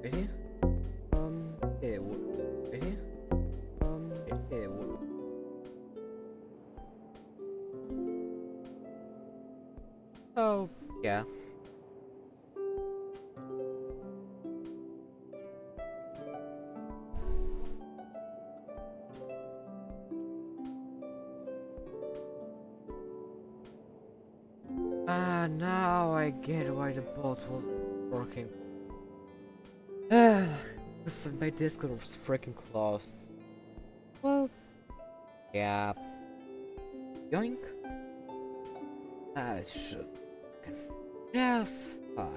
Ready? Okay, ready? Okay, so, yeah. Ah, now I get why the bot was working. Because my Discord was freaking closed. Well, yeah. Yoink. It should just fine.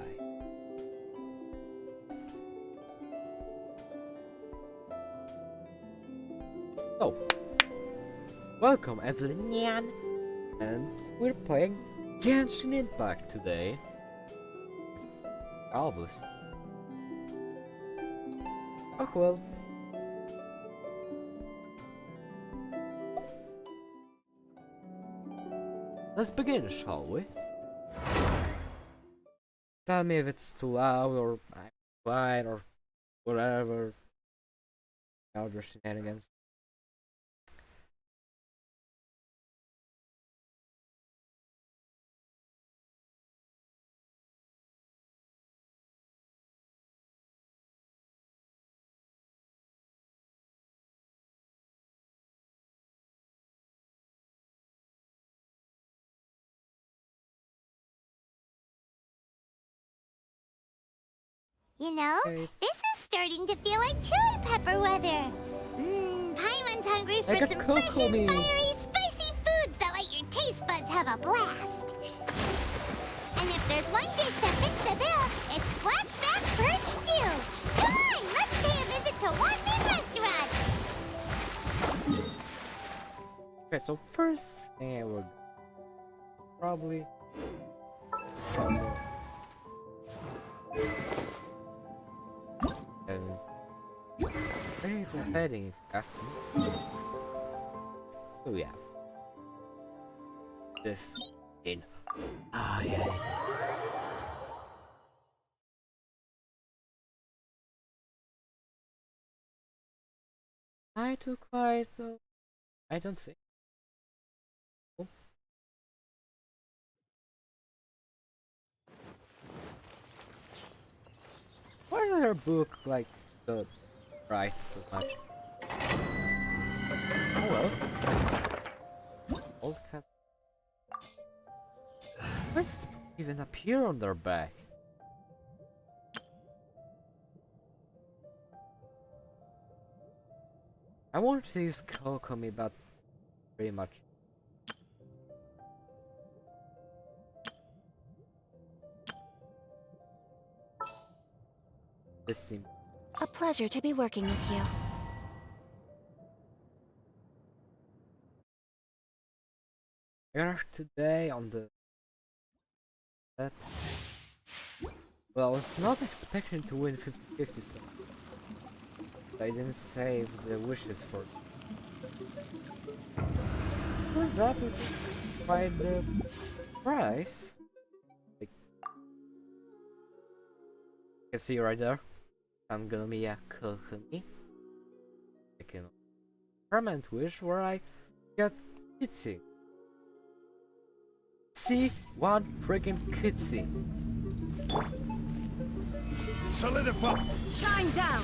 Oh, welcome Evelyn, and we're playing Genshin Impact today. Probably. Oh well. Let's begin, shall we? Tell me if it's too loud or I'm quiet or whatever. Other shenanigans. You know, Okay, this is starting to feel like chili pepper weather. Paimon's hungry for Like a some fresh and kokomi. fiery, spicy foods that let your taste buds have a blast. And if there's one dish that fits the bill, it's blackback perch stew. Come on, let's pay a visit to Wanmin Restaurant. Okay, so first thing I would probably very pathetic if you ask me. So yeah. This in yeah. I too quiet though. I don't think. Why is her book like the right so much? Oh well. Old cat. Why does the book even appear on their back? I wanted to use Kokomi, but pretty much. This seems. A pleasure to be working with you. Here today on the set. Well, I was not expecting to win 50-50, so I didn't save the wishes for. What is that? We just find the price. Like, you can see right there. I'm gonna be a Kokomi. Like a permanent wish where I get Kitsy. See, one freaking Kitsy. Solidify! Shine down!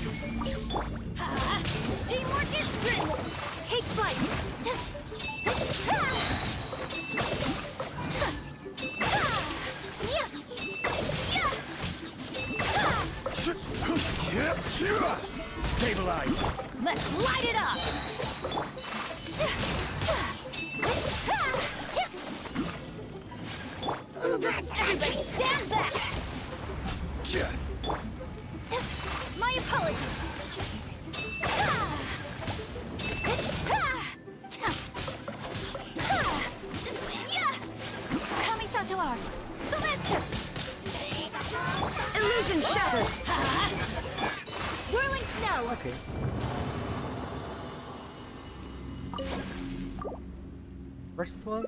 Teamwork is written! Take flight! Stabilize! Let's light it up! Everybody stand back! My apologies! Kamisato art! Sometsu! Illusion shattered! Whirling snow! Okay. First one,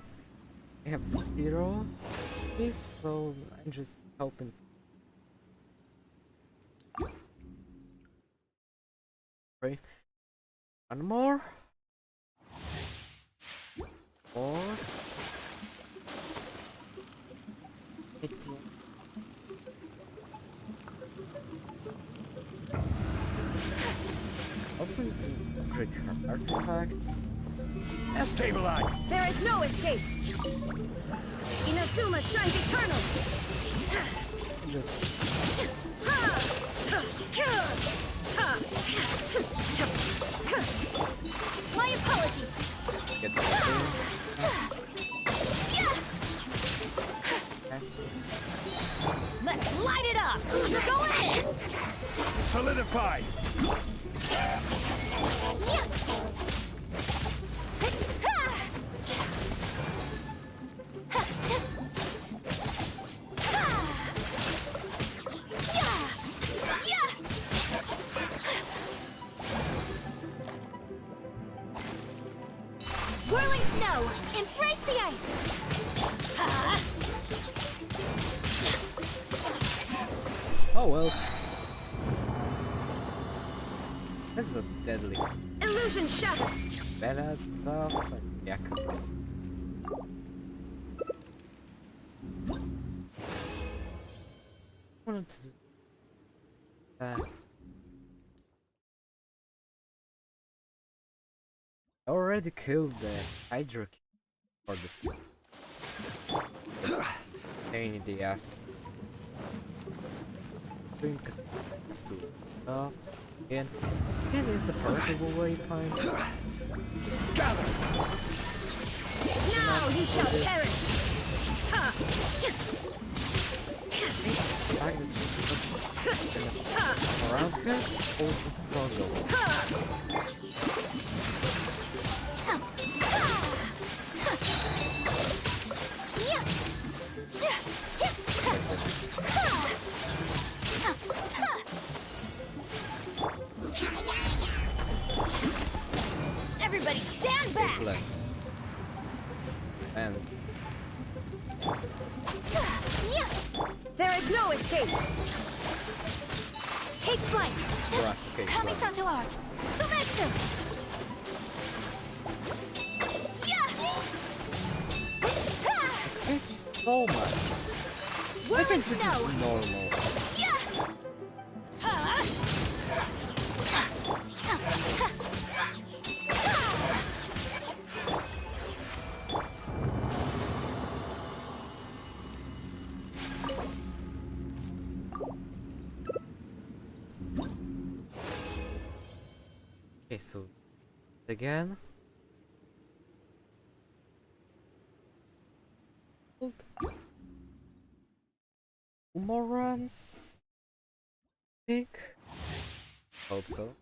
I have 0. This, so I'm just hoping. Three. One more. 4. 18. Also need to upgrade her artifacts. Stabilize! There is no escape! Inazuma shines eternal! Just My apologies! get the yes. Let's light it up! Go ahead! Solidify! Whirling snow! Embrace the ice! Oh well. This is a deadly Illusion shattered. bad buff and yak. Wanted to I already killed the Hydra for this. Pain in the ass. Drink a to stuff. Again is the portable waypoint. Gather! Now you shall perish. Ha! Around here, also struggle. Everybody stand back. Flex. And There is no escape. Take flight. right, okay, Kamisato art. Sometsu. it's so much. I think this is normal. Okay, so again. Two more runs. Think. Hope so.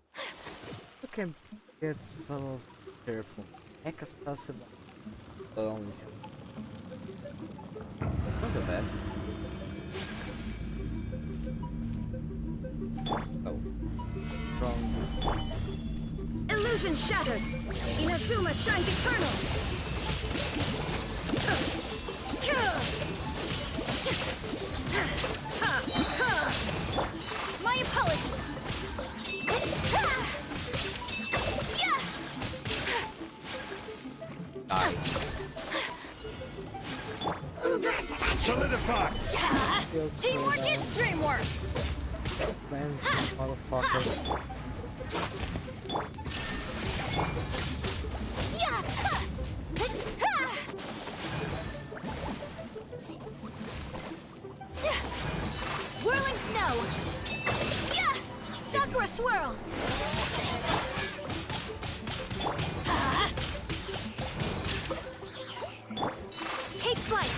We can get some of careful heck as possible. Not the best. Oh. Wrong. Illusion shattered. Inazuma shines eternal. My apologies. Die. Solidify! Teamwork is dreamwork. Plans, motherfucker. Whirling snow. Sakura swirl. Take flight.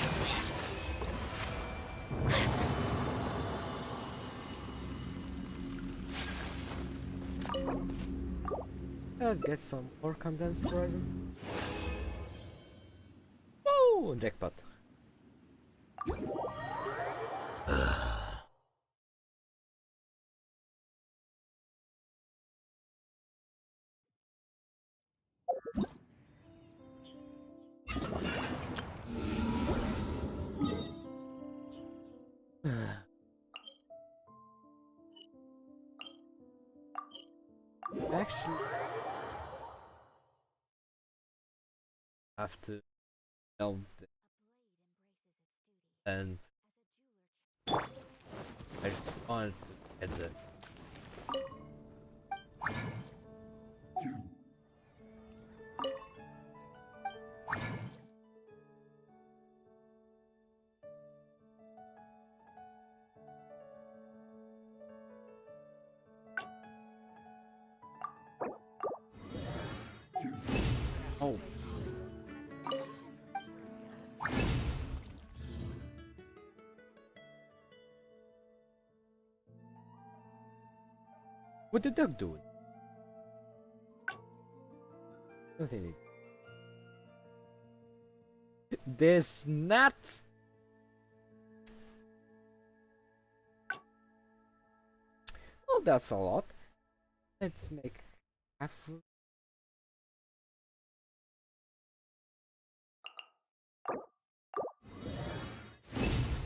Let's get some more condensed resin. Woo! Jackpot. Actually, have to know and I just wanted to get the oh. What the duck doing? Nothing. There's not. Oh, that's a lot. Let's make half.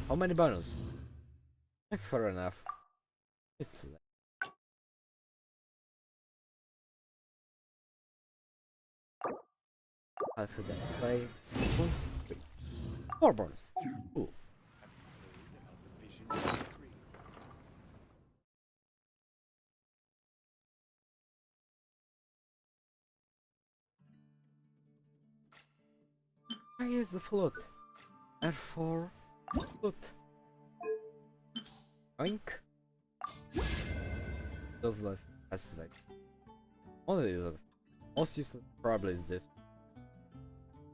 How many bonus? Fair enough. It's late. For that play. 1, 3. 4 bonus. Cool. I use the flute. Therefore, flute. Oink. Does less aspect. Only useless. Most useless probably is this.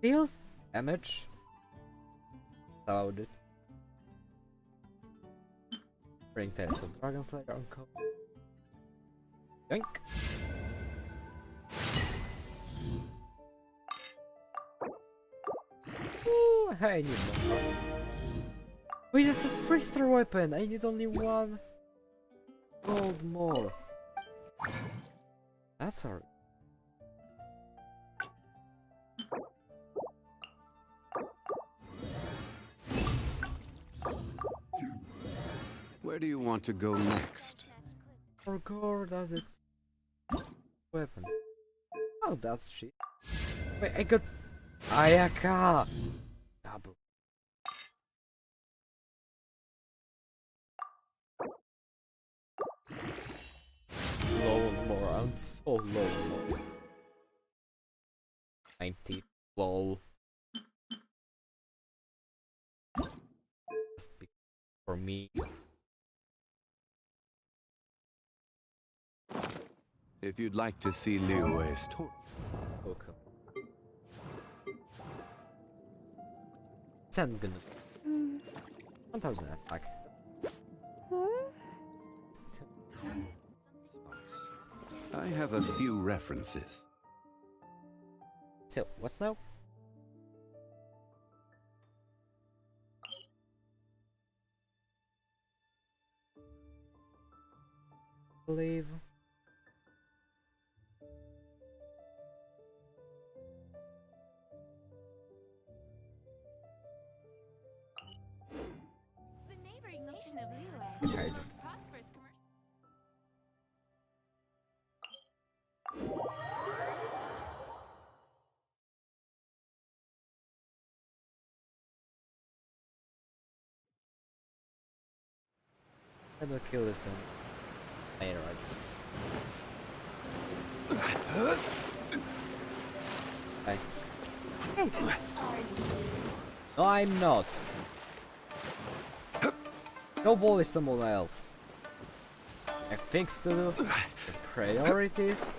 Deals damage. Allowed it. Bring Tennis of Dragon Slayer on code. Yoink. Ooh, I need more. Wait, that's a 3-star weapon. I need only 1 gold more. That's alright. Where do you want to go next? Forgot that it's weapon. Oh, that's shit. Wait, I got Ayaka. Double. Low more. I'm so low. 90. Lol. Just be for me. If you'd like to see Liyue's tour. Okay. Send gonna 1000 attack. I have a few references. So, what's now? Believe. The neighboring nation of Liyue Okay. has prosperous commercial. I'm gonna kill this one. Later, right? Hey. No, I'm not. Go bully someone else. I have things to do. The priorities.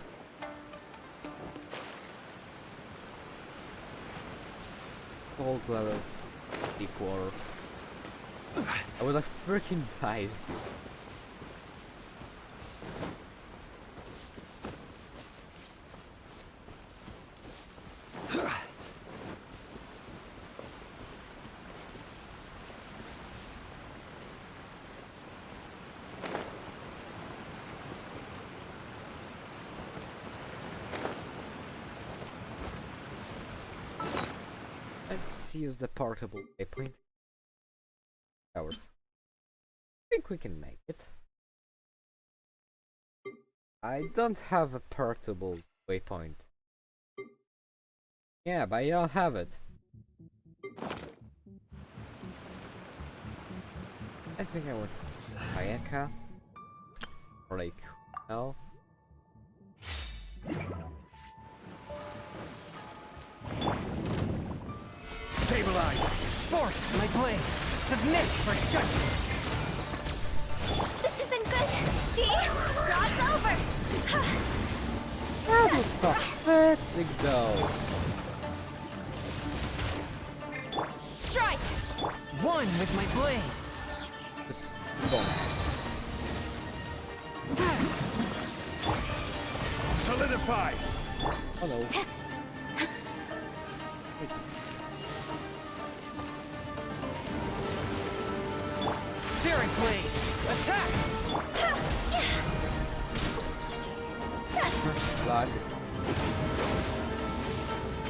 Cold levels. Deep water. I would have freaking died. Let's use the portable waypoint. Hours. I think we can make it. I don't have a portable waypoint. Yeah, but I don't have it. I think I went to Ayaka. Or like, no. Stabilize! Force my blade! Submit for judgment! This isn't good. See? God's over. That was pathetic though. Strike! One with my blade! Just go. Solidify! Hello. Steering blade! Attack! Blood.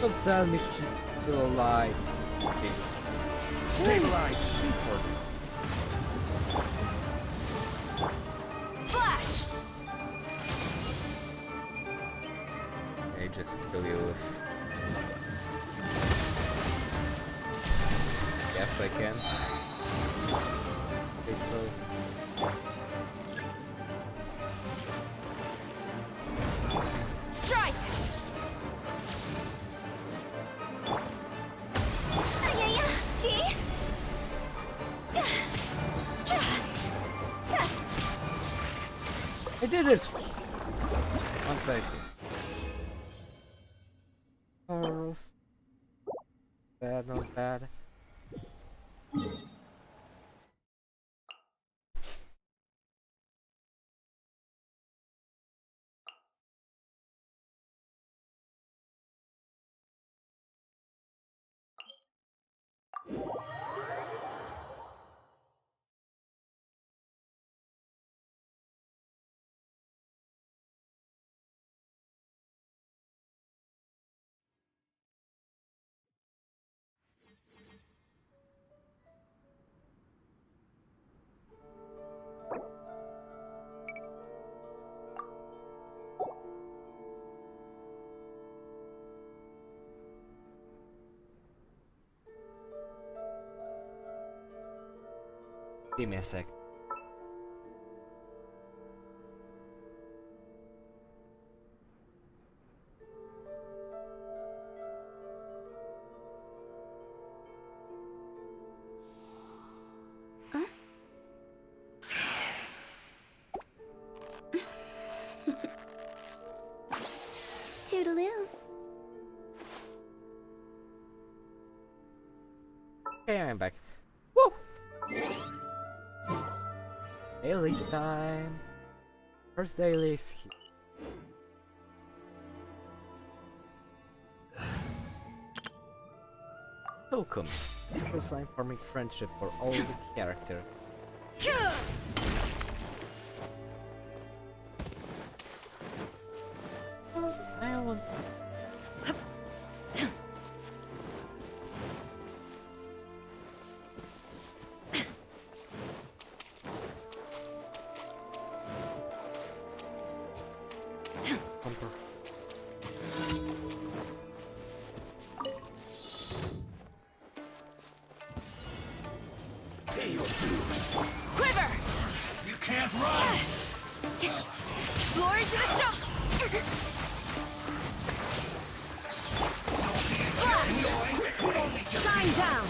Don't tell me she's still alive. Okay. Stabilize! She hurts. I just kill you with... Yes, I can. Okay, so... Strike! I did it! One second. Pearls. Bad, not bad. Give me a sec. Toodaloo. Okay, I'm back. Woo! Daily's time. First daily is here. Welcome. A sign forming friendship for all the characters. I want to... Bumper. Quiver! You can't run! Glory to the show! Shine down!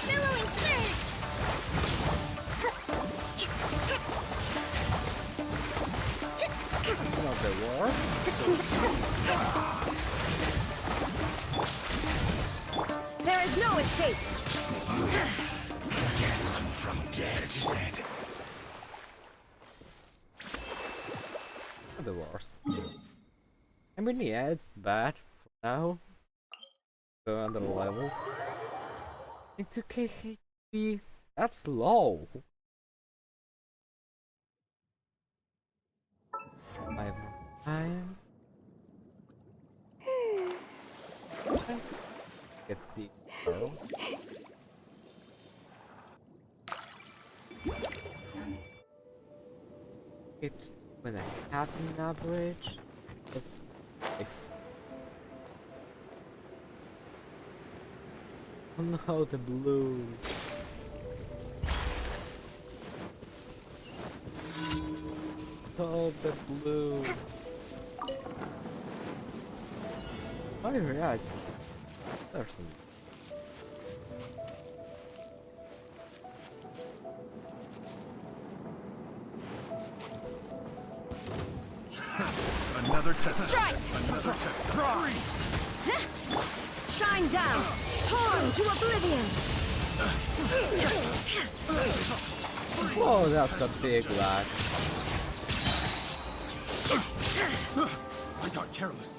Billowing surge. It's not the worst. There is no escape! Guess I'm from dead. Not the worst. I mean, yeah, it's bad for now. So under level. Into KHP, that's low. 5 more times. Times. Get the pearl. It when I have an average. That's if. Oh no, the blue. Oh, the blue. I realized there's some. Another test. Strike! Another test. Shine down! Torn to oblivion! Oh, that's a big lag. I got careless.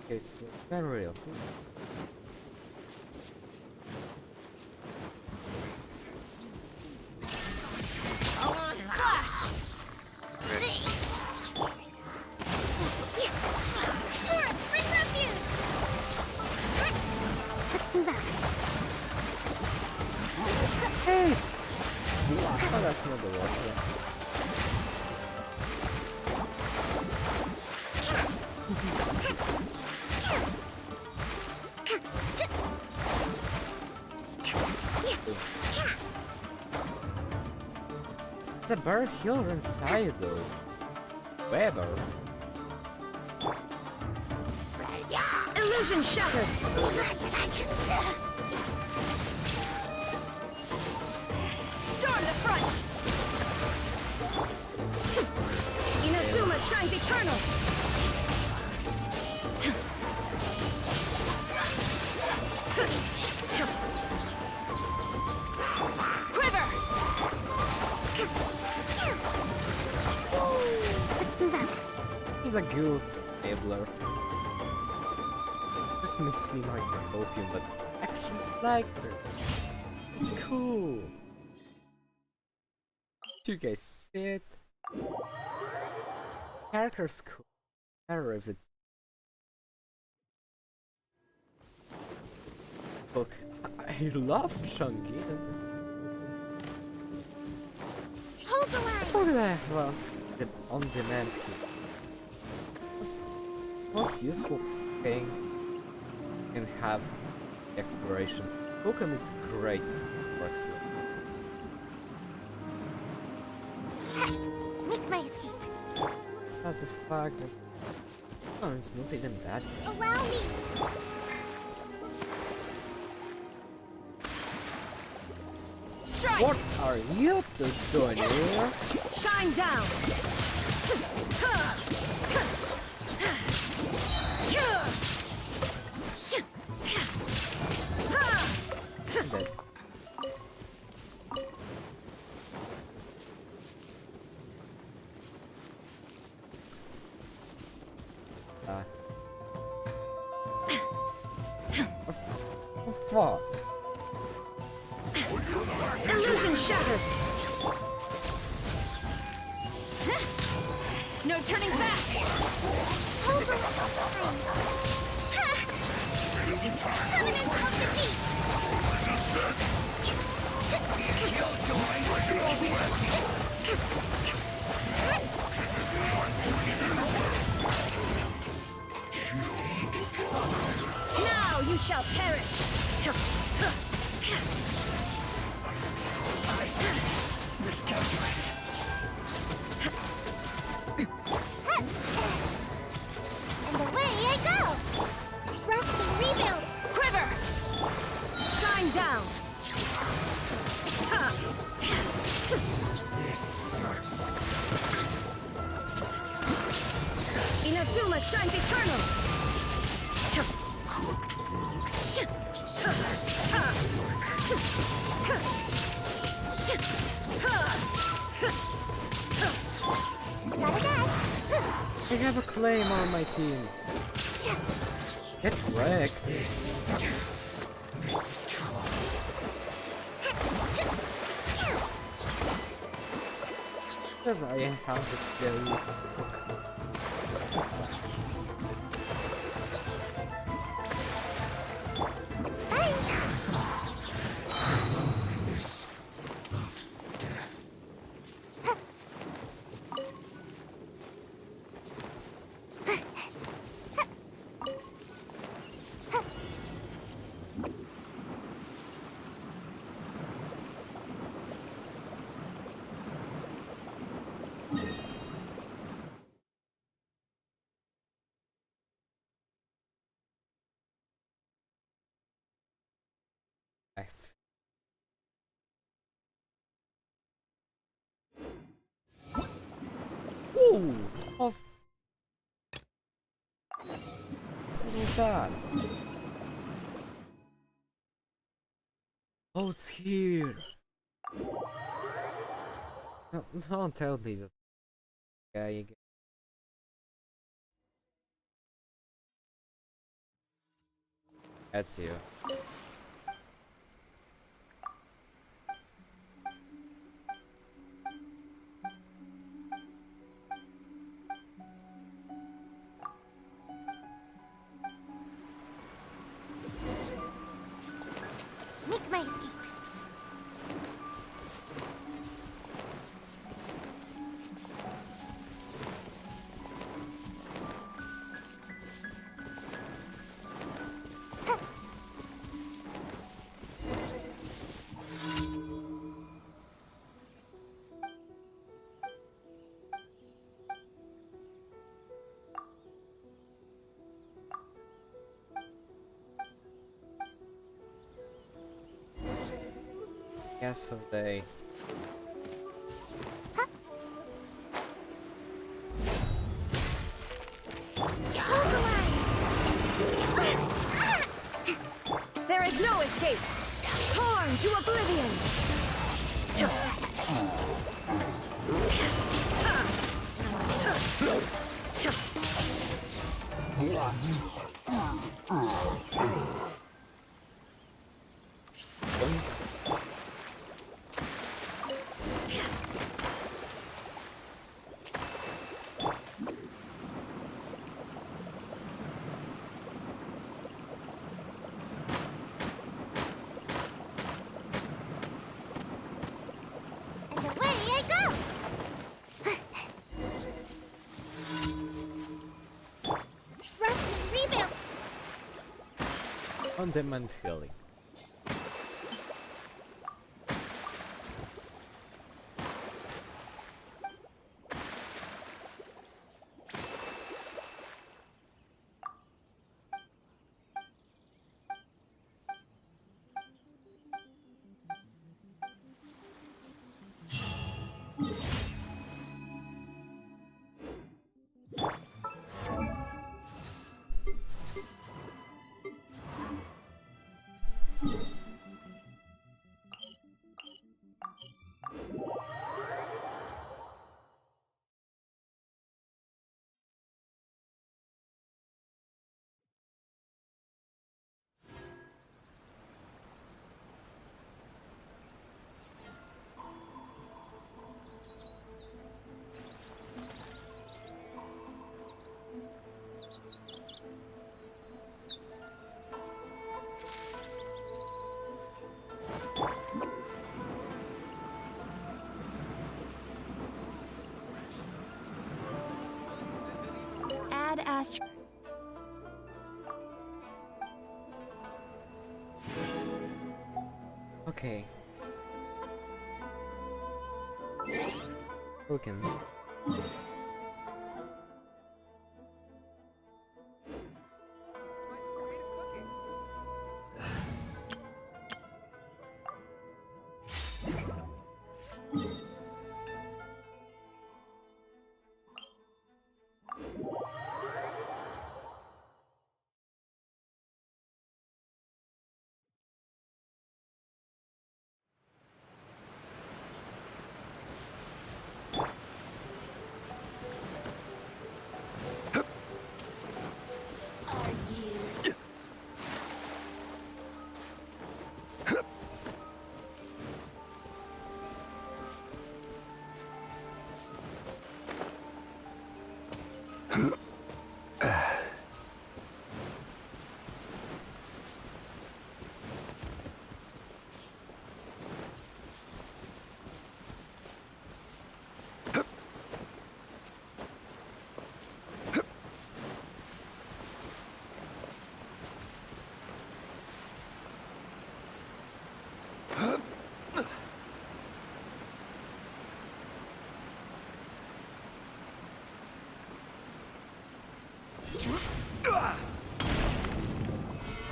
It's very real. Flash! Torrent, bring refuge. that's not the word. It's a bear killer inside though. Weber. Illusion shattered. Storm the front. Inazuma shines eternal. Quiver. Let's move out. He's a good enabler. This may seem like an opium, but I actually like her. It's cool. Do you guys see it? Character's cool. I don't know if it's. Look, I love Chunky. Hold the line. Look at that. Well, the on-demand key. That's the most useful thing you can have exploration. Pokemon is great for exploration. Make my escape. Not the fact that. Oh, it's not even that. Allow me. Strike. What are you two doing here? Shine down. Dead. Fuck. Illusion shattered. No turning back. Hold the line. Ha! Covenants of the deep. Now you shall perish. And away I go. Rest and rebuild. Quiver. Shine down. Inazuma shines eternal. Not a dash. I have a claim on my team. Get wrecked. This is trouble. Because I encountered Jerry. This of death. Ooh! What was that? Oh, it's here! No, don't tell me that guy again. That's you. Make my escape. yesterday. There is no escape. Torn to oblivion. And away I go! Rest and rebuild! On-demand healing. Add Astro. Okay. Broken.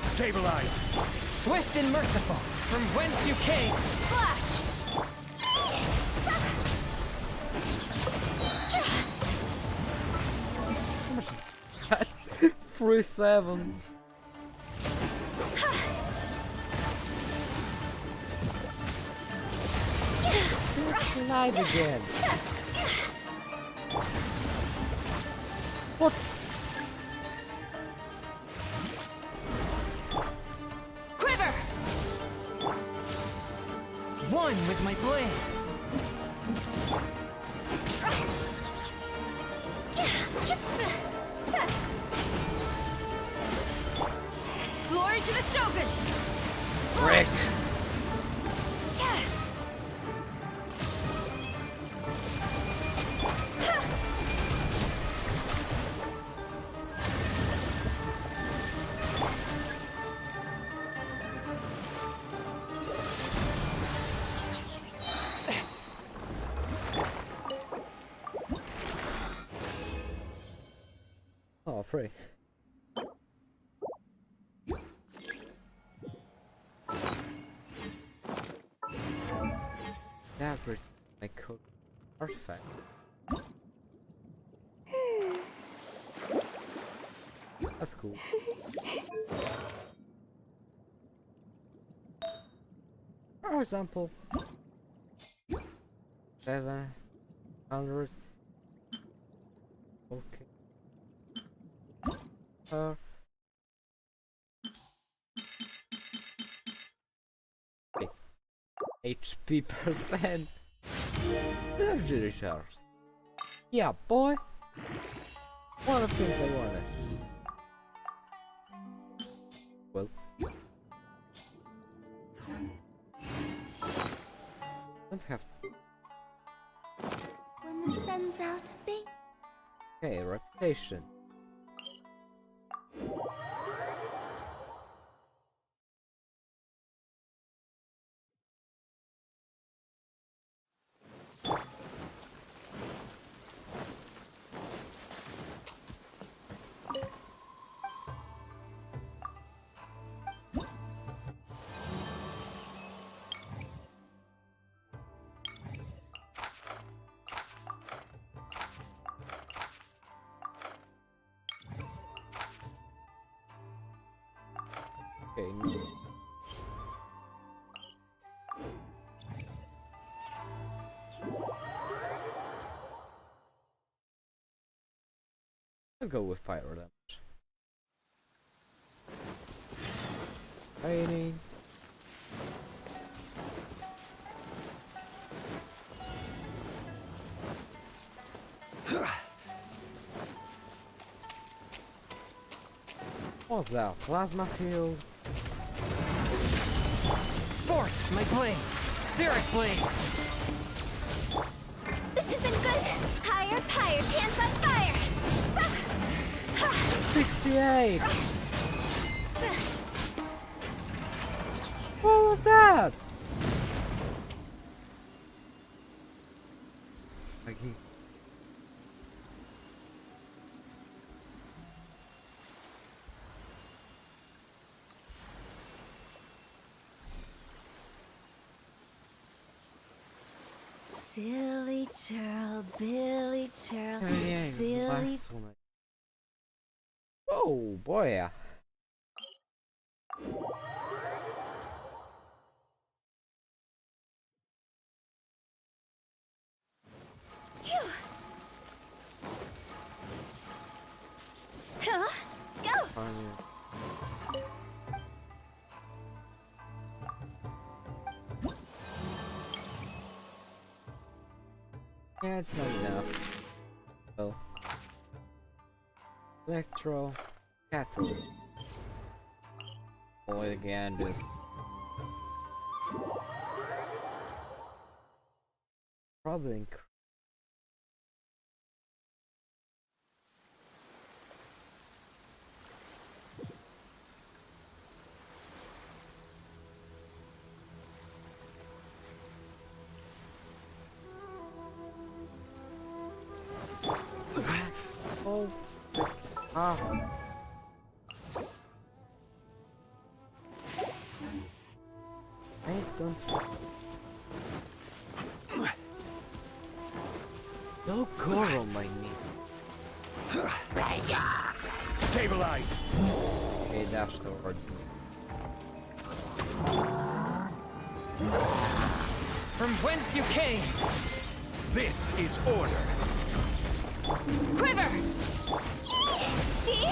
Stabilize! Swift and merciful, from whence you came! Flash! 3-7. Live again. What? Quiver! One with my blade! Glory to the Shogun! Frick. Oh, free. upgrade my code artifact. That's cool. For example, 700. Okay. Wait. HP percent. Energy recharge. Yeah, boy. One of the things I wanted. Well. Don't have. When the sun's out, babe. Okay, reputation. Okay. Let's go with pyro damage. Training. What's that? Plasma field. Fourth, my blade. Spirit blade. This isn't good. Higher, higher, hands on fire. 68! What was that? Like Silly churl, Billy churl, yeah, silly. last one. Oh boy, yeah. Phew. Huh? Go! Funny. Yeah, it's not enough. So, electro, cattle. Oh, again, this. Probably increase. Oh, ah. I don't. No core on my knee. Stabilize! Okay, dash towards me. From whence you came. This is order. Quiver! See?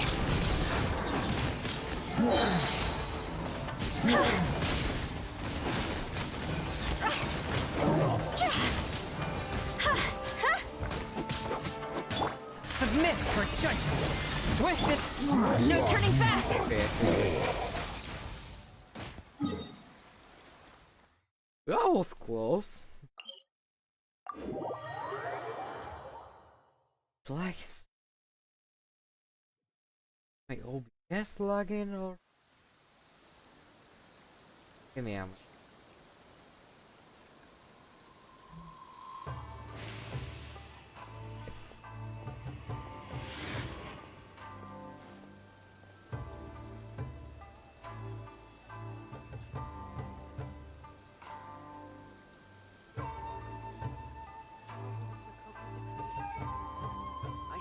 Submit for judgment. Swift it. No turning back! Okay. That was close. Flags. My OBS login or give me ammo.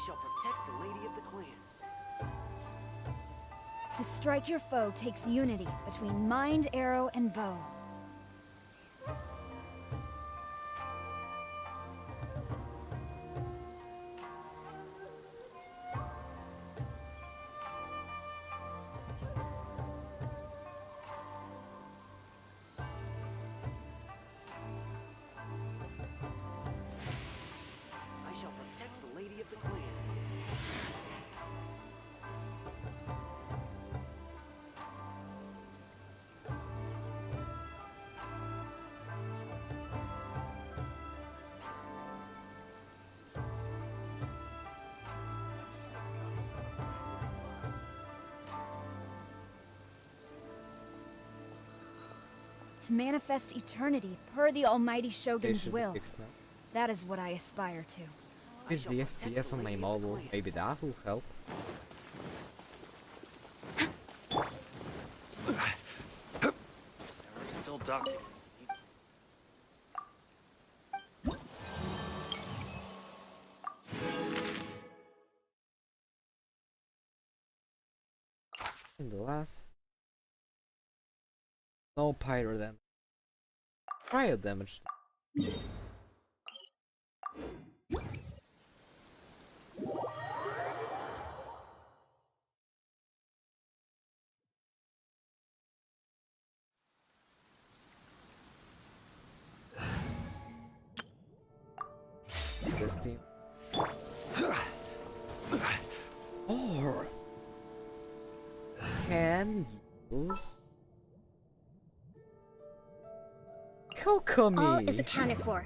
shall protect the lady of the clan. To strike your foe takes unity between mind, arrow, and bow. I shall protect the lady of the clan. To manifest eternity per the almighty They Shogun's should be will. fixed now. That is what I aspire to. Is the FPS on my mobile? Maybe that will help. There are still documents. In the last, no pyro damage. Cryo damage. This team. Or can use Kokomi. All is accounted for.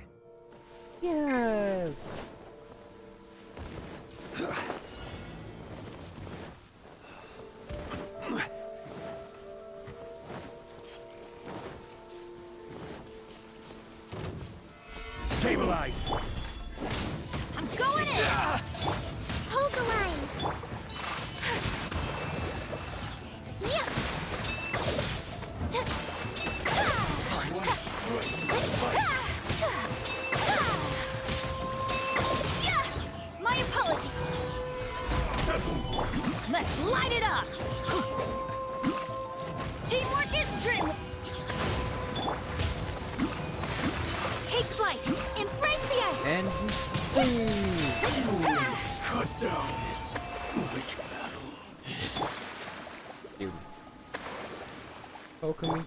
Yes. Stabilize! I'm going in! Hold the line. Yeah. My apologies! Let's light it up! Teamwork is dream! Take flight! Embrace the ice! And Cut down this like battle. This. dude. Kokomi.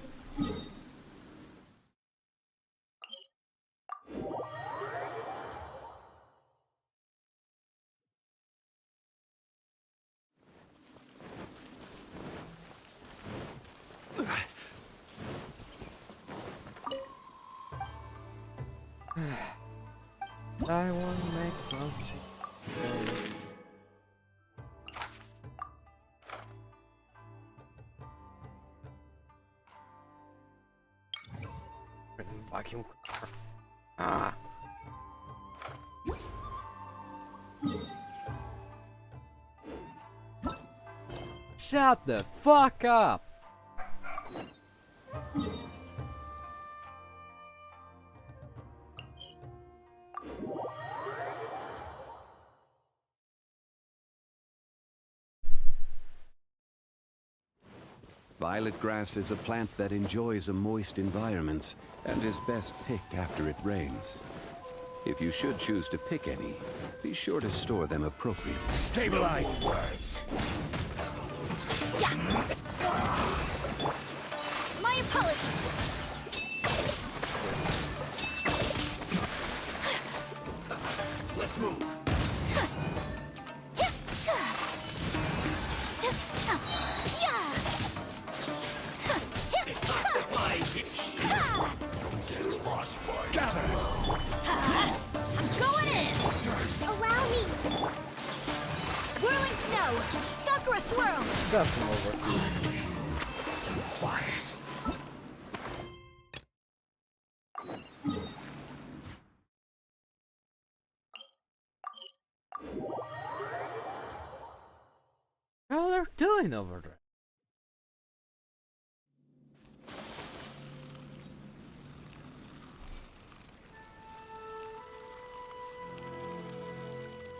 I wanna make monster. Vacuum cleaner. Ah. Shut the fuck up. Violet grass is a plant that enjoys a moist environment and is best picked after it rains. If you should choose to pick any, be sure to store them appropriately. Stabilize! My apologies! Let's move! Gather! I'm going in! Allow me. Whirling snow! Sakura swirl! That's some overkill. Quiet! How they're doing over there?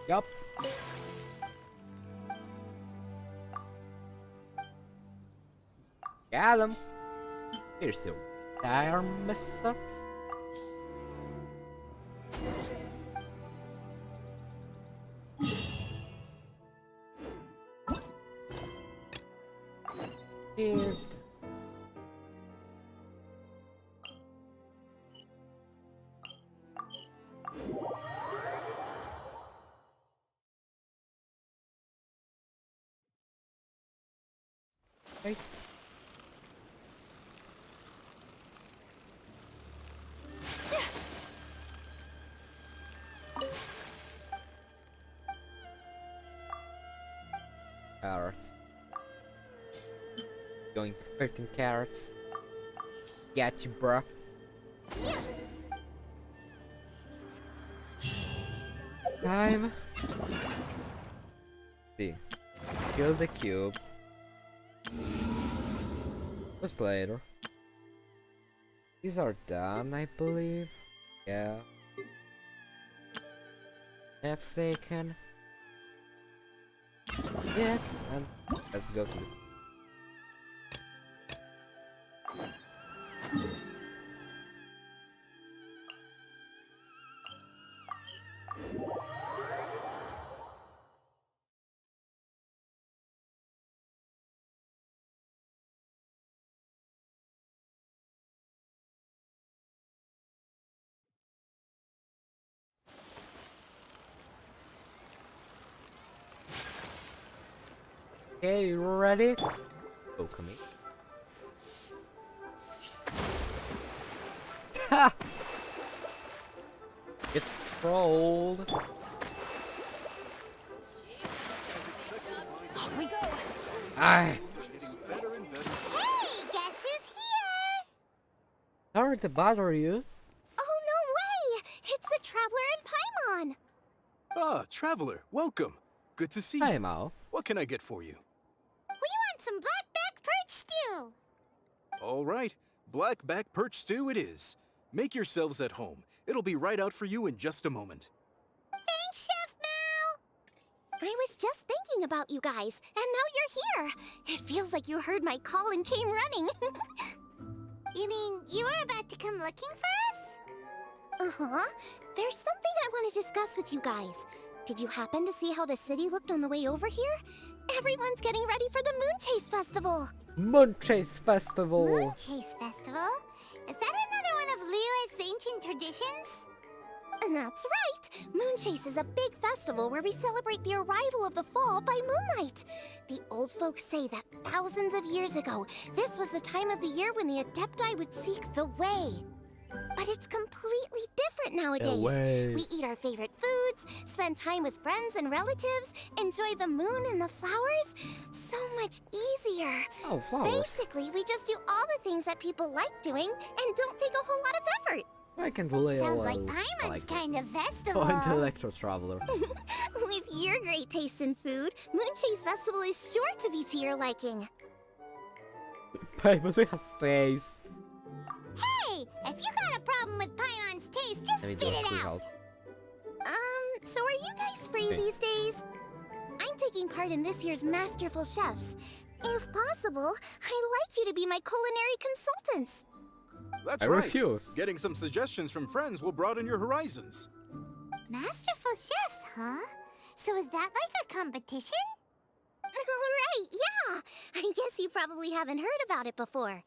Yup. Got him. Here's your tire, mister. Gift. Okay. Carrots. Going 13 carrots. Got you, bruh. Time. See. Kill the cube. What's later? These are done, I believe. Yeah. If they can. Yes, and let's go to the. Okay, you ready? Oh, come here. Ha! It's trolled. Off we go. Aye. Hey, guess who's here? Sorry to bother you. Oh, no way! It's the Traveler and Paimon! Ah, Traveler, welcome. Good to see Hi, you. Mao. What can I get for you? We want some blackback perch stew! All right, black back perch stew it is. Make yourselves at home. It'll be right out for you in just a moment. Thanks, Chef Mao! I was just thinking about you guys, and now you're here! It feels like you heard my call and came running. You mean you were about to come looking for us? Uh-huh. There's something I want to discuss with you guys. Did you happen to see how the city looked on the way over here? Everyone's getting ready for the Moon Chase Festival. Moon Chase Festival. Moon Chase Festival? Is that another one of Liyue's ancient traditions? That's right! Moon Chase is a big festival where we celebrate the arrival of the fall by moonlight. The old folks say that thousands of years ago, this was the time of the year when the Adepti would seek the way. But it's completely different nowadays. way. We eat our favorite foods, spend time with friends and relatives, enjoy the moon and the flowers. So much easier. Oh, flowers. Basically, we just do all the things that people like doing and don't take a whole lot of effort. I can delay a Sounds lot. like Paimon's kind of festival. Oh, intellectual traveler. With your great taste in food, Moon Chase Festival is sure to be to your liking. Paimon has taste. Hey, if you got a problem with Paimon's taste, just Let me spit do a it quick out. out. So are you guys free Okay. these days? I'm taking part in this year's Masterful Chefs. If possible, I'd like you to be my culinary consultants. That's I right. refuse. Getting some suggestions from friends will broaden your horizons. Masterful Chefs, huh? So is that like a competition? Right, yeah! I guess you probably haven't heard about it before.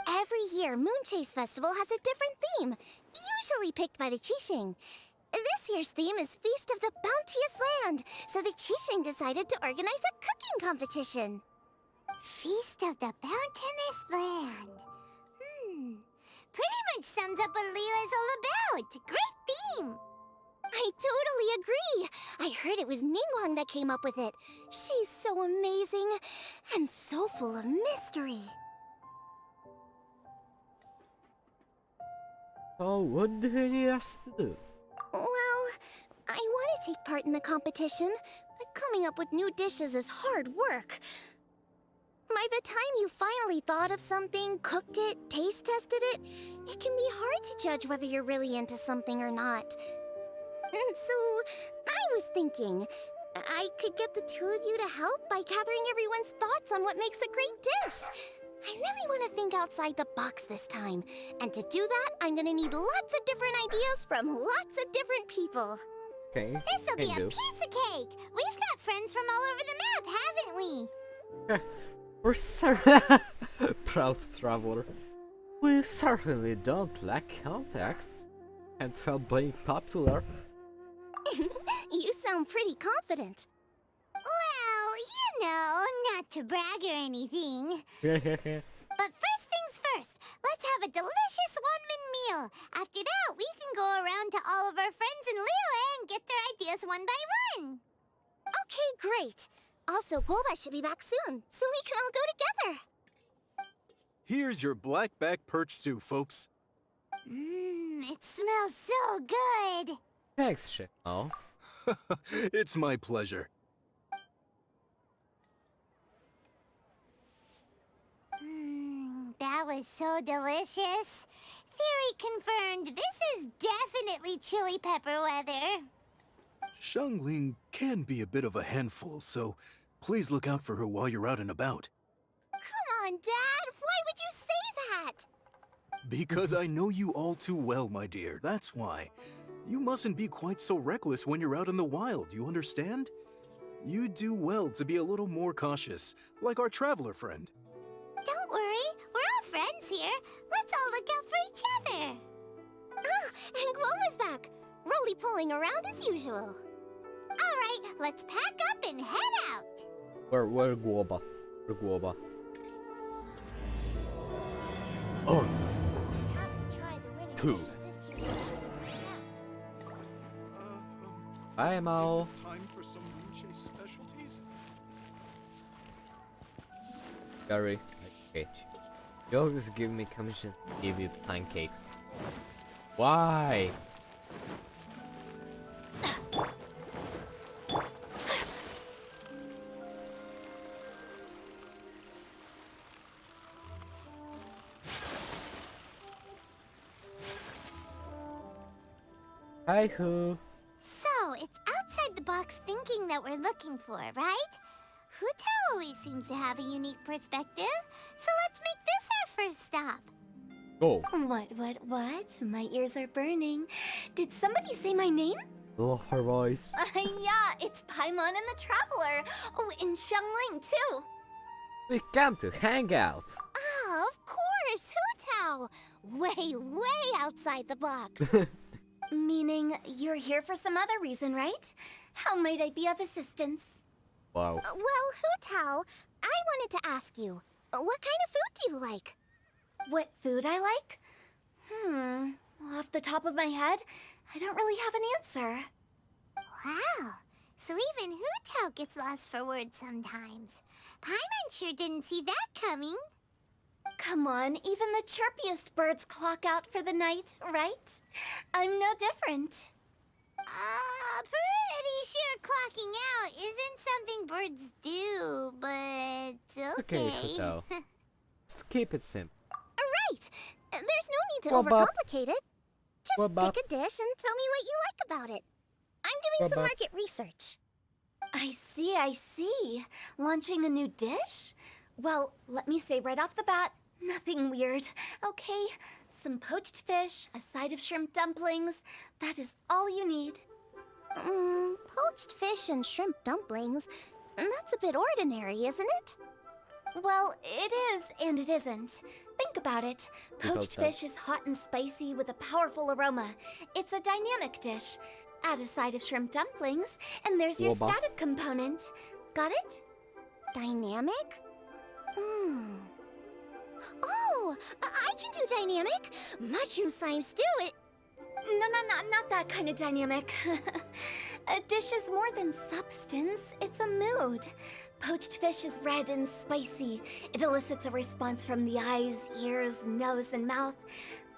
Every year, Moon Chase Festival has a different theme, usually picked by the Qixing. This year's theme is Feast of the Bounteous Land, so the Qixing decided to organize a cooking competition. Feast of the Bounteous Land. Pretty much sums up what Liyue is all about. Great theme! I totally agree. I heard it was Ningguang that came up with it. She's so amazing and so full of mystery. So, what do you need us to do? Well, I want to take part in the competition, but coming up with new dishes is hard work. By the time you finally thought of something, cooked it, taste tested it, it can be hard to judge whether you're really into something or not. And so, I was thinking, I could get the two of you to help by gathering everyone's thoughts on what makes a great dish. I really want to think outside the box this time. And to do that, I'm gonna need lots of different ideas from lots of different people. Okay. This'll be can a do. piece of cake! We've got friends from all over the map, haven't we? We're certainly proud traveler. We certainly don't lack contacts. And from being popular. You sound pretty confident. Well, you know, not to brag or anything. But first things first, let's have a delicious one-man meal. After that, we can go around to all of our friends in Liyue and get their ideas one by one. Okay, great. Also, Guoba should be back soon, so we can all go together. Here's your blackback perch stew, folks. It smells so good. Thanks, shit. Oh. It's my pleasure. That was so delicious. Theory confirmed. This is definitely chili pepper weather. Xiangling can be a bit of a handful, so please look out for her while you're out and about. Come on, Dad. Why would you say that? Because I know you all too well, my dear. That's why. You mustn't be quite so reckless when you're out in the wild, you understand? You do well to be a little more cautious, like our traveler friend. Don't worry. We're all friends here. Let's all look out for each other. Ah, and Guoma's back. Roly-poling around as usual. All right, let's pack up and head out. Where Guoba? Where Guoba? Oh. Two. Bye, Mao. Time for some Yuche specialties? Gary, I hate you. You always give me commissions to give you pancakes. Why? Hi-ho. So, it's outside the box thinking that we're looking for, right? Hutao always seems to have a unique perspective, so let's make this our first stop. Go. What? My ears are burning. Did somebody say my name? Love her voice. Yeah, it's Paimon and the Traveler. Oh, and Xiangling, too. We come to hang out. Oh, of course, Hutao. Way outside the box. Meaning, you're here for some other reason, right? How might I be of assistance? Wow. Well, Hutao, I wanted to ask you, what kind of food do you like? What food I like? Off the top of my head, I don't really have an answer. Wow, so even Hutao gets lost for words sometimes. Paimon sure didn't see that coming. Come on, even the chirpiest birds clock out for the night, right? I'm no different. Pretty sure clocking out isn't something birds do, but Okay, okay. Hutao. Let's keep it simple. Right! There's no need to Well, Bob. overcomplicate it. Just Well, Bob. pick a dish and tell me what you like about it. I'm doing Well, some Bob. market research. I see. Launching a new dish? Well, let me say right off the bat, nothing weird, okay? Some poached fish, a side of shrimp dumplings. That is all you need. Poached fish and shrimp dumplings? That's a bit ordinary, isn't it? Well, it is and it isn't. Think about it. Poached that. fish is hot and spicy with a powerful aroma. It's a dynamic dish. Add a side of shrimp dumplings, and there's your Woba. static component. Got it? Dynamic? Oh, I can do dynamic. Mushroom slime stew, it... No, not that kind of dynamic. A dish is more than substance, it's a mood. Poached fish is red and spicy. It elicits a response from the eyes, ears, nose, and mouth.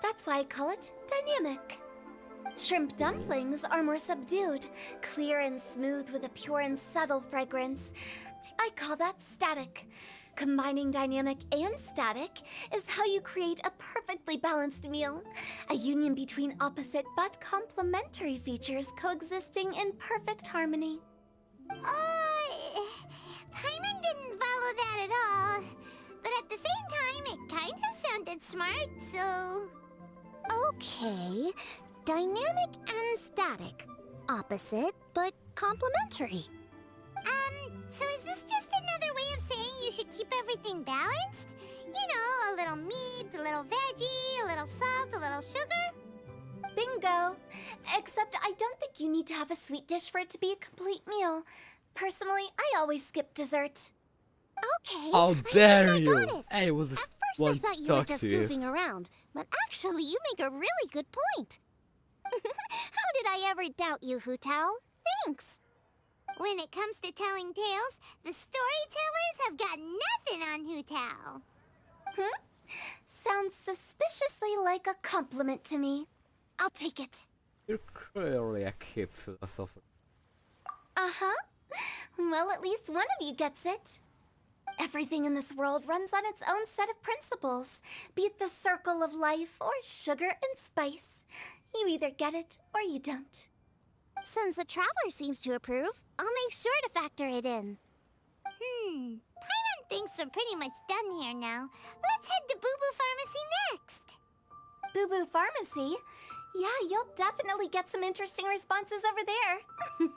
That's why I call it dynamic. Shrimp dumplings are more subdued, clear and smooth with a pure and subtle fragrance. I call that static. Combining dynamic and static is how you create a perfectly balanced meal. A union between opposite but complementary features coexisting in perfect harmony. Paimon didn't follow that at all. But at the same time, Okay. Dynamic and static. Opposite, but complementary. So is this just another way of saying you should keep everything balanced? You know, a little meat, a little veggie, a little salt, a little sugar? Bingo! Except I don't think you need to have a sweet dish for it to be a complete meal. Personally, I always skip dessert. Okay. How I think dare I you! got it. I would At first want I thought to you were talk just to you. goofing around, but actually you make a really good point. How did I ever doubt you, Hu Tao? Thanks. When it comes to telling tales, the storytellers have got nothing on Hu Tao. Sounds suspiciously like a compliment to me. I'll take it. You're clearly a kid philosopher. Uh-huh. Well, at least one of you gets it. Everything in this world runs on its own set of principles, be it the circle of life or sugar and spice. You either get it or you don't. Since the Traveler seems to approve, I'll make sure to factor it in. Paimon thinks we're pretty much done here now. Let's head to Boo Boo Pharmacy next. Boo Boo Pharmacy? Yeah, you'll definitely get some interesting responses over there.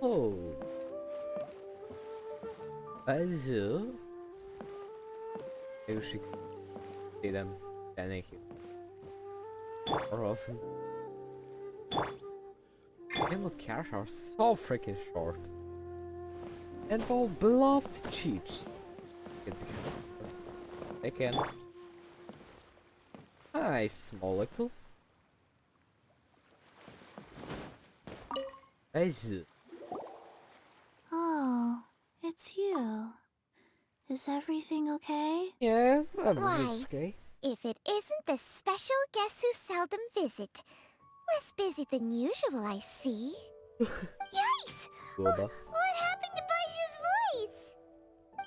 Oh. Also. Maybe we should see them standing here more often. And look, cars are so freaking short. And all beloved cheats. They can. Nice, small little. Also. Oh, it's you. Is everything okay? Yeah, Why? everything's okay. If it isn't the special guests who seldom visit. Less busy than usual, I see. Yikes! Boba. What happened to Baiju's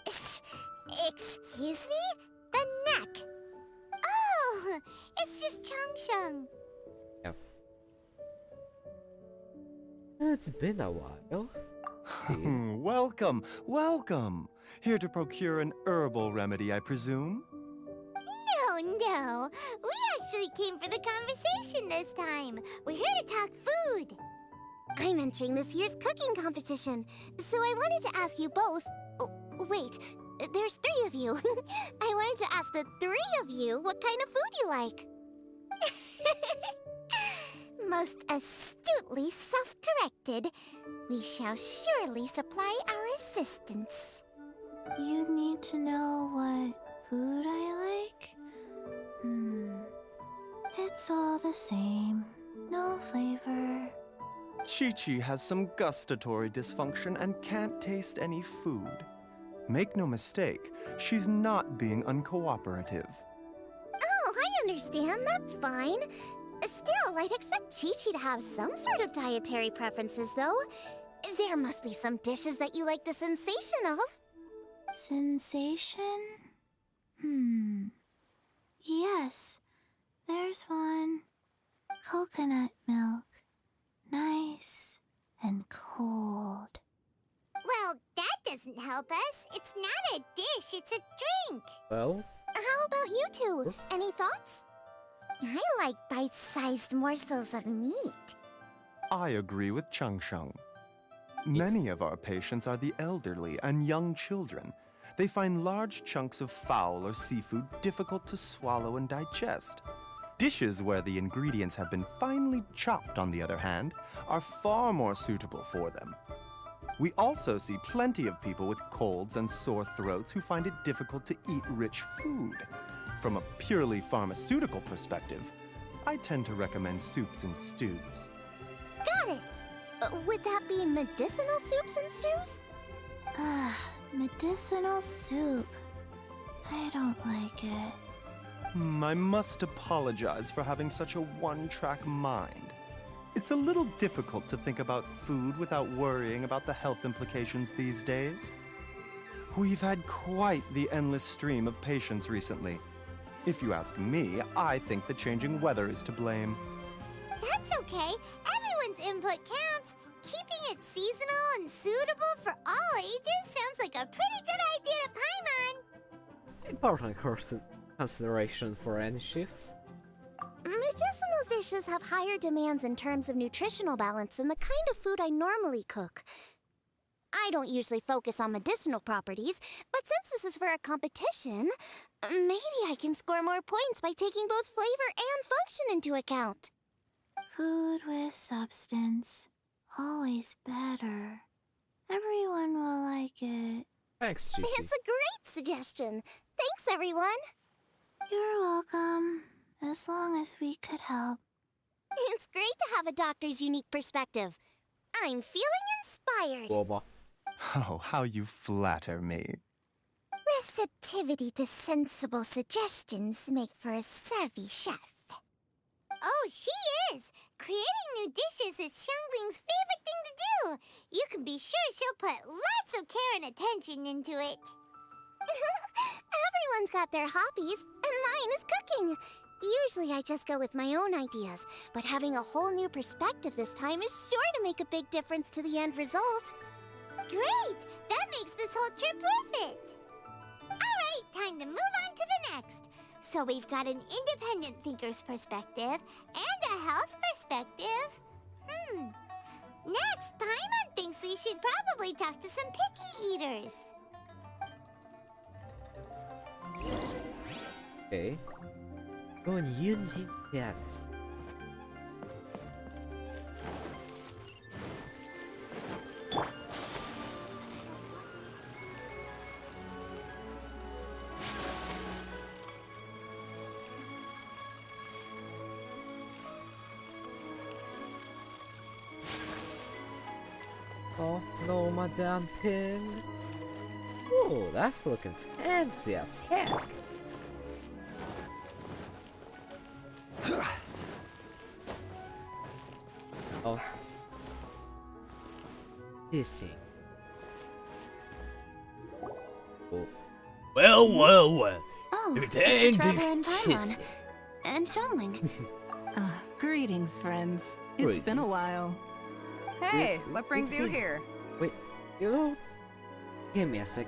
voice? Excuse me? The neck. Oh, it's just Changsheng. It's been a while. Welcome, welcome. Here to procure an herbal remedy, I presume? No. We actually came for the conversation this time. We're here to talk food. I'm entering this year's cooking competition, so I wanted to ask you both. Oh, wait, there's 3 of you. I wanted to ask the 3 of you what kind of food you like. Most astutely self-corrected. We shall surely supply our assistance. You need to know what food I like? It's all the same. No flavor. Chi-Chi has some gustatory dysfunction and can't taste any food. Make no mistake, she's not being uncooperative. Oh, I understand. That's fine. Still, I'd expect Chi-Chi to have some sort of dietary preferences, though. There must be some dishes that you like the sensation of. Sensation? Yes, there's one. Coconut milk. Nice and cold. Well, that doesn't help us. It's not a dish, it's a drink. Well, How about you two? Any thoughts? I like bite-sized morsels of meat. I agree with Changsheng. Many of our patients are the elderly and young children. They find large chunks of fowl or seafood difficult to swallow and digest. Dishes where the ingredients have been finely chopped, on the other hand, are far more suitable for them. We also see plenty of people with colds and sore throats who find it difficult to eat rich food. From a purely pharmaceutical perspective, I tend to recommend soups and stews. Got it! Would that be medicinal soups and stews? Medicinal soup. I don't like it. I must apologize for having such a one-track mind. It's a little difficult to think about food without worrying about the health implications these days. We've had quite the endless stream of patients recently. If you ask me, I think the changing weather is to blame. That's okay. Everyone's input counts. Keeping it seasonal and suitable for all ages sounds like a pretty good idea to Paimon. Important consideration for any chef. Medicinal dishes have higher demands in terms of nutritional balance than the kind of food I normally cook. I don't usually focus on medicinal properties, but since this is for a competition, maybe I can score more points by taking both flavor and function into account. Food with substance. Always better. Everyone will like it. Thanks, Gigi. It's a great suggestion. Thanks, everyone. You're welcome. As long as we could help. It's great to have a doctor's unique perspective. I'm feeling inspired. Boba. Oh, how you flatter me. Receptivity to sensible suggestions make for a savvy chef. Oh, she is! Creating new dishes is Xiangling's favorite thing to do. You can be sure she'll put lots of care and attention into it. Everyone's got their hobbies, and mine is cooking. Usually I just go with my own ideas, but having a whole new perspective this time is sure to make a big difference to the end result. Great! That makes this whole trip worth it. Alright, time to move on to the next. So we've got an independent thinker's perspective and a health perspective. Next, Paimon thinks we should probably talk to some picky eaters. Okay. Go in Yunjin Terrace. Oh no, Madame Ping. Oh, that's looking fancy as heck. Oh. Kissing. Oh. Well. Oh, It it's ended Trevor and Paimon. kissing. And Xiangling. Greetings, friends. It's Greetings. been a while. Hey, It- what brings it's you been- here? Wait, you know? Give me a sec.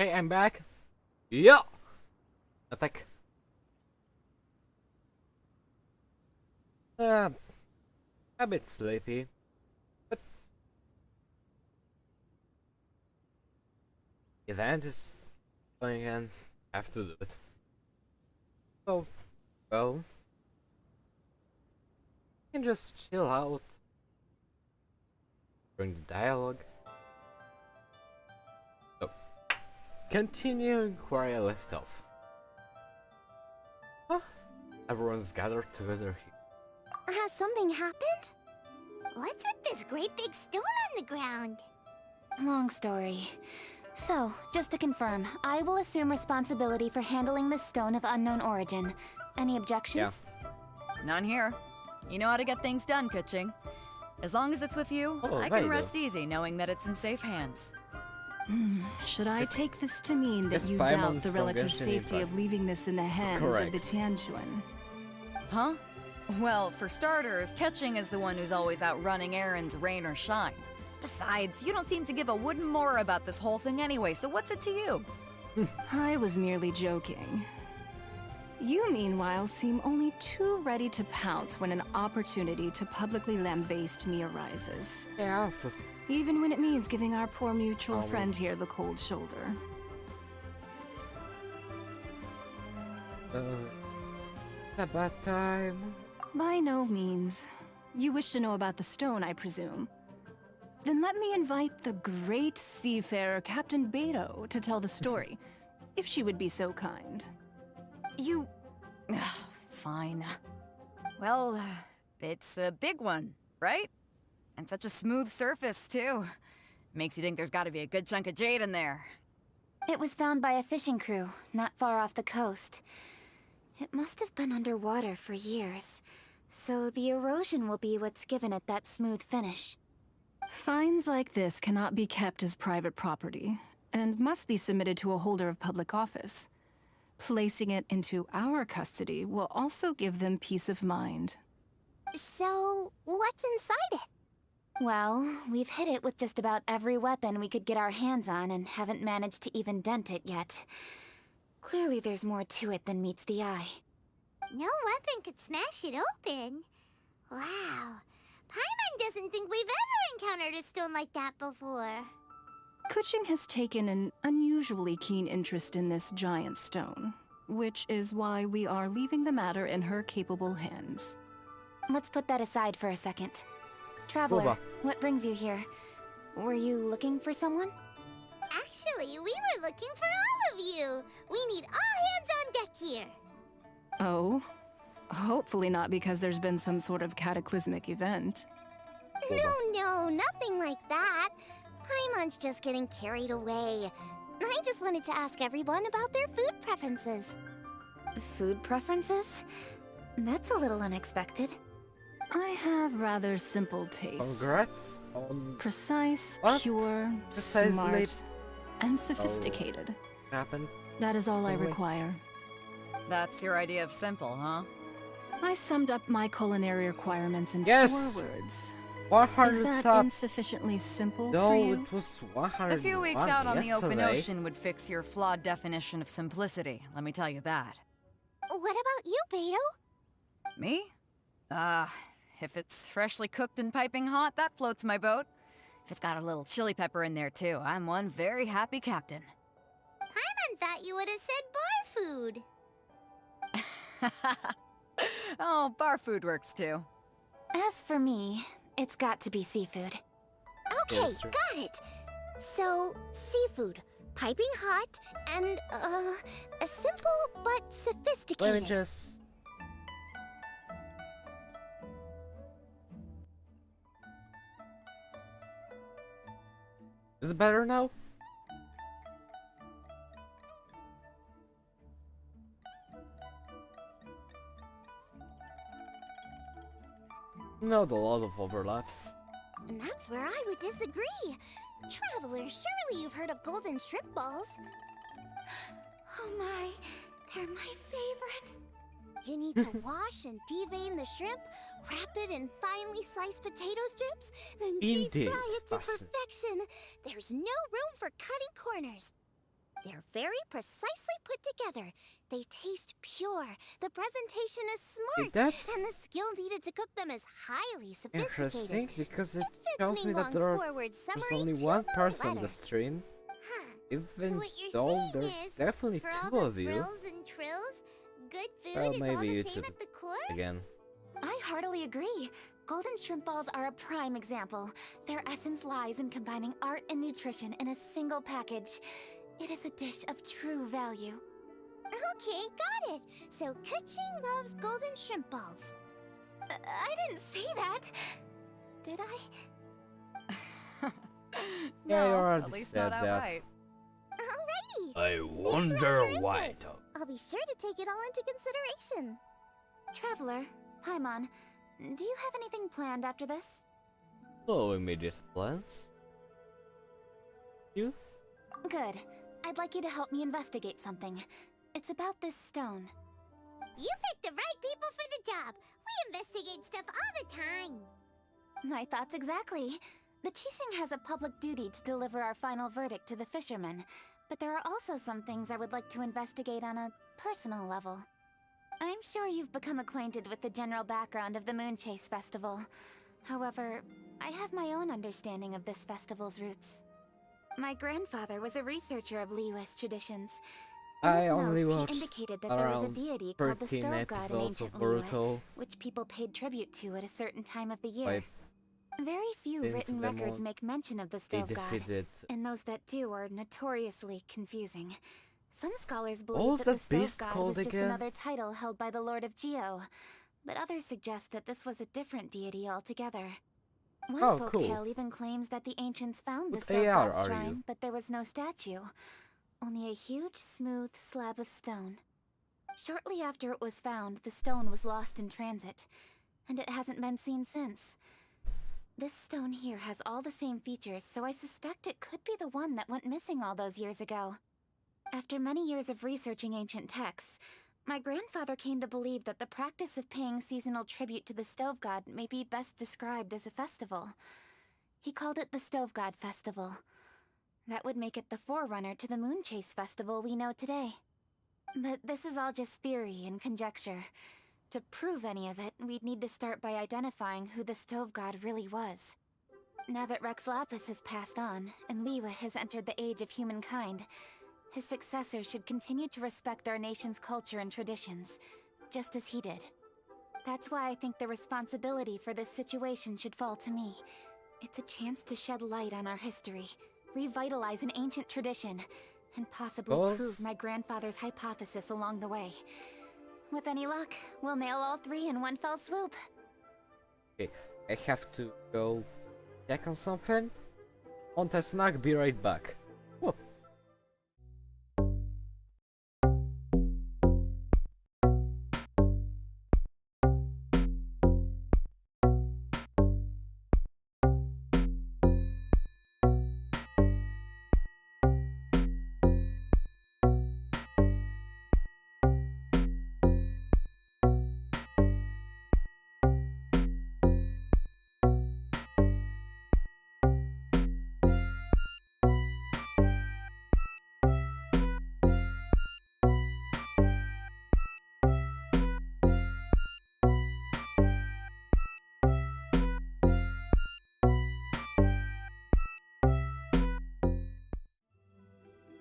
Okay, I'm back. Yeah. Attack. A bit sleepy, but the event is going and I have to do it. So, well, you can just chill out during the dialogue. So, continuing where I left off. Huh? Everyone's gathered together here. Has something happened? What's with this great big stone on the ground? Long story. So, just to confirm, I will assume responsibility for handling this stone of unknown origin. Any objections? None here. You know how to get things done, Kuching. As long as it's with you, Oh, I there can you rest go. easy knowing that it's in safe hands. Should I Yes. take this to mean that Yes, you Paimon doubt the from relative Genshin safety Impact. of leaving this in the hands of the Correct. Tianquan? Huh? Well, for starters, Ketching is the one who's always out running errands, rain or shine. Besides, you don't seem to give a wooden more about this whole thing anyway, so what's it to you? I was merely joking. You, meanwhile, seem only too ready to pounce when an opportunity to publicly lambaste me arises. Yeah, Even when it means giving our poor mutual Oh. friend here the cold shoulder. a bad time. By no means. You wish to know about the stone, I presume. Then let me invite the great seafarer Captain Beto to tell the story, if she would be so kind. You... Fine. Well, it's a big one, right? And such a smooth surface, too. Makes you think there's gotta be a good chunk of jade in there. It was found by a fishing crew, not far off the coast. It must have been underwater for years, so the erosion will be what's given it that smooth finish. Finds like this cannot be kept as private property, and must be submitted to a holder of public office. Placing it into our custody will also give them peace of mind. So, what's inside it? Well, we've hit it with just about every weapon we could get our hands on and haven't managed to even dent it yet. Clearly there's more to it than meets the eye. No weapon could smash it open. Wow. Paimon doesn't think we've ever encountered a stone like that before. Kuching has taken an unusually keen interest in this giant stone, which is why we are leaving the matter in her capable hands. Let's put that aside for a second. Traveler, Boba. what brings you here? Were you looking for someone? Actually, we were looking for all of you. We need all hands on deck here. Oh? Hopefully not because there's been some sort of cataclysmic event. No, nothing like that. Paimon's just getting carried away. I just wanted to ask everyone about their food preferences. Food preferences? That's a little unexpected. I have rather simple tastes. Congrats on Precise, What? pure, Precisely. smart, and sophisticated. what happened. That is all I Lovely. require. That's your idea of simple, huh? I summed up my culinary requirements in Yes! 4 words. 100 Is that subs. insufficiently simple No, for you? it was 100. A few weeks out on the open ocean would fix your flawed definition of simplicity, let me tell you that. What about you, Beto? Me? If it's freshly cooked and piping hot, that floats my boat. If it's got a little chili pepper in there too, I'm one very happy captain. Paimon thought you would have said bar food. Oh, bar food works too. As for me, it's got to be seafood. Okay, Yes, sir. got it. So, seafood, piping hot, and, simple but Let sophisticated. me just. Is it better now? Not a lot of overlaps. And that's where I would disagree. Traveler, surely you've heard of golden shrimp balls. Oh my, they're my favorite. You need to wash and devein the shrimp, wrap it in finely sliced potato strips, then deep Indeed, fry it to fascinating. perfection. There's no room for cutting corners. They're very precisely put together. They taste pure. The presentation is smart. that's And the skill needed to cook them is highly sophisticated. interesting because it fits shows me that Ningguang's there's forward summary only to one the person on the letter. stream. Huh. Even what you're though saying there's is, definitely for all two the of you. frills and trills, good food Well, is all maybe the same YouTube at the core? again. I heartily agree. Golden shrimp balls are a prime example. Their essence lies in combining art and nutrition in a single package. It is a dish of true value. Okay, got it. So Kuching loves golden shrimp balls. I didn't say that. Did I? Yeah, you No, already at least said not that. outright. Alrighty. I wonder why. I'll be sure to take it all into consideration. Traveler, Paimon, do you have anything planned after this? No immediate plans. You? Good. I'd like you to help me investigate something. It's about this stone. You picked the right people for the job. We investigate stuff all the time. My thoughts exactly. The Qixing has a public duty to deliver our final verdict to the fishermen, but there are also some things I would like to investigate on a personal level. I'm sure you've become acquainted with the general background of the Moonchase Festival. However, I have my own understanding of this festival's roots. My grandfather was a researcher of Liyue's traditions. In I his only notes, watched he indicated that there was a around deity called the 13 Stove God in episodes of ancient Liyue, Boruto. which people paid tribute to at a certain time of the year. By Very few into written them records all, make mention of the they Stove God, defeated. and those that do are notoriously confusing. Some scholars What believe was that the that Stove beast God called was just again? another title held by the Lord of Geo, but others suggest that this was a different deity altogether. One Oh, cool. folktale even claims that the ancients found the What Stove AR God's are shrine, you? but there was no statue, only a huge, smooth slab of stone. Shortly after it was found, the stone was lost in transit, and it hasn't been seen since. This stone here has all the same features, so I suspect it could be the one that went missing all those years ago. After many years of researching ancient texts, my grandfather came to believe that the practice of paying seasonal tribute to the Stove God may be best described as a festival. He called it the Stove God Festival. That would make it the forerunner to the Moonchase Festival we know today. But this is all just theory and conjecture. To prove any of it, we'd need to start by identifying who the Stove God really was. Now that Rex Lapis has passed on, and Liyue has entered the age of humankind, his successor should continue to respect our nation's culture and traditions, just as he did. That's why I think the responsibility for this situation should fall to me. It's a chance to shed light on our history, revitalize an ancient tradition, and possibly prove my grandfather's hypothesis along the way. With any luck, we'll nail all three in one fell swoop. Okay, I have to go check on something. Want a snack? Be right back. Whoa.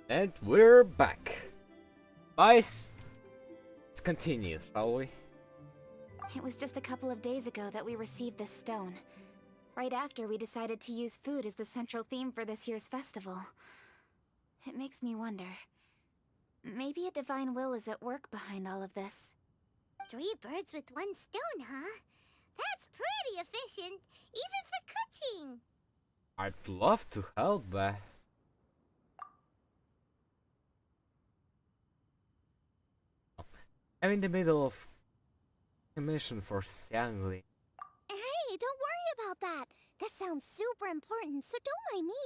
And we're back. Guys, let's continue, shall we? It was just a couple of days ago that we received this stone. Right after we decided to use food as the central theme for this year's festival. It makes me wonder. Maybe a divine will is at work behind all of this. 3 birds with 1 stone, huh? That's pretty efficient, even for cooking. I'd love to help, but I'm in the middle of a mission for Xiangli. Hey, don't worry about that. That sounds super important, so don't mind me.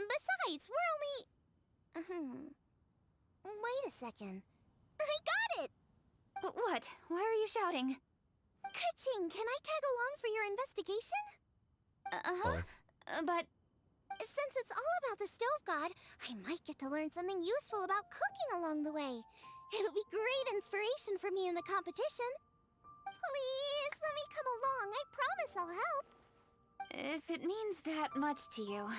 Besides, we're only... Wait a second. I got it! What? Why are you shouting? Kuching, can I tag along for your investigation? Uh-huh. But... Since it's all about the stove god, I might get to learn something useful about cooking along the way. It'll be great inspiration for me in the competition. Please, let me come along. I promise I'll help. If it means that much to you.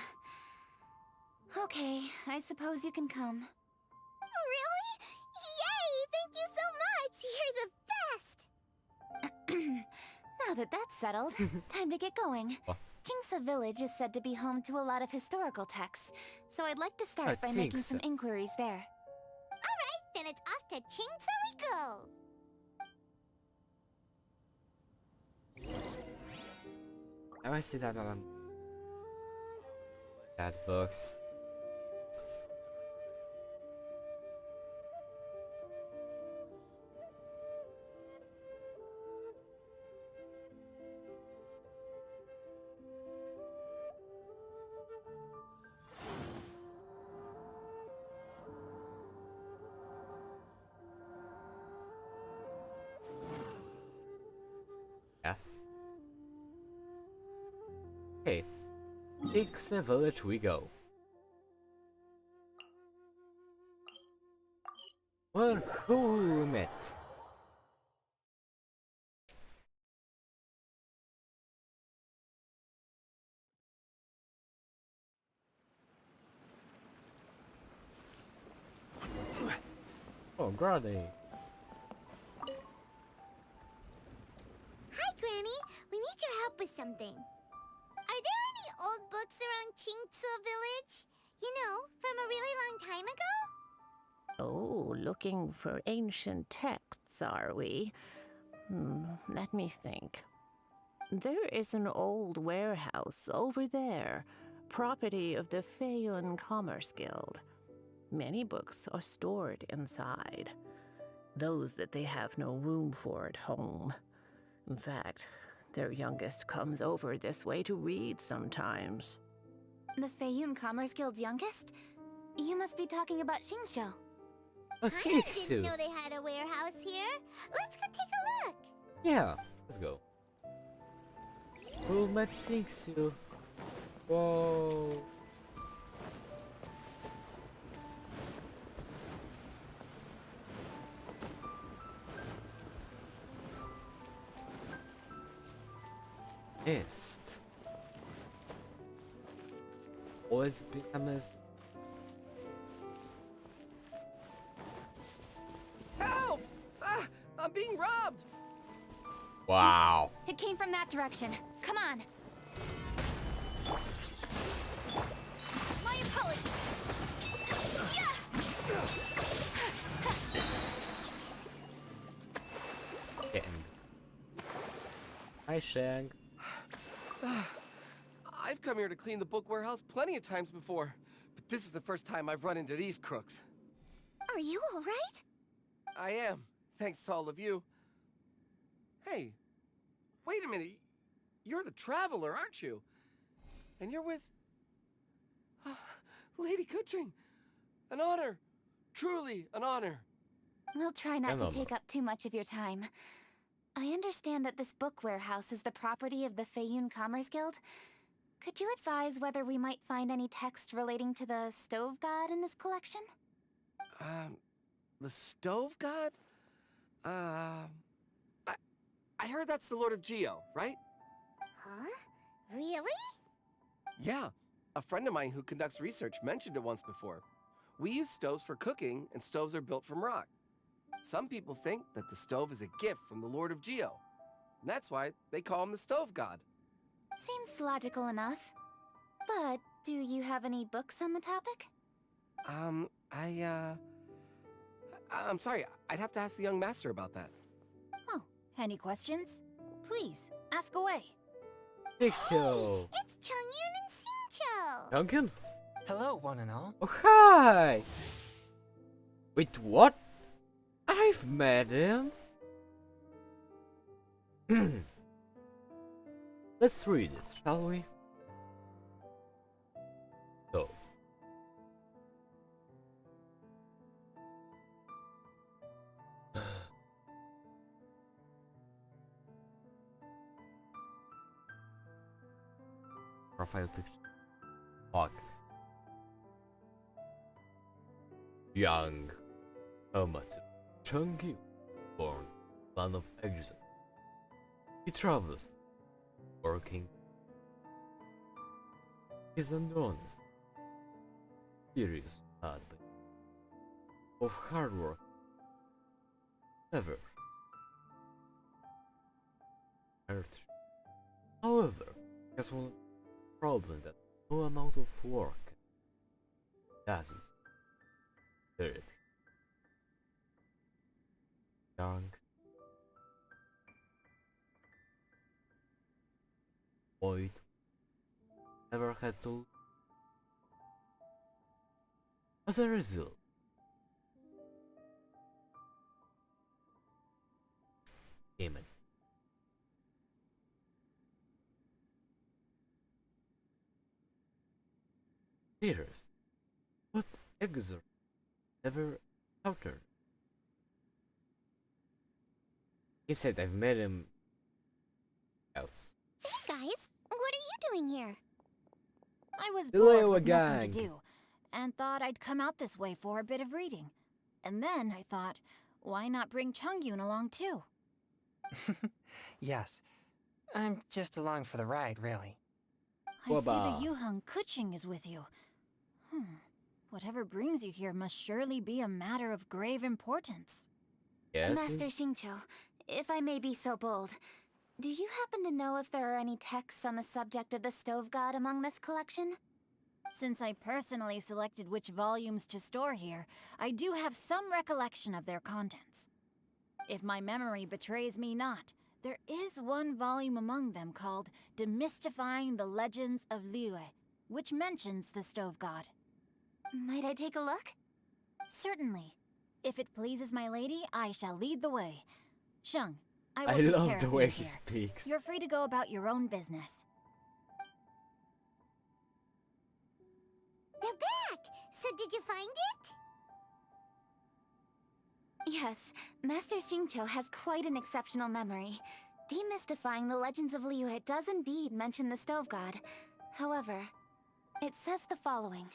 Okay, I suppose you can come. Really? Yay! Thank you so much! You're the best! Now that that's settled, time to get going. What? Jingsa Village is said to be home to a lot of historical texts, so I'd like to start by making some Jingsa. inquiries there. Alright, then it's off to Chingsa we go! Now I see that bad books. Yeah. Okay. Jingsa Village we go. Well, who met? Oh, Granny. Hi, Granny. We need your help with something. Are there any old books around Chingsa Village? You know, from a really long time ago? Oh, looking for ancient texts, are we? Let me think. There is an old warehouse over there, property of the Feiyun Commerce Guild. Many books are stored inside, those that they have no room for at home. In fact, their youngest comes over this way to read sometimes. The Feiyun Commerce Guild's youngest? You must be talking about Xingqiu. Oh, I Shiksu. didn't know they had a warehouse here. Let's go take a look. Yeah, let's go. Who met Shiksu? Whoa. Mist. Always becomes. Help! Ah, I'm being robbed! Wow. It came from that direction. Come on. My apologies. Getting. Hi, Shang. I've come here to clean the book warehouse plenty of times before, but this is the first time I've run into these crooks. Are you alright? I am, thanks to all of you. Hey, wait a minute. You're the traveler, aren't you? And you're with... Lady Kuching. An honor. Truly an honor. We'll try not to Hello. take up too much of your time. I understand that this book warehouse is the property of the Feiyun Commerce Guild. Could you advise whether we might find any text relating to the stove god in this collection? The stove god? I heard that's the Lord of Geo, right? Huh? Really? Yeah. A friend of mine who conducts research mentioned it once before. We use stoves for cooking, and stoves are built from rock. Some people think that the stove is a gift from the Lord of Geo. And that's why they call him the stove god. Seems logical enough. But do you have any books on the topic? I'm sorry, I'd have to ask the young master about that. Oh, any questions? Please, ask away. Shiksu. It's Chongyun and Xingqiu. Duncan? Hello, one and all. Oh, hi! Wait, what? I've met him. Let's read it, shall we? So. Profile picture. Fuck. Young hermit Chungi, born son of exile. He travels, working. He's an honest, serious husband of hard work. Never. However, he has one problem that no amount of work doesn't spirit. Young Void never had to. As a result, Amen. Serious, but exert never encountered. He said I've met him else. Hey guys, what are you doing here? I was The bored Leo with nothing gang. to do, and thought I'd come out this way for a bit of reading. And then I thought, why not bring Chungyun along too? Yes. I'm just along for the ride, really. I see Waba. the Yuheng Kuching is with you. Whatever brings you here must surely be a matter of grave importance. Yes. Master Xingqiu, if I may be so bold, do you happen to know if there are any texts on the subject of the stove god among this collection? Since I personally selected which volumes to store here, I do have some recollection of their contents. If my memory betrays me not, there is one volume among them called Demystifying the Legends of Liyue, which mentions the stove god. Might I take a look? Certainly. If it pleases my lady, I shall lead the way. Sheng, I will I take care love of the way things he here. speaks. You're free to go about your own business. They're back! So did you find it? Yes, Master Xingqiu has quite an exceptional memory. Demystifying the legends of Liyue does indeed mention the stove god. However, it says the following.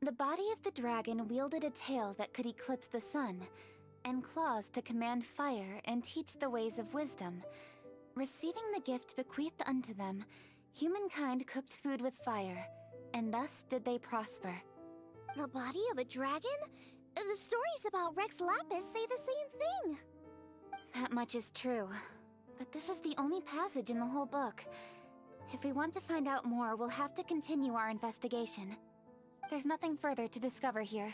The body of the dragon wielded a tail that could eclipse the sun, and claws to command fire and teach the ways of wisdom. Receiving the gift bequeathed unto them, humankind cooked food with fire, and thus did they prosper. The body of a dragon? The stories about Rex Lapis say the same thing. That much is true, but this is the only passage in the whole book. If we want to find out more, we'll have to continue our investigation. There's nothing further to discover here.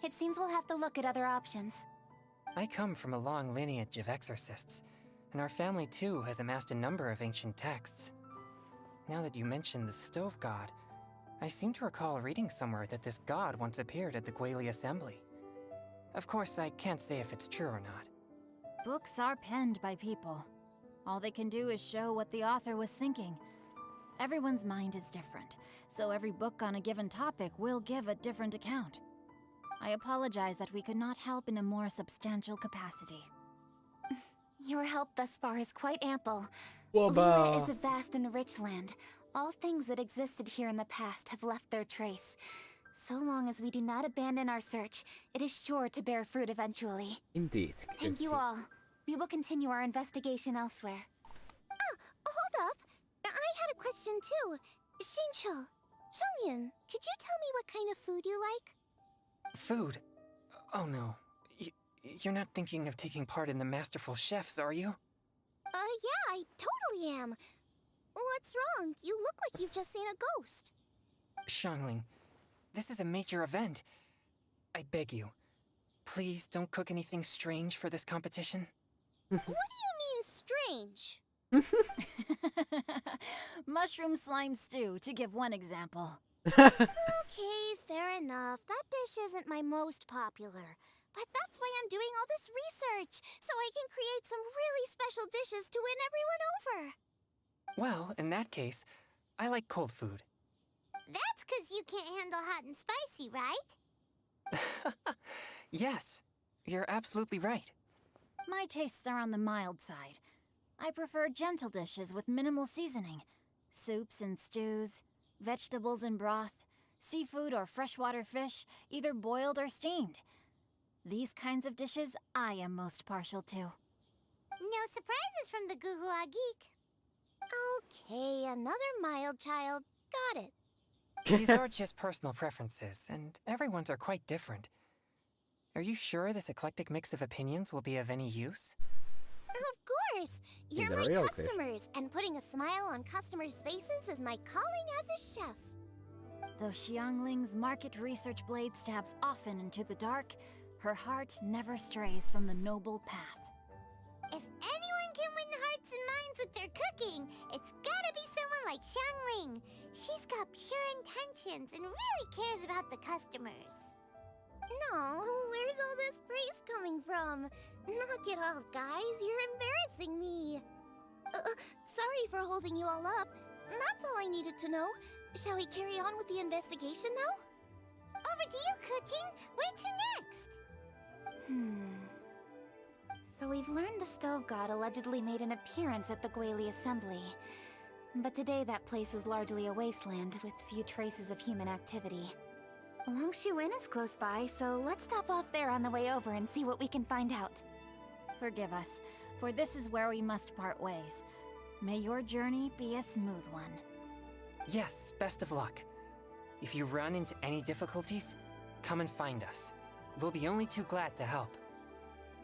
It seems we'll have to look at other options. I come from a long lineage of exorcists, and our family too has amassed a number of ancient texts. Now that you mention the stove god, I seem to recall reading somewhere that this god once appeared at the Guili Assembly. Of course, I can't say if it's true or not. Books are penned by people. All they can do is show what the author was thinking. Everyone's mind is different, so every book on a given topic will give a different account. I apologize that we could not help in a more substantial capacity. Your help thus far is quite ample. Waba. Liyue is a vast and rich land. All things that existed here in the past have left their trace. So long as we do not abandon our search, it is sure to bear fruit eventually. Indeed. Thank you all. We will continue our investigation elsewhere. Hold up. I had a question too. Xingqiu, Chongyun, could you tell me what kind of food you like? Food? Oh no. You're not thinking of taking part in the Masterful Chefs, are you? Yeah, I totally am. What's wrong? You look like you've just seen a ghost. Shangling, this is a major event. I beg you, please don't cook anything strange for this competition. What do you mean, strange? Mushroom slime stew, to give one example. Okay, fair enough. That dish isn't my most popular. But that's why I'm doing all this research, so I can create some really special dishes to win everyone over. Well, in that case, I like cold food. That's 'cause you can't handle hot and spicy, right? Yes, you're absolutely right. My tastes are on the mild side. I prefer gentle dishes with minimal seasoning. Soups and stews. vegetables in broth, seafood or freshwater fish, either boiled or steamed. These kinds of dishes I am most partial to. No surprises from the Goo Geek. Okay, another mild child. Got it. These are just personal preferences, and everyone's are quite different. Are you sure this eclectic mix of opinions will be of any use? Of course! You're the my real fish. customers, and putting a smile on customers' faces is my calling as a chef. Though Xiangling's market research blade stabs often into the dark, her heart never strays from the noble path. If anyone can win hearts and minds with their cooking, it's gotta be someone like Xiangling. She's got pure intentions and really cares about the customers. No, where's all this praise coming from? Knock it off, guys. You're embarrassing me. Sorry for holding you all up. That's all I needed to know. Shall we carry on with the investigation now? Over to you, Kuching. Where to next? So we've learned the Stove God allegedly made an appearance at the Guili Assembly. But today that place is largely a wasteland with few traces of human activity. Wangshu Inn is close by, so let's stop off there on the way over and see what we can find out. Forgive us, for this is where we must part ways. May your journey be a smooth one. Yes, best of luck. If you run into any difficulties, come and find us. We'll be only too glad to help.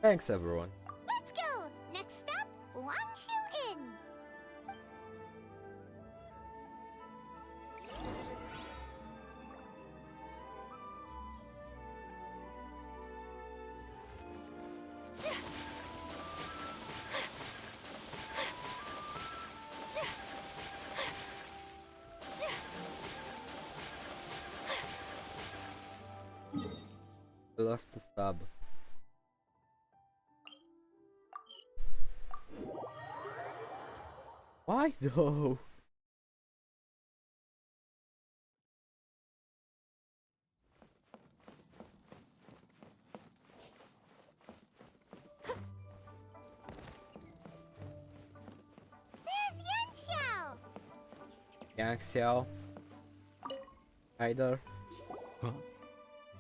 Thanks, everyone. Let's go! Next stop, Wangshu Inn! Lost the sub. Why though? There's Yanxiao! Yang Xiao. Either. Huh?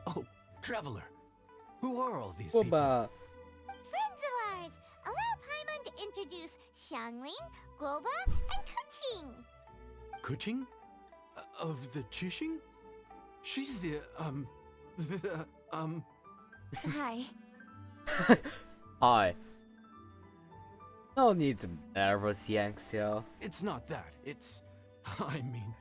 Oh, Traveler. Who are all these people? Boba. Friends of ours! Allow Paimon to introduce Xiangling, Guoba, and Kuching! Kuching? Of the Chishing? She's the, Hi. Hi. No need to be nervous, Yang Xiao. It's not that. It's... I mean,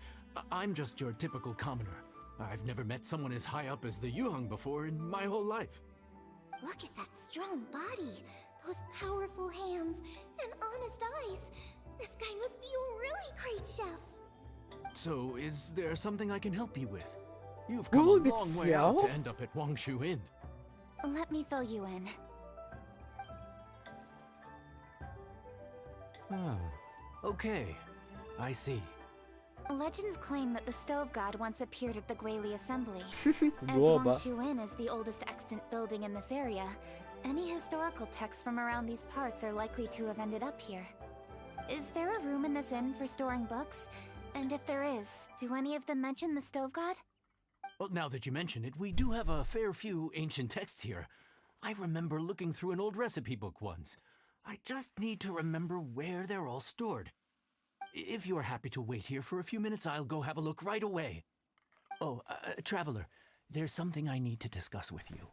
I'm just your typical commoner. I've never met someone as high up as the Yuheng before in my whole life. Look at that strong body, those powerful hands, and honest eyes. This guy must be a really great chef. So, is there something I can help you with? You've come a Good, long way out Xiao. to end up at Wangshu Inn. Let me fill you in. Ah, okay. I see. Legends claim that the Stove God once appeared at the Guili Assembly. As Guoba. Wangshu Inn is the oldest extant building in this area, any historical texts from around these parts are likely to have ended up here. Is there a room in this inn for storing books? And if there is, do any of them mention the Stove God? Well, now that you mention it, we do have a fair few ancient texts here. I remember looking through an old recipe book once. I just need to remember where they're all stored. If you are happy to wait here for a few minutes, I'll go have a look right away. Oh, Traveler, there's something I need to discuss with you.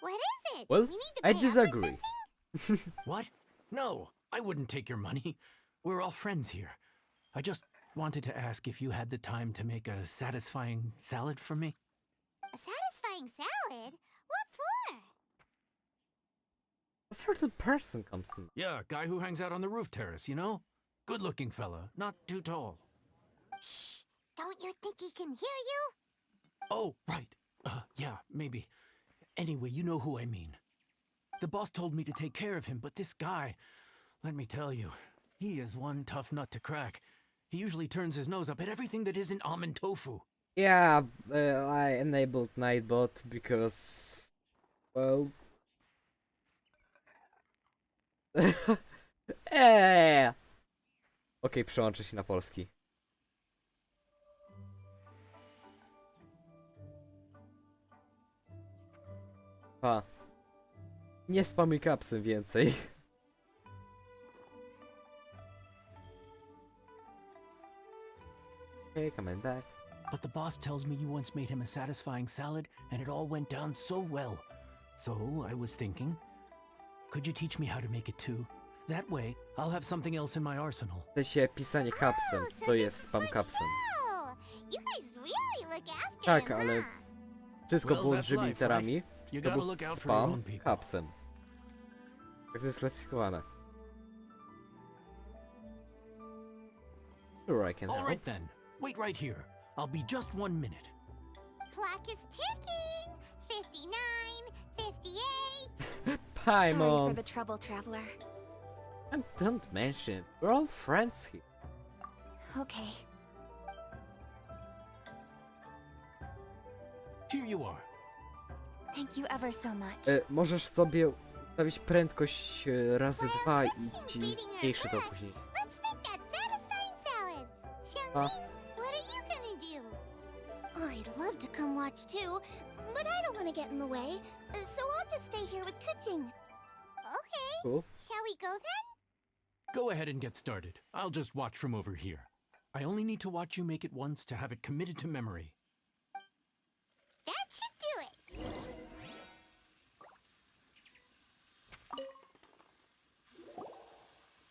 What is it? Well, We need to I pay up for disagree. something? What? No, I wouldn't take your money. We're all friends here. I just wanted to ask if you had the time to make a satisfying salad for me. A satisfying salad? What for? A certain person comes to me. Yeah, guy who hangs out on the roof terrace, you know? Good-looking fella, not too tall. Shh! Don't you think he can hear you? Oh, right. Yeah, maybe. Anyway, you know who I mean. The boss told me to take care of him, but this guy, let me tell you, he is one tough nut to crack. He usually turns his nose up at everything that isn't almond tofu. Yeah, I enabled Nightbot because, well... Okej, przełączę się na polski. Pa. Nie spamuj kapsem więcej. Okay, coming back. But the boss tells me you once made him a satisfying salad and it all went down so well. So I was thinking, could you teach me how to make it too? That way, I'll have something else in my arsenal. W sensie pisanie kapsem. So To this jest is spam for kapsem. show. You guys really look after Tak, him, ale huh? wszystko Well, było that's dużymi life, literami. You To gotta był look out for your spam own people. kapsem. Tak to jest klasyfikowane. Sure, I can All help. right then. Wait right here. I'll be just 1 minute. Clock is ticking. 59, 58. Bye, Sorry Mom. for the trouble, traveler. And don't mention it. We're all friends here. Okay. Here you are. Thank you ever so much. Możesz sobie ustawić prędkość razy 2 i ci zmniejszy to później. Let's make that satisfying salad. Huh? Xiangling, what are you gonna do? I'd love to come watch too, but I don't want to get in the way, so I'll just stay here with Kuching. Okay. Cool. Shall we go then? Go ahead and get started. I'll just watch from over here. I only need to watch you make it once to have it committed to memory. That should do it.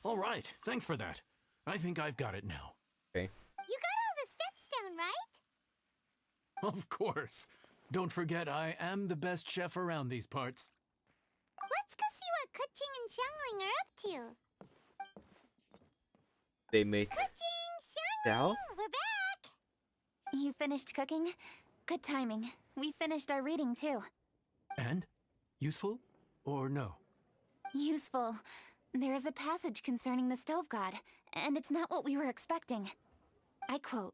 All right, thanks for that. I think I've got it now. Okay. You got all the steps down, right? Of course. Don't forget, I am the best chef around these parts. Let's go see what Kuching and Xiangling are up to. They made Kuching, Dal? Xiangling, we're back. You finished cooking? Good timing. We finished our reading too. And? Useful? Or no? Useful. There is a passage concerning the stove god, and it's not what we were expecting. I quote,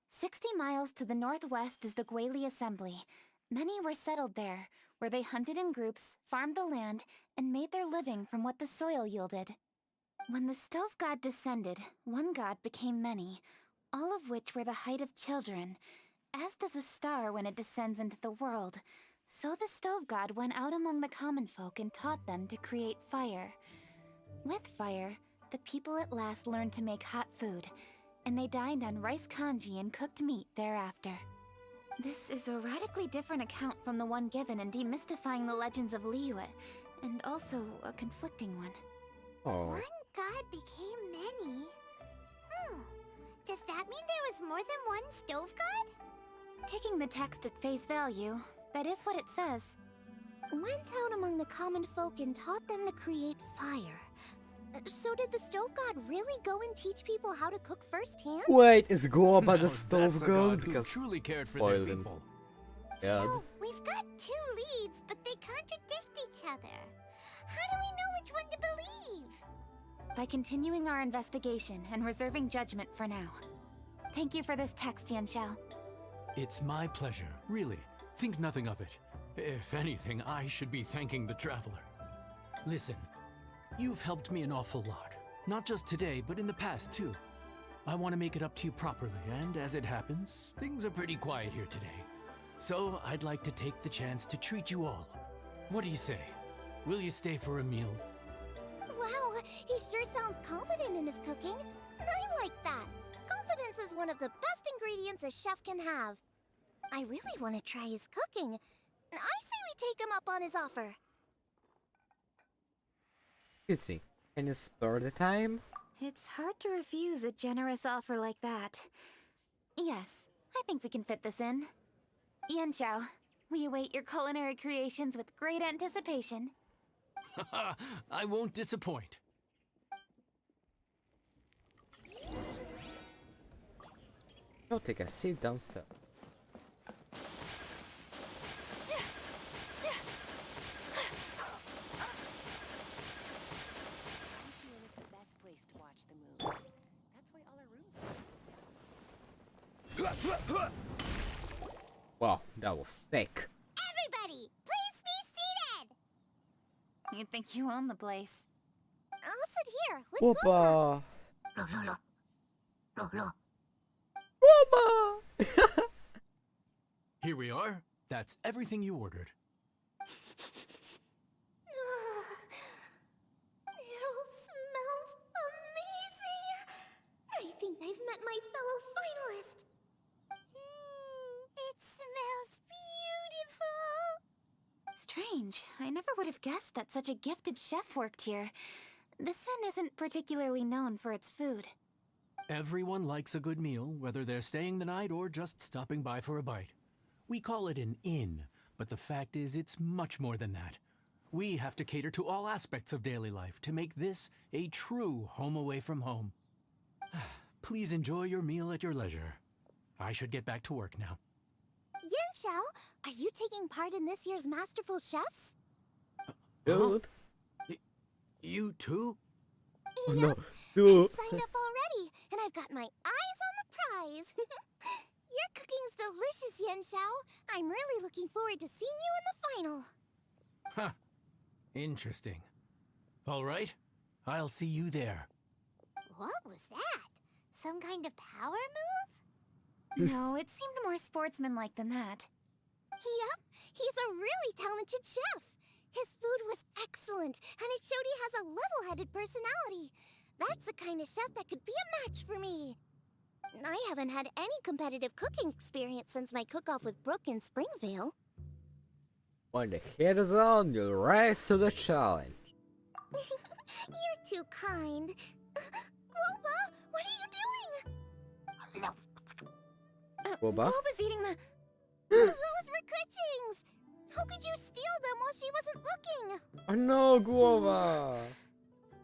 60 miles to the northwest is the Guili Assembly. Many were settled there, where they hunted in groups, farmed the land, and made their living from what the soil yielded. When the stove god descended, one god became many, all of which were the height of children. As does a star when it descends into the world, so the stove god went out among the common folk and taught them to create fire. With fire, the people at last learned to make hot food, and they dined on rice congee and cooked meat thereafter. This is a radically different account from the one given in demystifying the legends of Liyue, and also a conflicting one. Oh. One god became many. Does that mean there was more than one stove god? Taking the text at face value, that is what it says. Went out among the common folk and taught them to create fire. So did the stove god really go and teach people how to cook firsthand? Wait, is go about Now the stove that's a god? god who Because truly cared for spoiled their him. people. Yeah. So we've got two leads, but they contradict each other. How do we know which one to believe? By continuing our investigation and reserving judgment for now. Thank you for this text, Yanxiao. It's my pleasure, really. Think nothing of it. If anything, I should be thanking the traveler. Listen, you've helped me an awful lot. Not just today, but in the past, too. I want to make it up to you properly, and as it happens, things are pretty quiet here today. So I'd like to take the chance to treat you all. What do you say? Will you stay for a meal? Wow, he sure sounds confident in his cooking. I like that. Confidence is one of the best ingredients a chef can have. I really want to try his cooking. I say we take him up on his offer. Let's see. Can you spare the time? It's hard to refuse a generous offer like that. Yes, I think we can fit this in. Yanxiao, we await your culinary creations with great anticipation. I won't disappoint. Go take a seat downstairs. Genshin is the best place to watch the moon. That's why all our rooms are. Wow, that was sick. Everybody, please be seated. You think you own the place? I'll sit here with Opa! Lola. Opa! Here we are. That's everything you ordered. It all smells amazing! I think I've met my fellow finalist! It smells beautiful! Strange. I never would have guessed that such a gifted chef worked here. This inn isn't particularly known for its food. Everyone likes a good meal, whether they're staying the night or just stopping by for a bite. We call it an inn, but the fact is it's much more than that. We have to cater to all aspects of daily life to make this a true home away from home. Please enjoy your meal at your leisure. I should get back to work now. Yan Xiao, are you taking part in this year's Masterful Chefs? Dude. You too? Oh, Yep, no. I Dude. signed up already, and I've got my eyes on the prize. Your cooking's delicious, Yan Xiao. I'm really looking forward to seeing you in the final. Huh. Interesting. All right. I'll see you there. What was that? Some kind of power move? No, it seemed more sportsmanlike than that. Yep, he's a really talented chef. His food was excellent, and it showed he has a level-headed personality. That's the kind of chef that could be a match for me. I haven't had any competitive cooking experience since my cook-off with Brooke in Springvale. When the heat is on, you'll rise to the challenge. You're too kind. Guoba, what are you doing? Guoba? Guoba's eating the... Those were Kuching's! How could you steal them while she wasn't looking? Oh no, Guoba!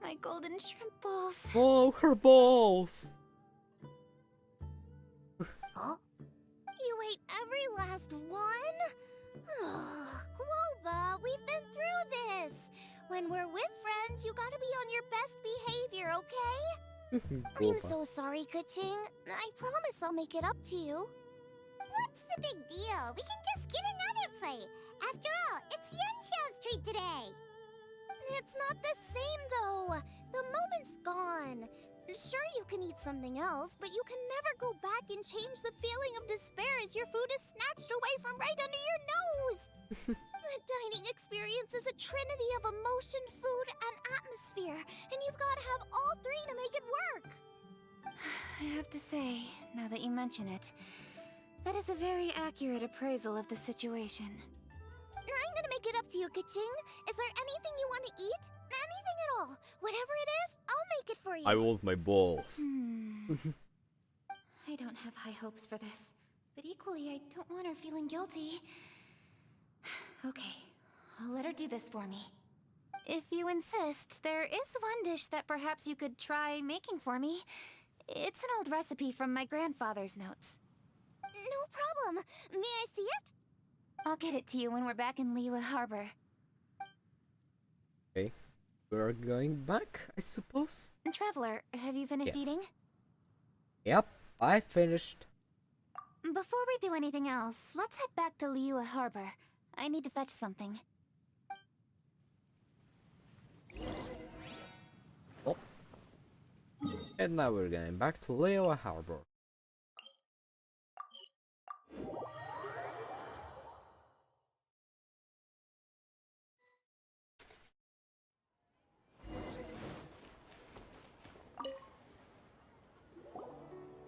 My golden shrimp balls. Oh, her balls! Huh? You ate every last one? Guoba, we've been through this. When we're with friends, you gotta be on your best behavior, okay? I'm so sorry, Kuching. I promise I'll make it up to you. What's the big deal? We can just get another plate. After all, it's Yan Xiao's treat today. It's not the same, though. The moment's gone. Sure, you can eat something else, but you can never go back and change the feeling of despair as your food is snatched away from right under your nose. The dining experience is a trinity of emotion, food, and atmosphere, and you've got to have all three to make it work. I have to say, now that you mention it, that is a very accurate appraisal of the situation. I'm gonna make it up to you, Kuching. Is there anything you want to eat? Anything at all. Whatever it is, I'll make it for you. I want my balls. I don't have high hopes for this, but equally I don't want her feeling guilty. Okay, I'll let her do this for me. If you insist, there is one dish that perhaps you could try making for me. It's an old recipe from my grandfather's notes. No problem. May I see it? I'll get it to you when we're back in Liyue Harbor. Okay, we're going back, I suppose? Traveler, have you finished Yes. eating? Yep, I finished. Before we do anything else, let's head back to Liyue Harbor. I need to fetch something. Oh. And now we're going back to Liyue Harbor.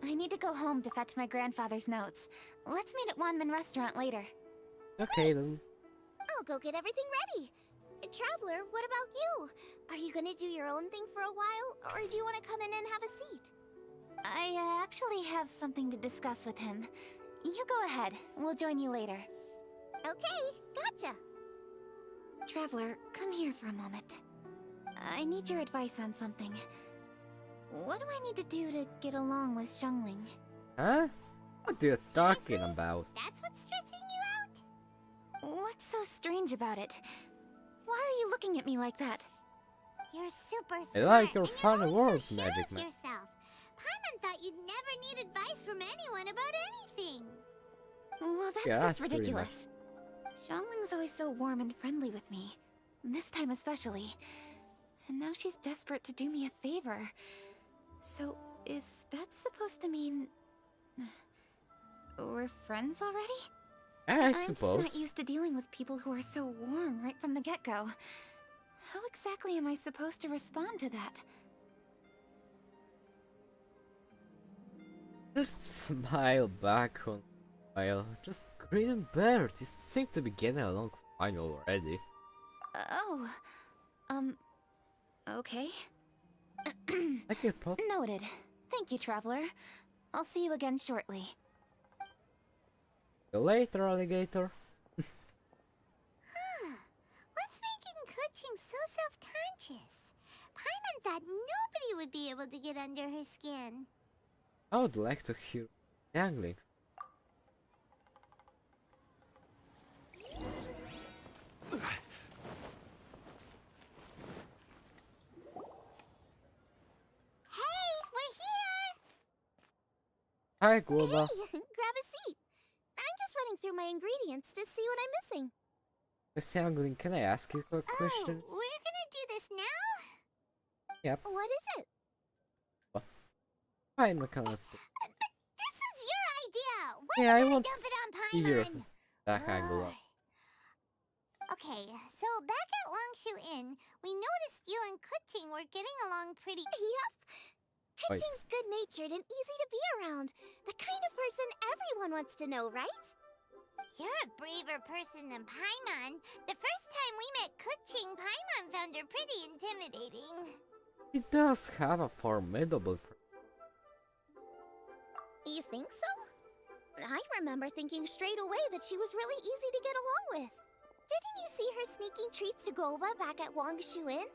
I need to go home to fetch my grandfather's notes. Let's meet at Wanmin Restaurant later. Okay then. I'll go get everything ready. Traveler, what about you? Are you gonna do your own thing for a while, or do you want to come in and have a seat? I actually have something to discuss with him. You go ahead. We'll join you later. Okay, gotcha. Traveler, come here for a moment. I need your advice on something. What do I need to do to get along with Xiangling? Huh? What are you talking about? That's what's stressing you out? What's so strange about it? Why are you looking at me like that? You're super I smart, like your and you're fun always words, so sure Magic of Man. yourself. Paimon thought you'd never need advice from anyone about anything. Well, that's Yeah, just that's pretty ridiculous. Xiangling's always so warm and friendly with me. This time especially. And now she's desperate to do me a favor. So, is that supposed to mean... we're friends already? I I'm just suppose. not used to dealing with people who are so warm right from the get-go. How exactly am I supposed to respond to that? Just smile back on smile. Just grin and bear. You seem to be getting along fine already. Oh, okay. Like your pop. Noted. Thank you, Traveler. I'll see you again shortly. See you later, alligator. What's making Kuching so self-conscious? Paimon thought nobody would be able to get under her skin. I would like to hear dangling. Hey, we're here! Hi, Guoba. Hey, grab a seat. I'm just running through my ingredients to see what I'm missing. Miss Youngling, can I ask you a question? Oh, we're gonna do this now? Yep. What is it? Hi, Mechanics. This is your idea! Why Yeah, I you want gotta dump it on Here, Paimon? that angle up. Okay, so back at Longshu Inn, we noticed you and Kuching were getting along pretty. Yep. Wait. Kuching's good-natured and easy to be around. The kind of person everyone wants to know, right? You're a braver person than Paimon. The first time we met Kuching, Paimon found her pretty intimidating. He does have a formidable. You think so? I remember thinking straight away that she was really easy to get along with. Didn't you see her sneaking treats to Goba back at Wangshu Inn?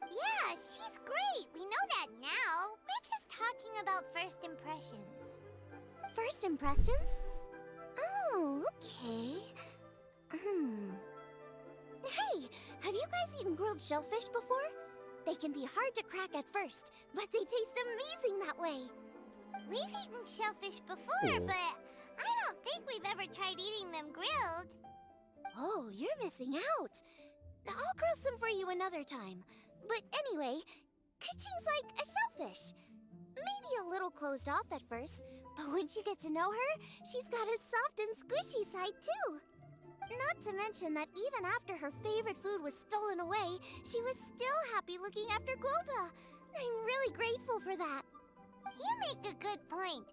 Yeah, she's great. We know that now. We're just talking about first impressions. First impressions? Oh, okay. Hey, have you guys eaten grilled shellfish before? They can be hard to crack at first, but they taste amazing that way. We've eaten shellfish before, Ooh. but I don't think we've ever tried eating them grilled. Oh, you're missing out. I'll grill some for you another time. But anyway, Kuching's like a shellfish. Maybe a little closed off at first, but once you get to know her, she's got a soft and squishy side too. Not to mention that even after her favorite food was stolen away, she was still happy looking after Guoba. I'm really grateful for that. You make a good point.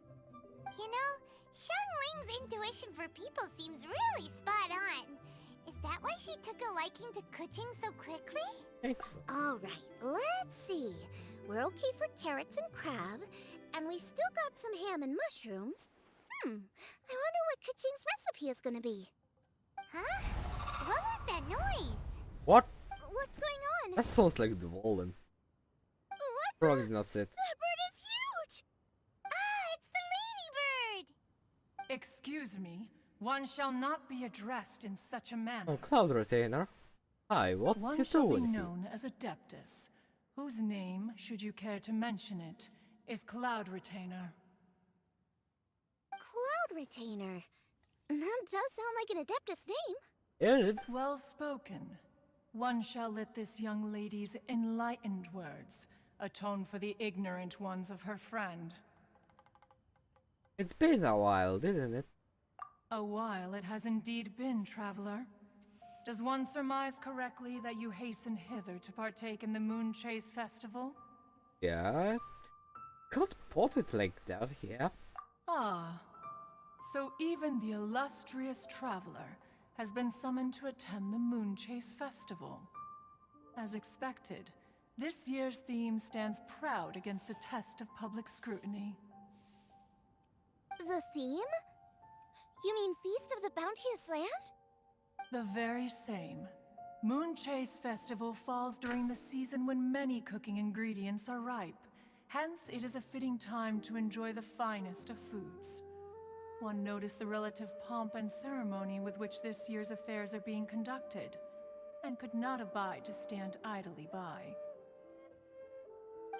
You know, Xiangling's intuition for people seems really spot on. Is that why she took a liking to Kuching so quickly? Thanks. All right, let's see. We're okay for carrots and crab, and we still got some ham and mushrooms. I wonder what Kuching's recipe is gonna be. Huh? What was that noise? What? What's going on? That sounds like the Volan. What? Probably not it. That bird is huge! Ah, it's the ladybird! Excuse me, one shall not be addressed in such a manner. Oh, Cloud Retainer. Hi, what One you shall be doing here? known as Adeptus, whose name, should you care to mention it, is Cloud Retainer. Cloud Retainer. That does sound like an Adeptus name. Yeah, Well spoken. One shall let this young lady's enlightened words atone for the ignorant ones of her friend. it's been a while, didn't it? A while it has indeed been, traveler. Does one surmise correctly that you hasten hither to partake in the Moon Chase Festival? Yeah. Can't put it like that, yeah. Ah, so even the illustrious traveler has been summoned to attend the Moon Chase Festival. As expected, this year's theme stands proud against the test of public scrutiny. The theme? You mean Feast of the Bounteous Land? The very same. Moon Chase Festival falls during the season when many cooking ingredients are ripe. Hence, it is a fitting time to enjoy the finest of foods. One noticed the relative pomp and ceremony with which this year's affairs are being conducted, and could not abide to stand idly by.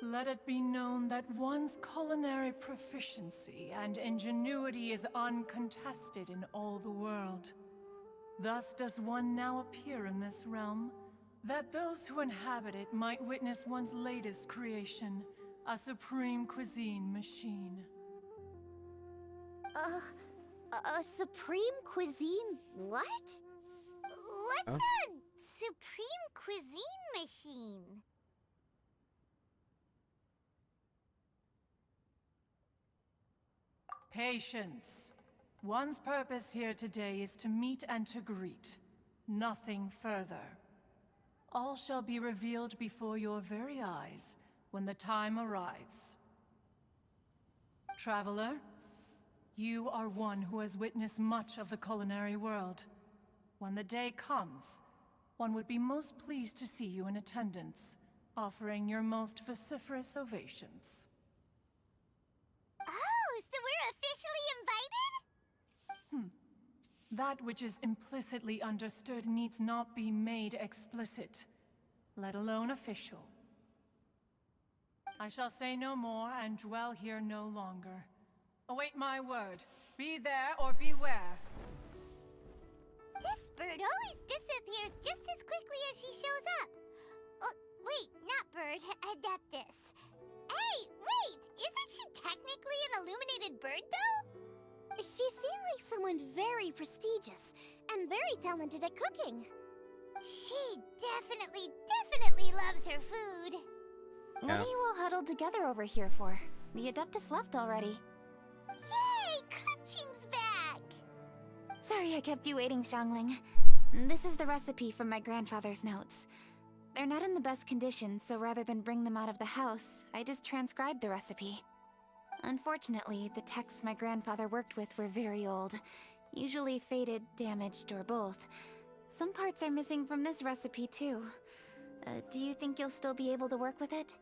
Let it be known that one's culinary proficiency and ingenuity is uncontested in all the world. Thus does one now appear in this realm, that those who inhabit it might witness one's latest creation, a supreme cuisine machine. A supreme cuisine what? What's Huh? a supreme cuisine machine? Patience. One's purpose here today is to meet and to greet. Nothing further. All shall be revealed before your very eyes when the time arrives. Traveler, you are one who has witnessed much of the culinary world. When the day comes, one would be most pleased to see you in attendance, offering your most vociferous ovations. Oh, so we're officially invited? That which is implicitly understood needs not be made explicit, let alone official. I shall say no more and dwell here no longer. Await my word. Be there or beware. This bird always disappears just as quickly as she shows up. Oh, wait, not bird, Adeptus. Hey, wait! Isn't she technically an illuminated bird, though? She seemed like someone very prestigious and very talented at cooking. She definitely loves her food. What are you all huddled together over here for? The Adeptus left already. Yay! Kaching's back! Sorry I kept you waiting, Xiangling. This is the recipe from my grandfather's notes. They're not in the best condition, so rather than bring them out of the house, I just transcribed the recipe. Unfortunately, the texts my grandfather worked with were very old, usually faded, damaged, or both. Some parts are missing from this recipe, too. Do you think you'll still be able to work with it?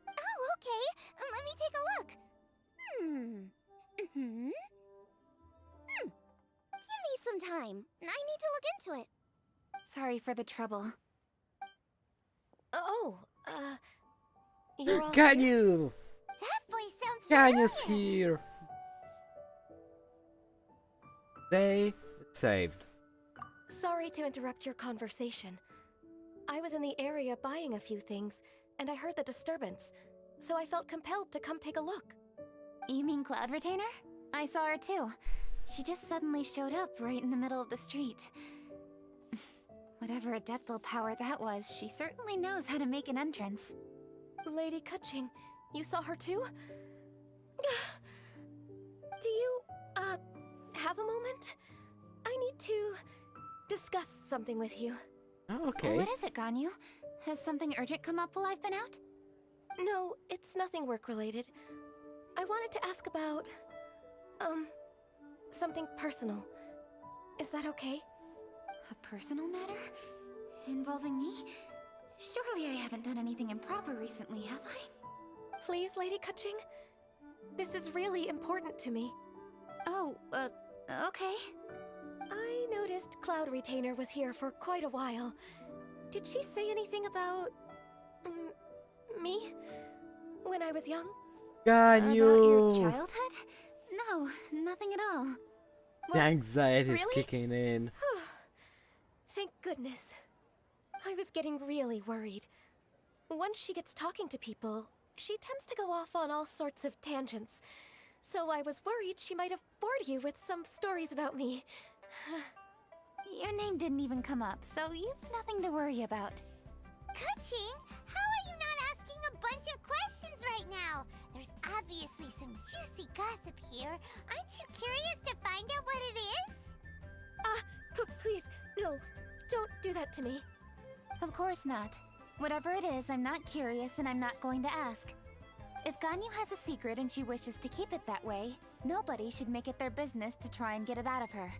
Oh, okay. Let me take a look. Give me some time. I need to look into it. Sorry for the trouble. You're all Ganyu! That voice sounds Ganyu's familiar. here! They saved. Sorry to interrupt your conversation. I was in the area buying a few things, and I heard the disturbance, so I felt compelled to come take a look. You mean Cloud Retainer? I saw her too. She just suddenly showed up right in the middle of the street. Whatever adeptal power that was, she certainly knows how to make an entrance. Lady Kaching, you saw her too? Do you, have a moment? I need to discuss something with you. Oh, okay. What is it, Ganyu? Has something urgent come up while I've been out? No, it's nothing work-related. I wanted to ask about, something personal. Is that okay? A personal matter? Involving me? Surely I haven't done anything improper recently, have I? Please, Lady Kaching? This is really important to me. Oh, okay. I noticed Cloud Retainer was here for quite a while. Did she say anything about... me? When I was young? Ganyu! About your childhood? No, nothing at all. The anxiety is really? kicking in. Thank goodness. I was getting really worried. Once she gets talking to people, she tends to go off on all sorts of tangents. So I was worried she might have bored you with some stories about me. Your name didn't even come up, so you've nothing to worry about. Kaching, how are you not asking a bunch of questions right now? There's obviously some juicy gossip here. Aren't you curious to find out what it is? Please, no, don't do that to me. Of course not. Whatever it is, I'm not curious and I'm not going to ask. If Ganyu has a secret and she wishes to keep it that way, nobody should make it their business to try and get it out of her.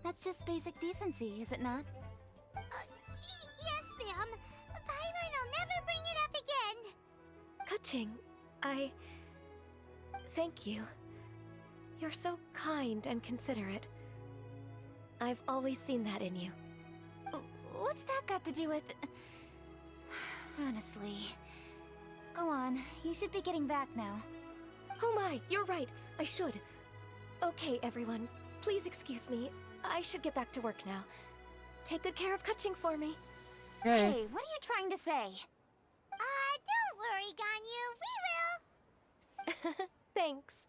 That's just basic decency, is it not? Yes, ma'am. Paimon will never bring it up again. Kaching, thank you. You're so kind and considerate. I've always seen that in you. What's that got to do with... Honestly... Go on, you should be getting back now. Oh my, you're right, I should. Okay, everyone, please excuse me. I should get back to work now. Take good care of Kaching for me. Hey, what are you trying to say? Don't worry, Ganyu. We will. Thanks.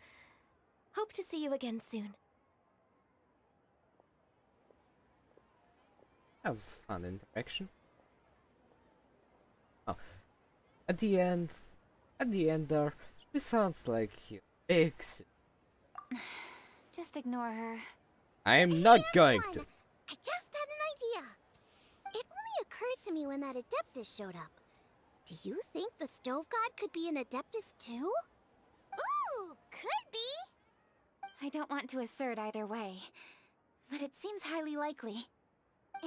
Hope to see you again soon. That was fun interaction. Oh, at the end there, she sounds like a big. Just ignore her. I am not going to. I just had an idea. It only occurred to me when that Adeptus showed up. Do you think the Stove God could be an Adeptus too? Ooh, could be. I don't want to assert either way, but it seems highly likely.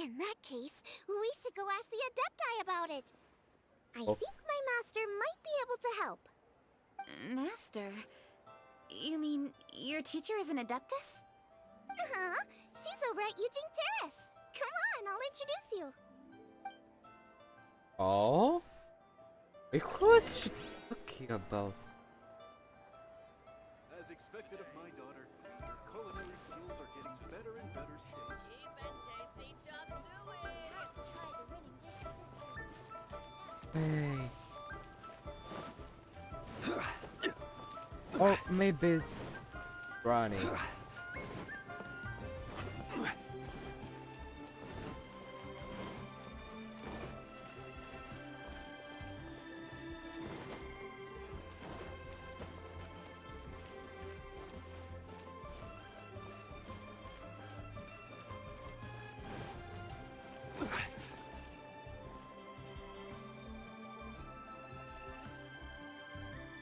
In that case, we should go ask the Adepti about it. I Oh. think my master might be able to help. Master? You mean your teacher is an Adeptus? Uh-huh. She's over at Eugene Terrace. Come on, I'll introduce you. Oh? Wait, who is she talking about? As expected of my daughter, your culinary skills are getting better and better stage. Hey. Or maybe it's Ronnie.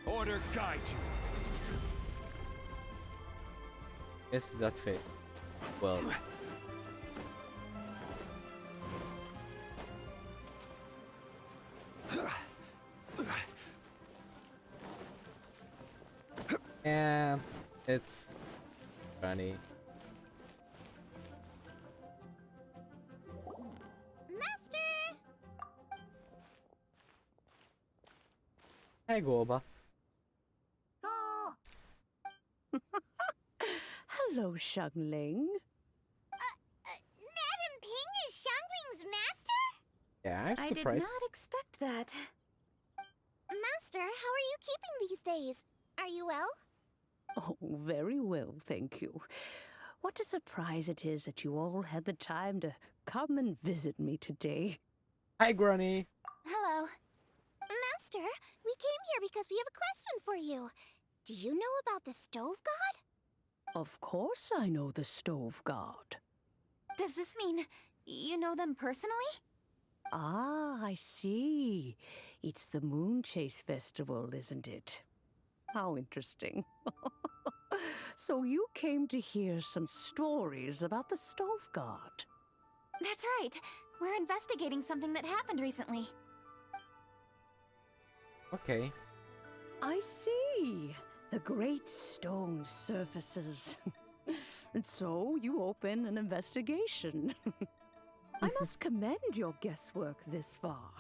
Order guide you. Is that fake? Well. Yeah, it's funny. Master! Hey, Goba. Oh! Hello, Xiangling. Madam Ping is Xiangling's master? Yeah, I'm I did surprised. not expect that. Master, how are you keeping these days? Are you well? Oh, very well, thank you. What a surprise it is that you all had the time to come and visit me today. Hi, Granny. Hello. Master, we came here because we have a question for you. Do you know about the Stove God? Of course I know the Stove God. Does this mean you know them personally? Ah, I see. It's the Moon Chase Festival, isn't it? How interesting. So you came to hear some stories about the Stove God. That's right. We're investigating something that happened recently. Okay. I see. The great stone surfaces. And so you open an investigation. I must commend your guesswork this far.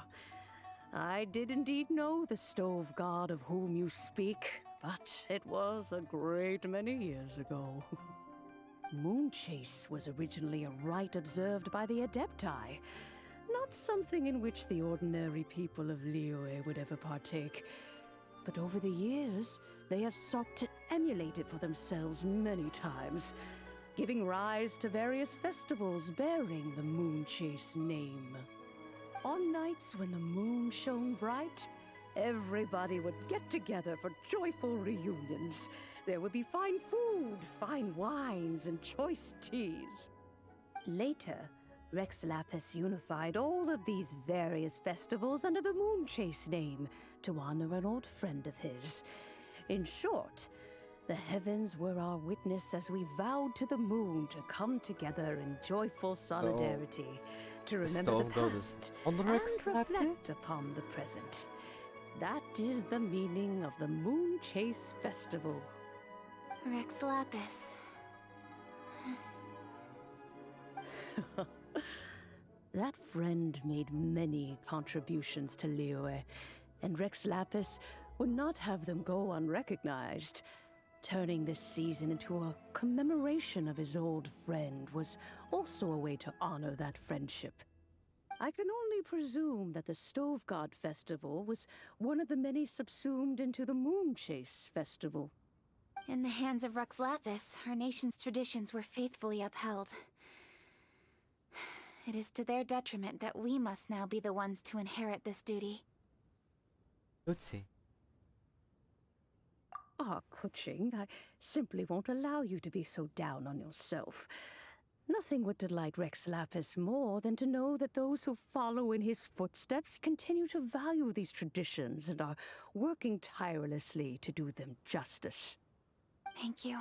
I did indeed know the Stove God of whom you speak, but it was a great many years ago. Moon Chase was originally a rite observed by the Adepti, not something in which the ordinary people of Liyue would ever partake. But over the years, they have sought to emulate it for themselves many times, giving rise to various festivals bearing the Moon Chase name. On nights when the moon shone bright, everybody would get together for joyful reunions. There would be fine food, fine wines, and choice teas. Later, Rex Lapis unified all of these various festivals under the Moon Chase name to honor an old friend of his. In short, the heavens were our witness as we vowed to the moon to come together in joyful solidarity, to remember the Stove God is past on the and Rex Lapis? reflect upon the present. That is the meaning of the Moon Chase Festival. Rex Lapis. That friend made many contributions to Liyue, and Rex Lapis would not have them go unrecognized. Turning this season into a commemoration of his old friend was also a way to honor that friendship. I can only presume that the Stove God Festival was one of the many subsumed into the Moon Chase Festival. In the hands of Rex Lapis, our nation's traditions were faithfully upheld. It is to their detriment that we must now be the ones to inherit this duty. Tootsie. Ah, Kuching, I simply won't allow you to be so down on yourself. Nothing would delight Rex Lapis more than to know that those who follow in his footsteps continue to value these traditions and are working tirelessly to do them justice. Thank you.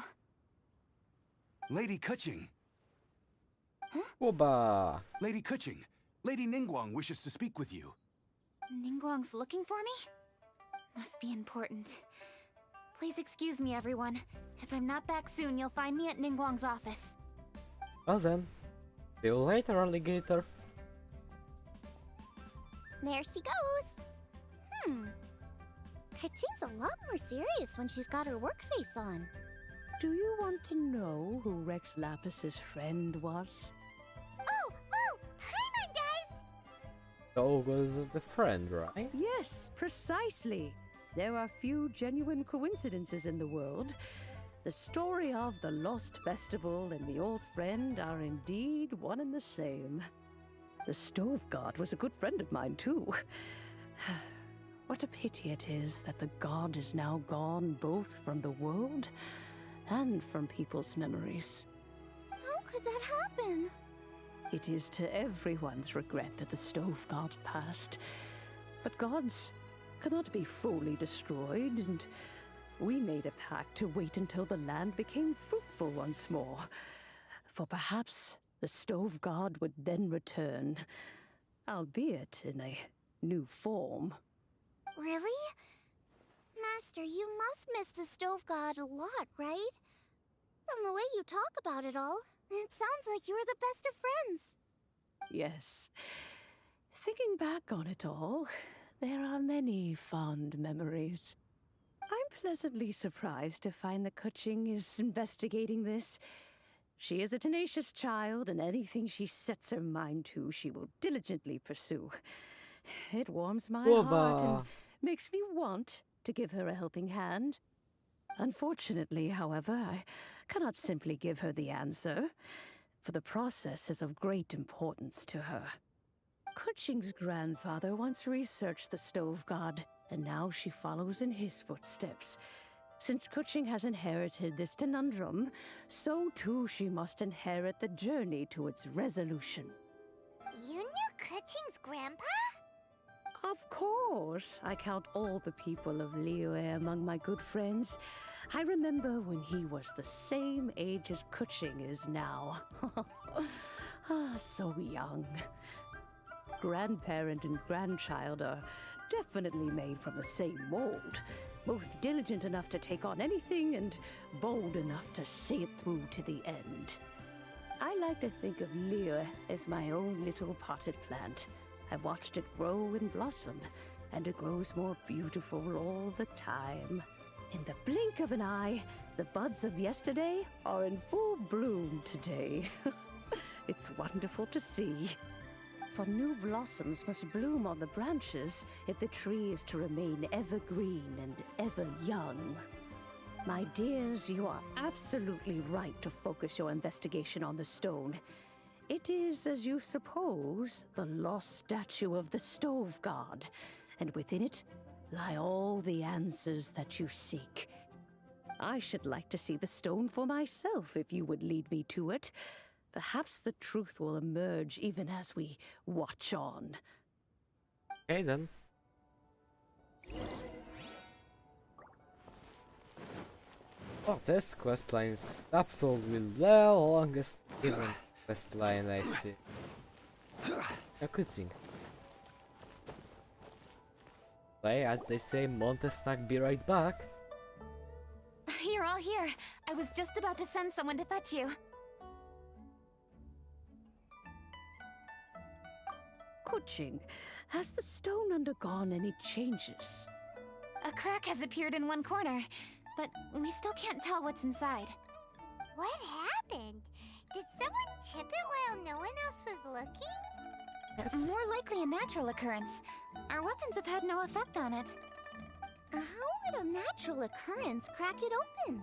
Lady Kuching. Oba! Lady Kuching, Lady Ningguang wishes to speak with you. Ningguang's looking for me? Must be important. Please excuse me, everyone. If I'm not back soon, you'll find me at Ningguang's office. Well then, see you later, alligator. There she goes. Kaching's a lot more serious when she's got her work face on. Do you want to know who Rex Lapis's friend was? Oh! Hi, my guys! The ogre's the friend, right? Yes, precisely. There are few genuine coincidences in the world. The story of the Lost Festival and the old friend are indeed one and the same. The Stove God was a good friend of mine, too. What a pity it is that the god is now gone both from the world and from people's memories. How could that happen? It is to everyone's regret that the Stove God passed. But gods cannot be fully destroyed, and we made a pact to wait until the land became fruitful once more. For perhaps the Stove God would then return, albeit in a new form. Really? Master, you must miss the Stove God a lot, right? From the way you talk about it all, it sounds like you were the best of friends. Yes. Thinking back on it all, there are many fond memories. I'm pleasantly surprised to find that Kuching is investigating this. She is a tenacious child, and anything she sets her mind to, she will diligently pursue. It warms my heart and makes me want to give her a helping hand. Unfortunately, however, I cannot simply give her the answer, for the process is of great importance to her. Kuching's grandfather once researched the Stove God, and now she follows in his footsteps. Since Kuching has inherited this conundrum, so too she must inherit the journey to its resolution. You knew Kuching's grandpa? Of course. I count all the people of Liyue among my good friends. I remember when he was the same age as Kuching is now. So young. Grandparent and grandchild are definitely made from the same mold. Both diligent enough to take on anything and bold enough to see it through to the end. I like to think of Liyue as my own little potted plant. I've watched it grow and blossom, and it grows more beautiful all the time. In the blink of an eye, the buds of yesterday are in full bloom today. It's wonderful to see. For new blossoms must bloom on the branches if the tree is to remain evergreen and ever young. My dears, you are absolutely right to focus your investigation on the stone. It is, as you suppose, the lost statue of the Stove God, and within it lie all the answers that you seek. I should like to see the stone for myself if you would lead me to it. Perhaps the truth will emerge even as we watch on. Okay then. Oh, this questline is absolutely the longest even questline I've seen. I could sing. Play, as they say, Montesnack, be right back. You're all here. I was just about to send someone to fetch you. Kuching, has the stone undergone any changes? A crack has appeared in one corner, but we still can't tell what's inside. What happened? Did someone chip it while no one else was looking? More likely a natural occurrence. Our weapons have had no effect on it. How would a natural occurrence crack it open?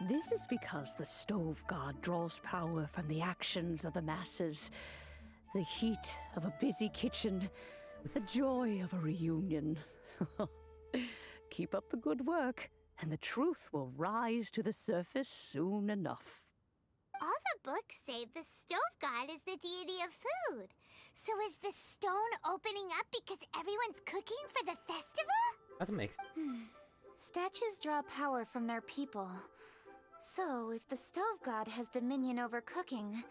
This is because the Stove God draws power from the actions of the masses. The heat of a busy kitchen, the joy of a reunion. Keep up the good work, and the truth will rise to the surface soon enough. All the books say the stove god is the deity of food. So is the stone opening up because everyone's cooking for the festival? That makes Statues draw power from their people. So, if the stove god has dominion over cooking,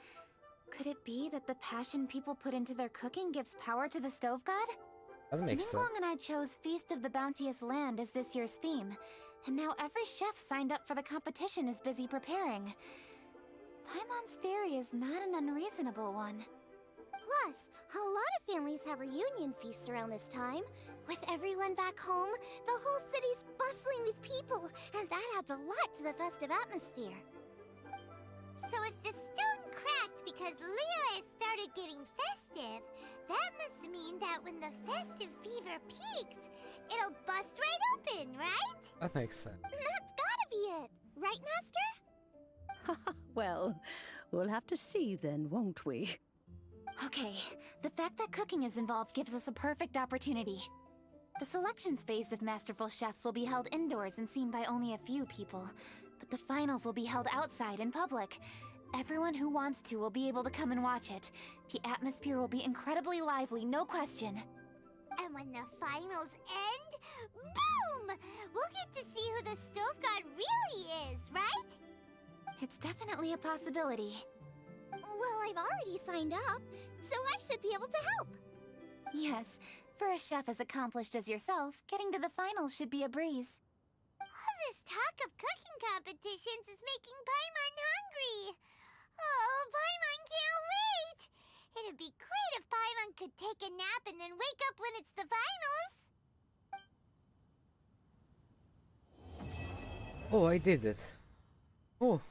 could it be that the passion people put into their cooking gives power to the stove god? that makes sense. Ningguang and I chose Feast of the Bounteous Land as this year's theme, and now every chef signed up for the competition is busy preparing. Paimon's theory is not an unreasonable one. Plus, a lot of families have reunion feasts around this time. With everyone back home, the whole city's bustling with people, and that adds a lot to the festive atmosphere. So if the stone cracked because Leo has started getting festive, that must mean that when the festive fever peaks, it'll bust right open, right? That makes sense. That's gotta be it, right, Master? Well, we'll have to see then, won't we? Okay, the fact that cooking is involved gives us a perfect opportunity. The selections phase of Masterful Chefs will be held indoors and seen by only a few people, but the finals will be held outside in public. Everyone who wants to will be able to come and watch it. The atmosphere will be incredibly lively, no question. And when the finals end, boom! We'll get to see who the stove god really is, right? It's definitely a possibility. Well, I've already signed up, so I should be able to help. Yes, for a chef as accomplished as yourself, getting to the finals should be a breeze. All this talk of cooking competitions is making Paimon hungry. Oh, Paimon can't wait! It'd be great if Paimon could take a nap and then wake up when it's the finals. Oh, I did it. Oh.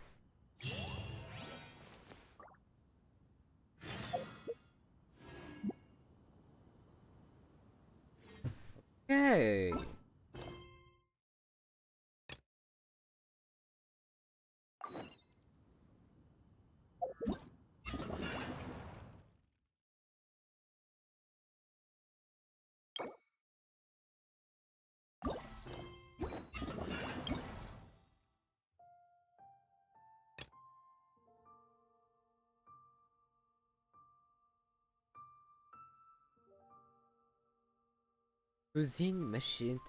Okay. Cuisine machine.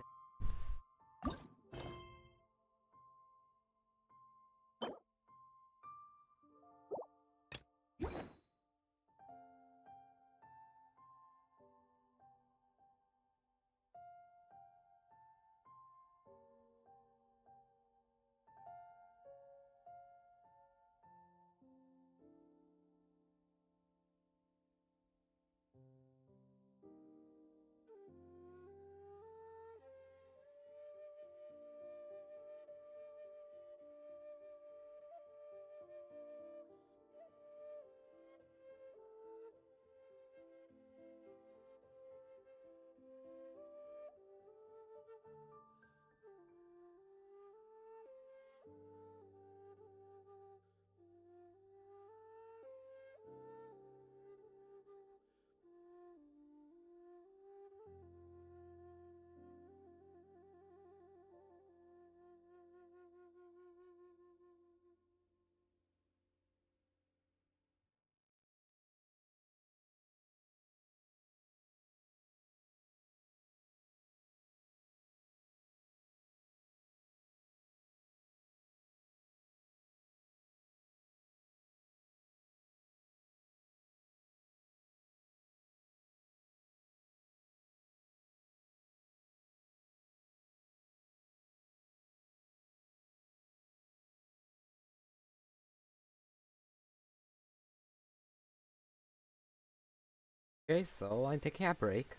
Okay, so I'm taking a break.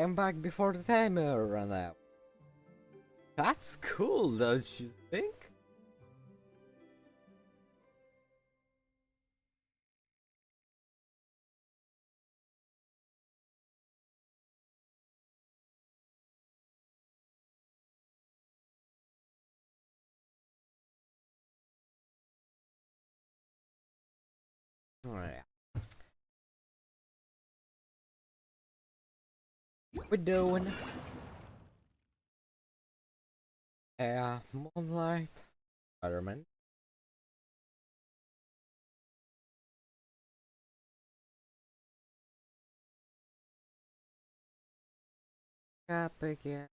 came back before the timer ran out. That's cool, don't you think? Alright. We're doing Moonlight, Merriment. Up again.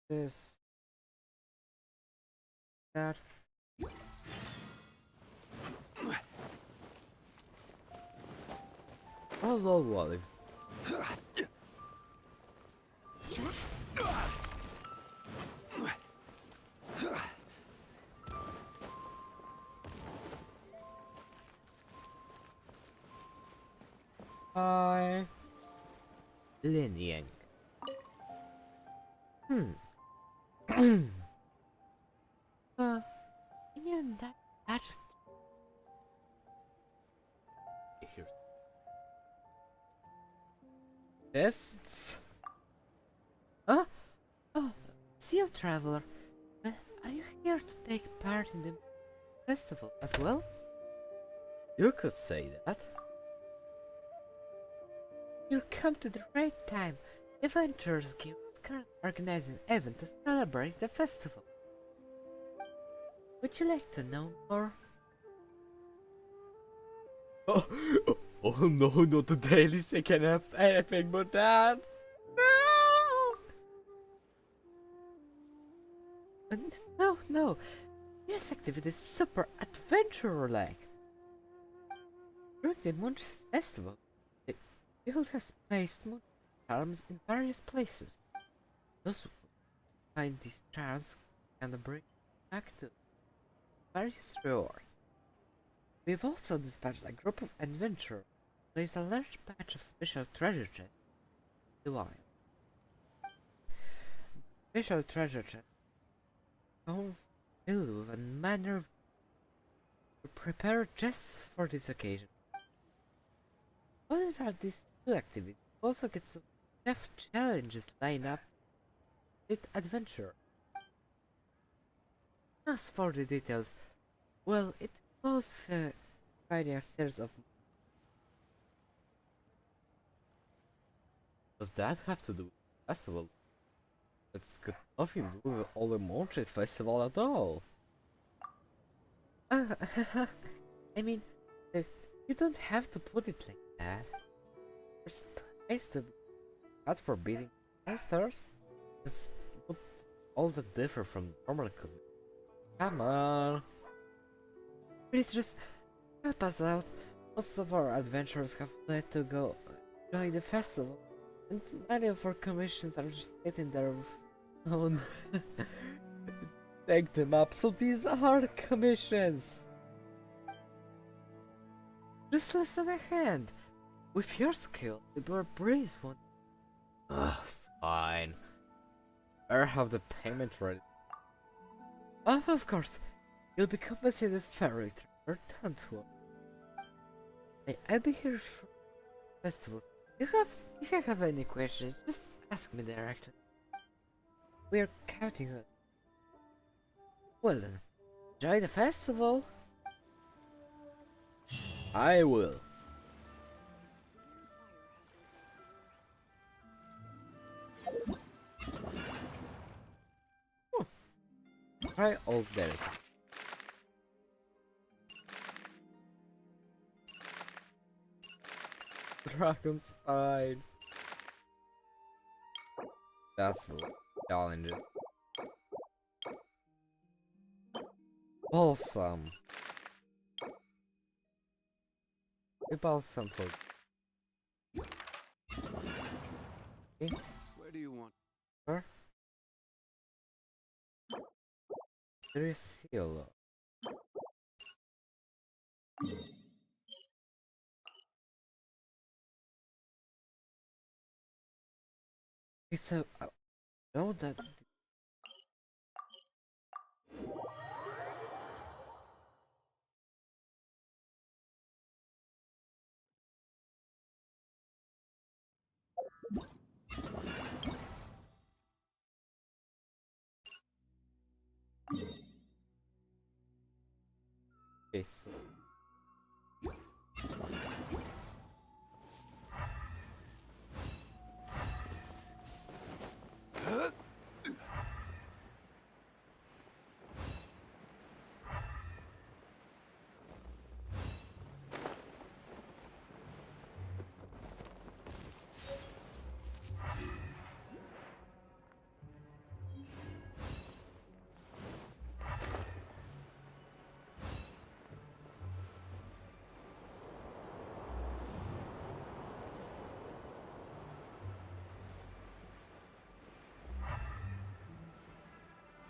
This. That. Oh, lol, if Hi. Linying. You that adjective. Here. Tests? Huh? Oh, Seal Traveler. Are you here to take part in the festival as well? You could say that. You come to the right time. The Adventurers Guild is currently organizing an event to celebrate the festival. Would you like to know more? Oh no, not the daily can have anything but that. No! No. This activity is super adventurer-like. During the Moonchase Festival, the guild has placed moon charms in various places. Those who find these charms can bring back to various rewards. We've also dispatched a group of adventurers to place a large batch of special treasure chests in the wild. Special treasure chests come filled with a manner of prepared just for this occasion. Other than these two activities, also get some tough challenges lined up with adventure. As for the details, well, it involves finding a series of. Does that have to do with the festival? It's got nothing to do with all the Moonchase Festival at all. I mean, you don't have to put it like that. There's supposed to be not forbidding monsters. It's not all that different from normal community. Come on. Please just help us out. Most of our adventurers have led to go join the festival, and many of our commissions are just sitting there with no one. Take them up, so these are commissions. Just less than a hand. With your skill, the bird breeze one. Fine. Better have the payment ready. Of course, you'll be compensated fairly through return to us. Hey, I'll be here for the festival. If you have any questions, just ask me directly. We're counting on. Well then, enjoy the festival. I will. Try old Derek. Dragon Spine. That's the challenges. Balsam. A balsam for. Okay. Where do you want? Where? There is seal. So I know that. Okay, so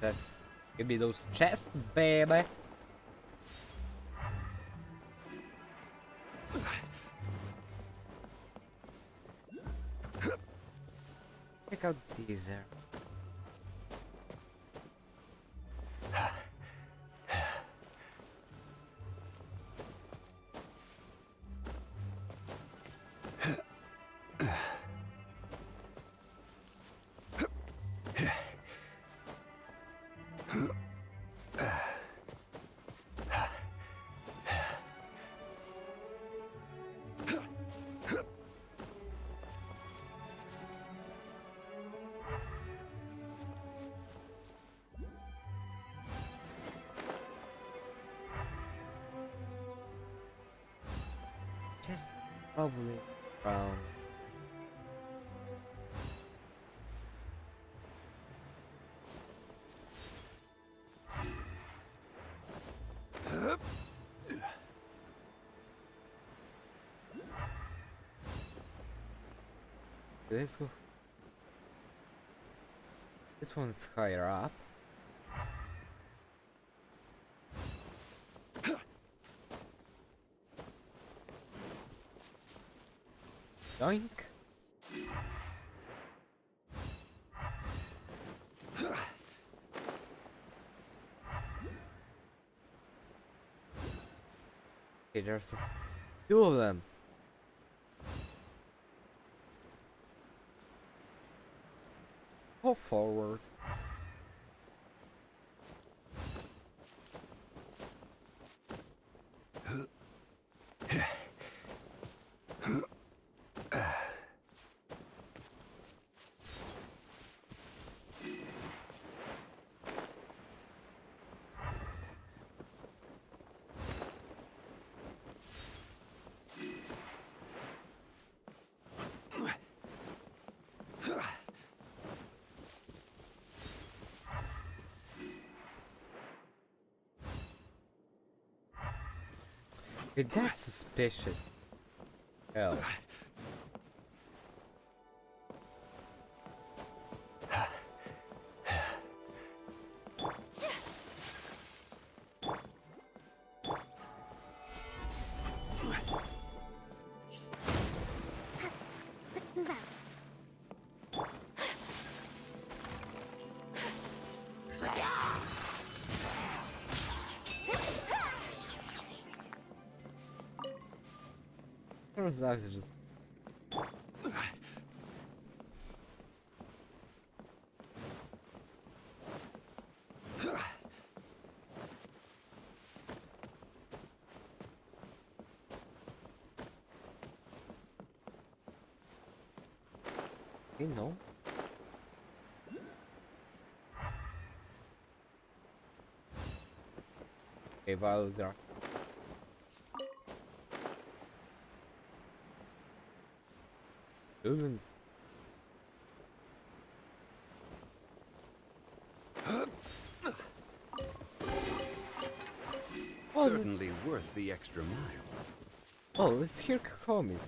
that's give me those chests, baby. Check out these there. Just probably around. Let's go. This one's higher up. Yoink. Okay, there's two of them. Go forward. Okay, that's suspicious. Hell. Let's move out. Turns out to just you know. Okay, Valgar. Doesn't. Certainly worth the extra mile. Oh, let's hear Kokomi's.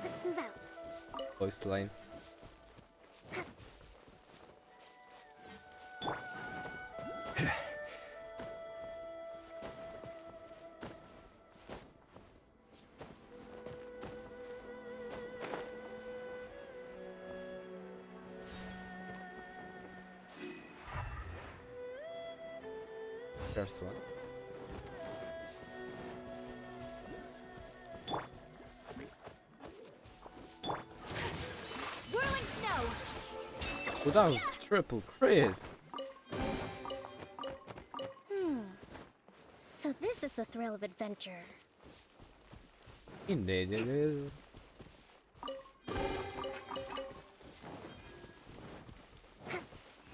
Let's move out. Voice line. There's one. Whirling snow! Oh, that was triple crit. So this is the thrill of adventure. Indeed it is.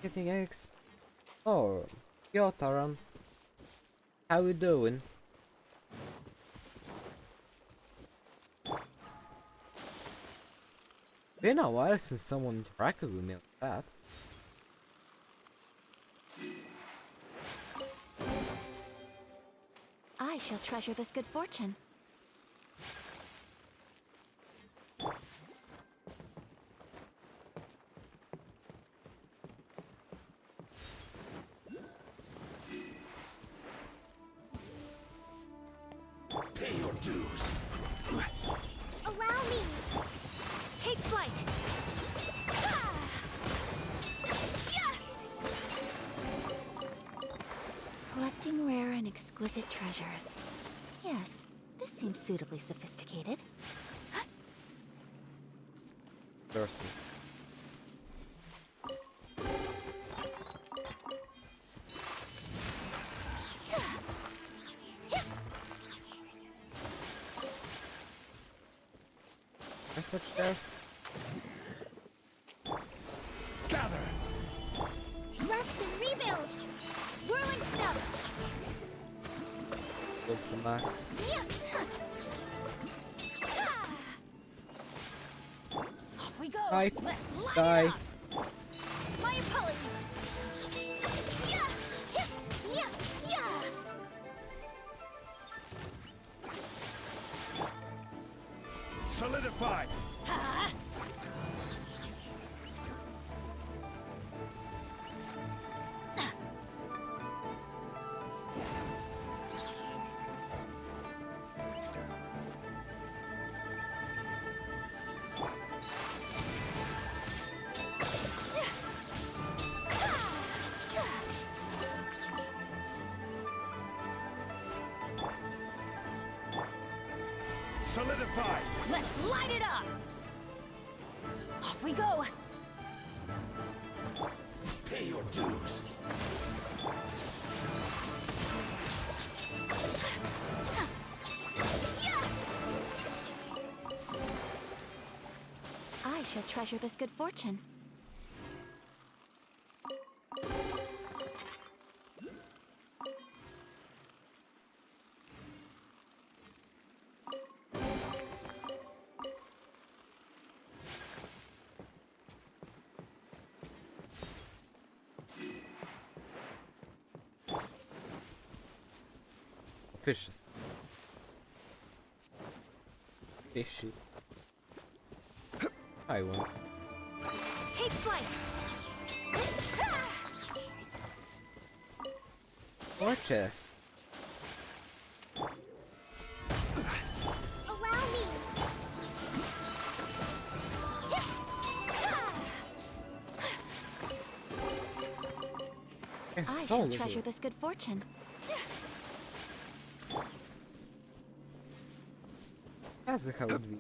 Getting X. Oh, Yotaran. How we doing? Been a while since someone interacted with me like that. I shall treasure this good fortune. Pay your dues. Allow me! Take flight! Collecting rare and exquisite treasures. Yes, this seems suitably sophisticated. Darcy. A success. Gather. Rest and rebuild! Whirling snow! Go to max. Off we go! Die. Let's light Die. it up! My apologies! Yeah! Yeah! Yeah! Solidified. Ha! Solidified. Let's light it up! Off we go! Pay your dues. I shall treasure this good fortune. Fishes. Fishy. I won't. Take flight! More chest. Allow me! I shall treasure this good fortune. As how would be.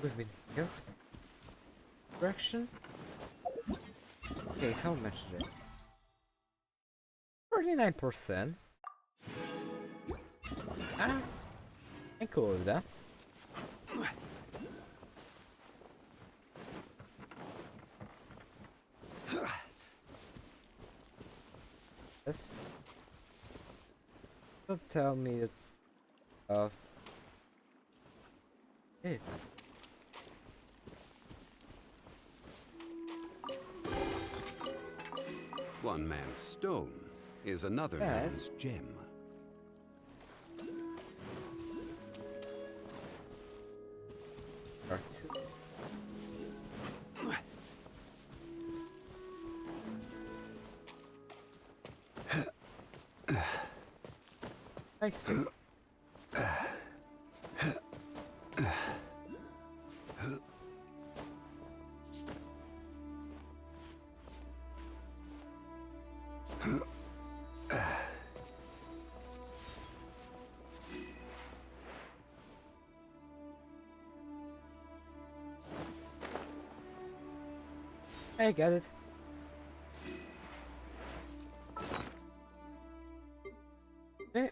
We've been here. Direction. Okay, how much did it? 49%. Ah, I'm cool with that. Yes. Don't tell me it's it. One man's stone is another Yes. man's gem. Or two. I see. I get it.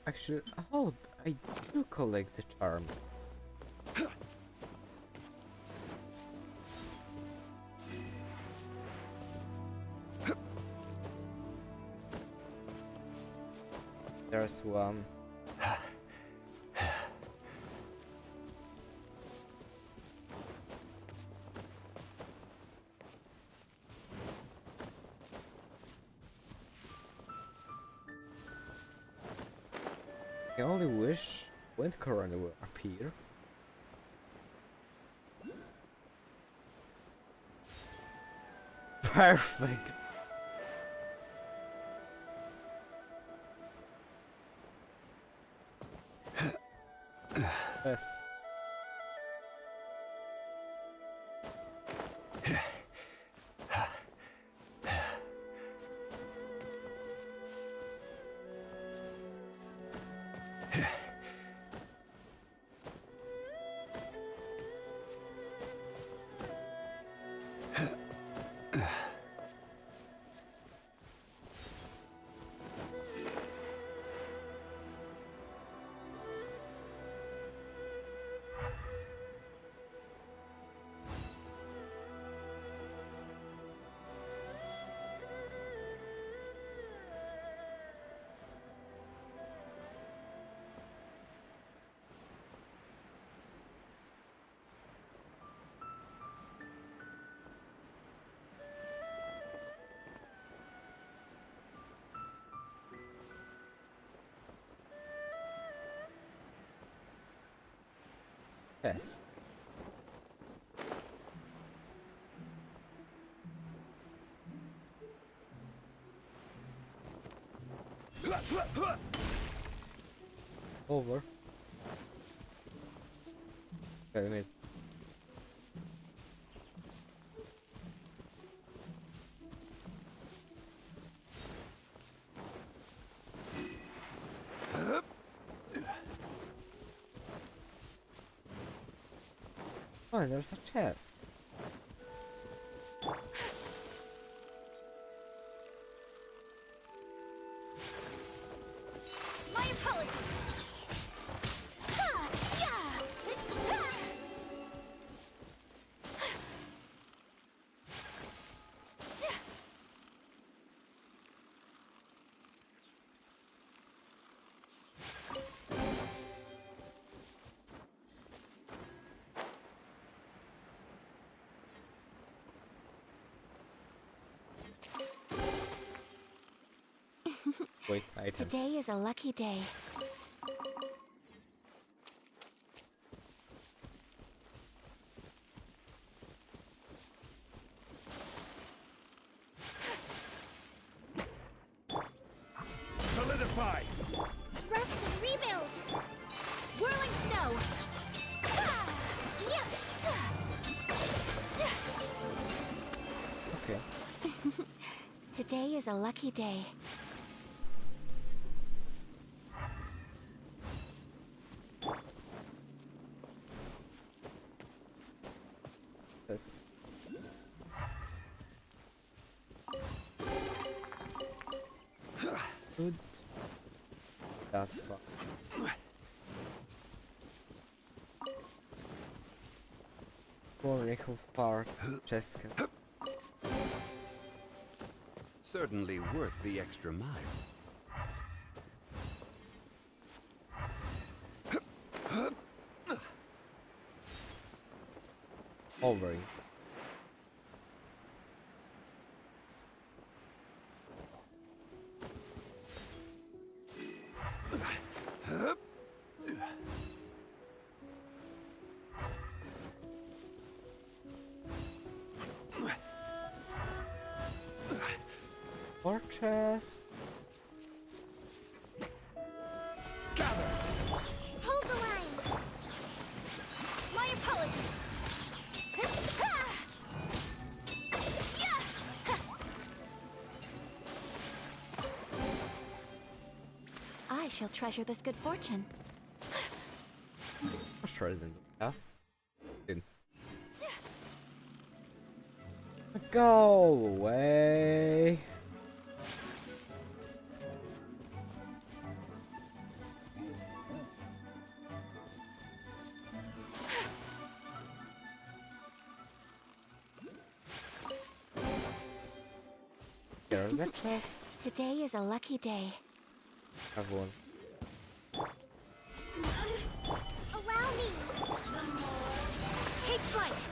Actually, oh, I do collect the charms. There's one. I only wish when Corona will appear. Perfect. Yes. Yes. Over. Okay, miss. Oh, there's a chest. My apologies. Ha! Yeah! Ha! Wait, items. Today is a lucky day. Solidify! Rest and rebuild! Whirling snow. Ha! Yeah! Okay. Today is a lucky day. Yes. Good. That far. How far chest can. Certainly worth the extra mile. Ovary. More chest. Hold the line! My apologies. I shall treasure this good fortune. Sure isn't. Yeah. In. Go away. Here's the chest. Today is a lucky day. Have one. Allow me. Take flight.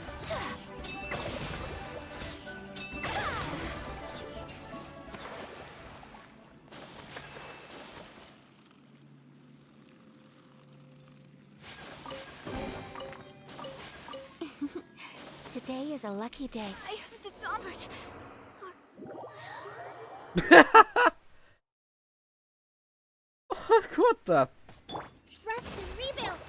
Today is a lucky day. I have dishonored. What the? Rest and rebuild.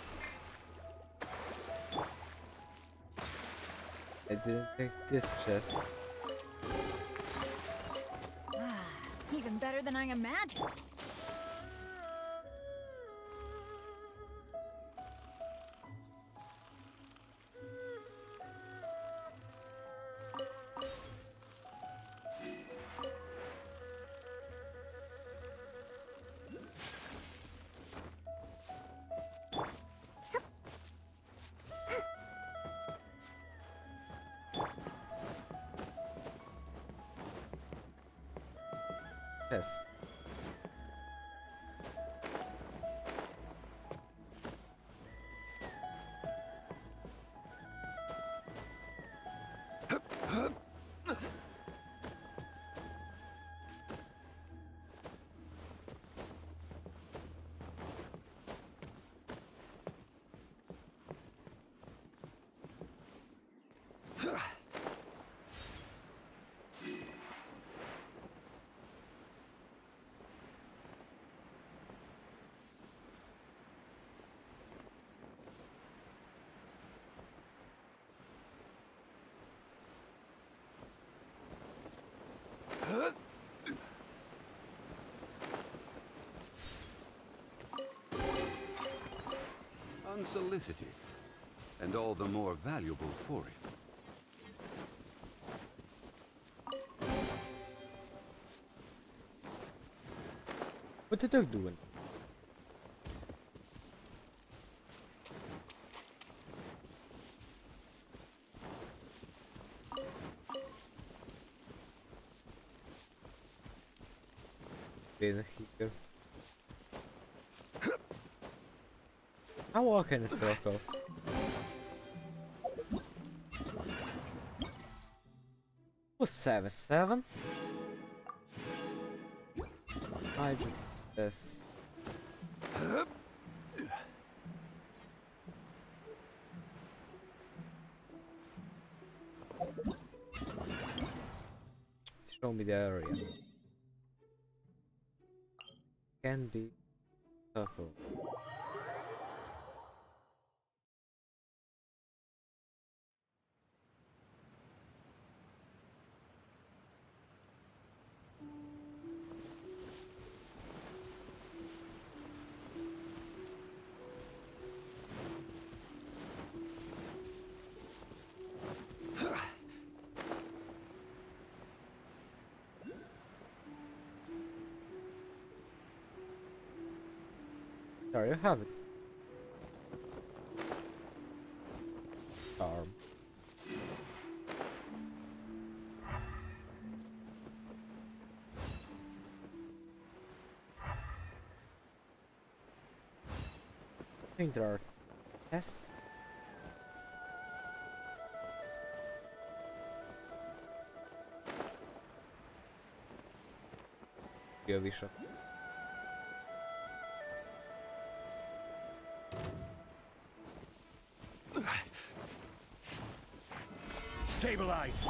I didn't take this chest. Even better than I imagined. Yes. Unsolicited, and all the more valuable for it. What the dog doing? Been here. I walk in circles. Was 7-7? I just this. Show me the area. Can be circle. There you have it. Charm. I think there are tests. POV shot. Stabilize.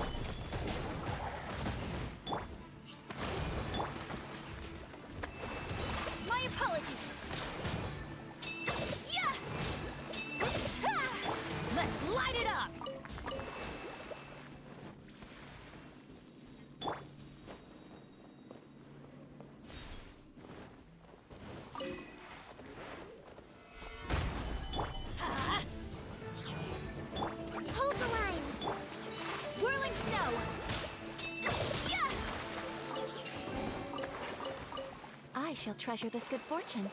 My apologies. Yeah. Let's light it up. Hold the line. Whirling snow. shall treasure this good fortune.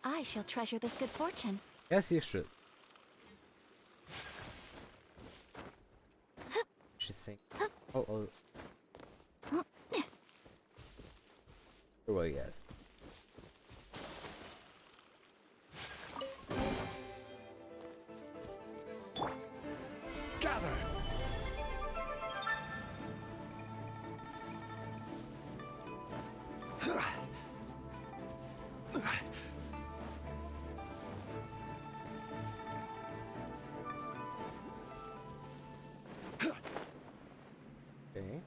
I shall treasure this good fortune. Yes, you should. She's saying, oh. Oh, yes. Gather! Okay.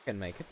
Can make it.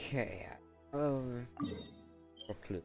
Okay. Clue.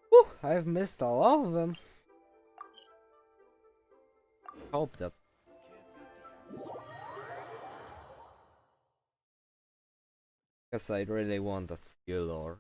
Whew, I've missed a lot of them. Hope that's because I really want that skill or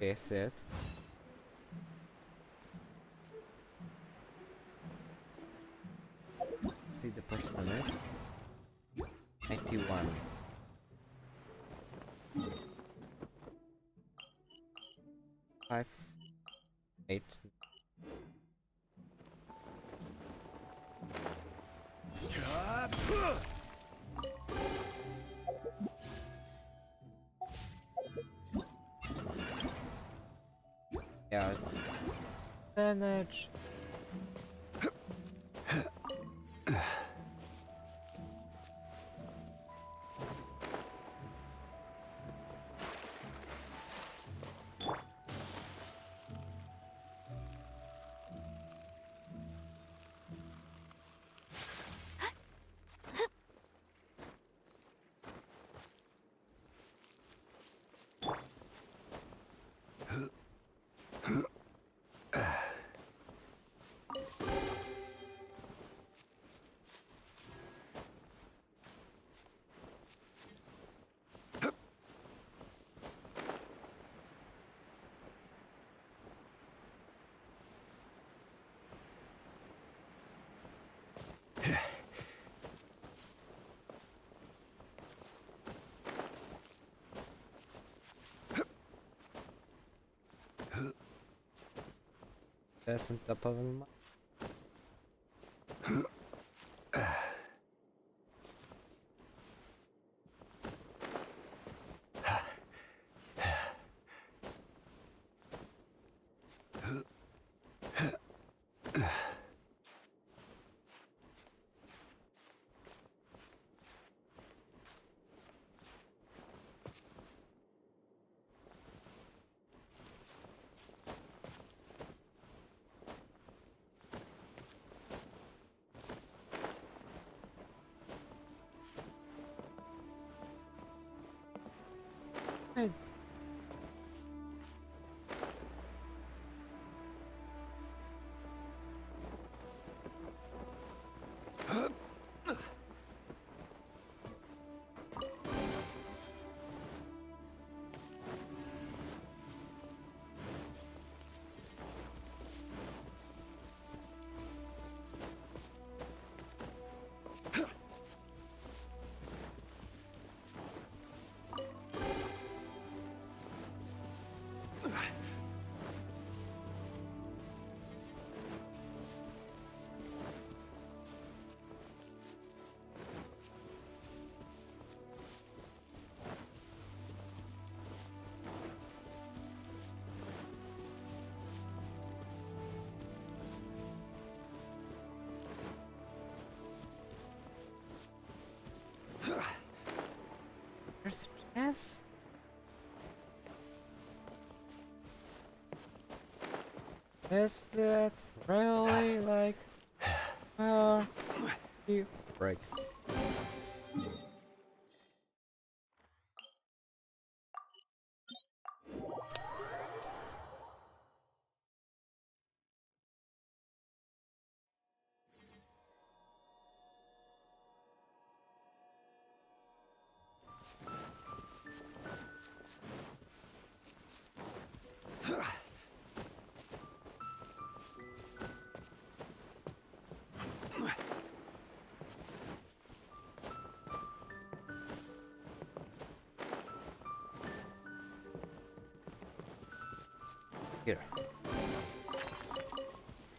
guess it. See the percentage. 91. Five, 8. Yeah, it's percentage. chest on top of him. There's a chest. Is that really like you break? Here.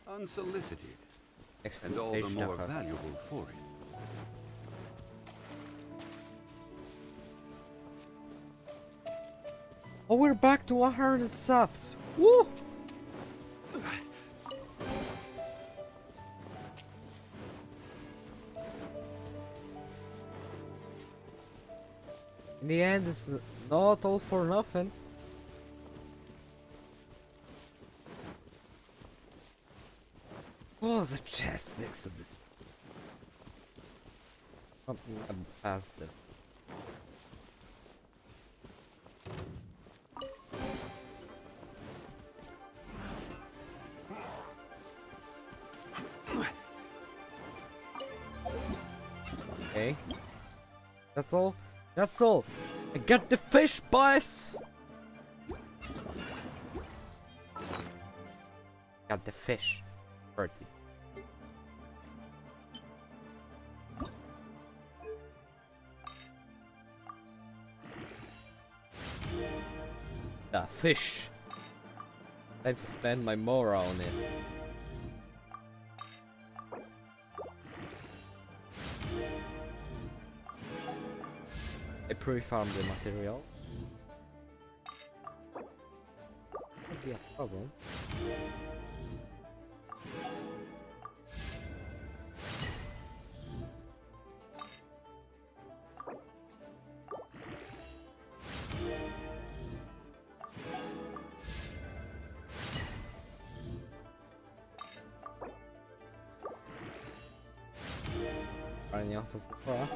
Unsolicited. Excellent. And all the more valuable for it. Oh, we're back to 100 subs. Woo! In the end, it's not all for nothing. Oh, the chest next to this. Something past it. Okay. That's all. That's all. I got the fish, boys. Got the fish. 30. The fish. Time to spend my mora on it. I pre-farmed the material. Could be a problem. Running out of flora.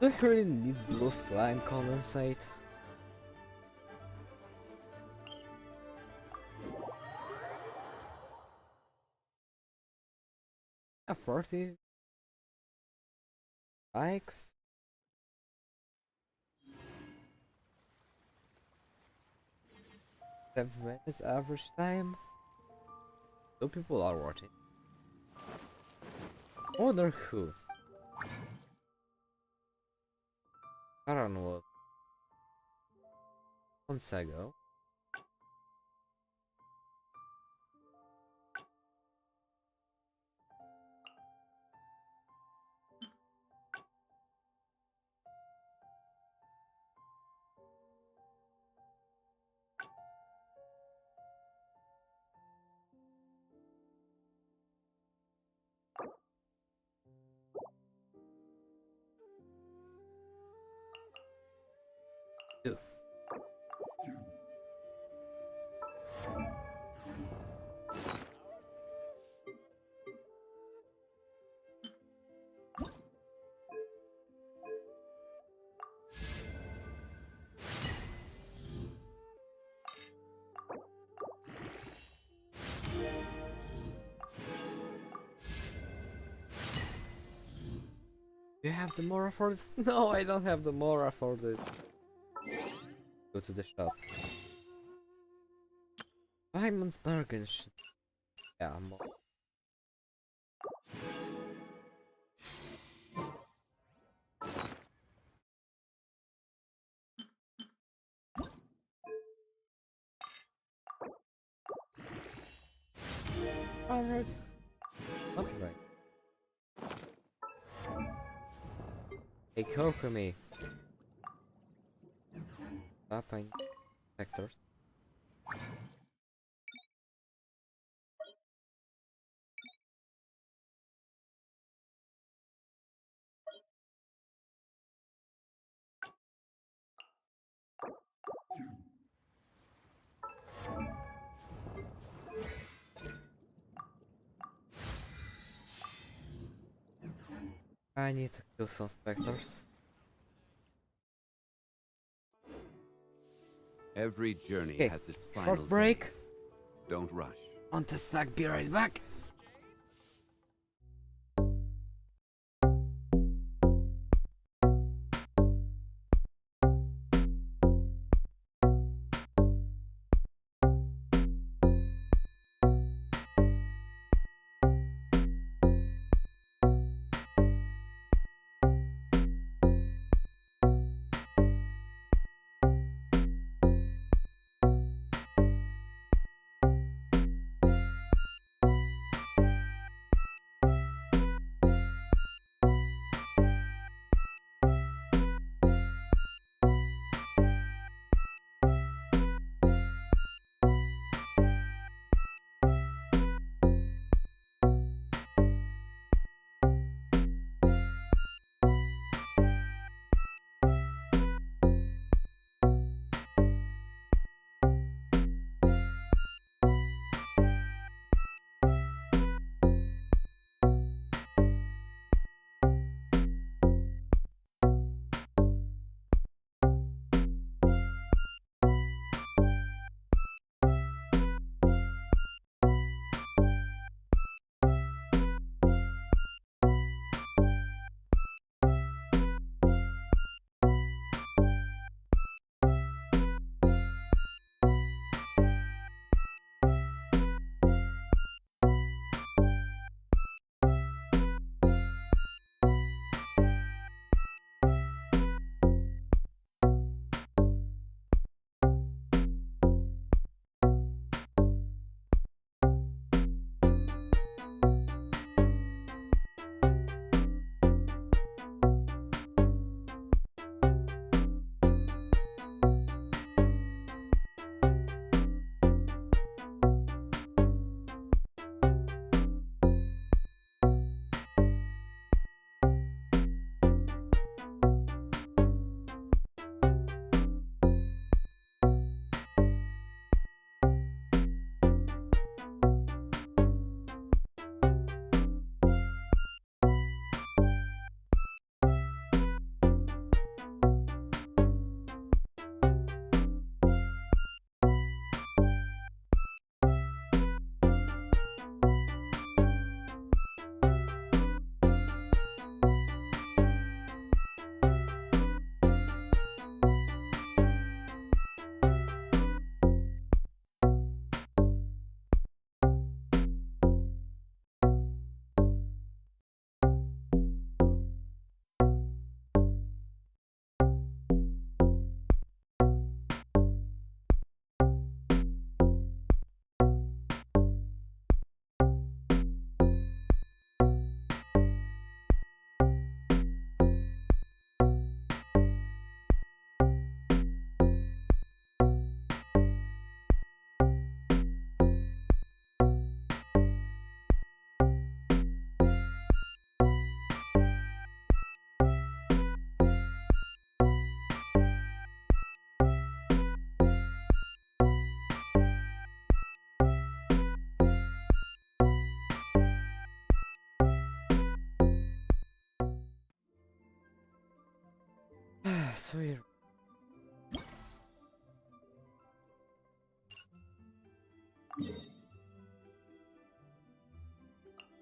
Do I really need blue slime condensate? A 40 likes. 7 minutes average time. Two people are watching. I wonder who. Karan was months ago. Two. Do you have the Mora for this? No, I don't have the Mora for this. Go to the shop. Simon's Bargain should... Yeah, more. Alright. Something right. Hey, Kokumi. Stopping sectors. I need to kill some specters. Every journey Okay, has its final short break. day. Don't rush. On to snack, be right back. so weird.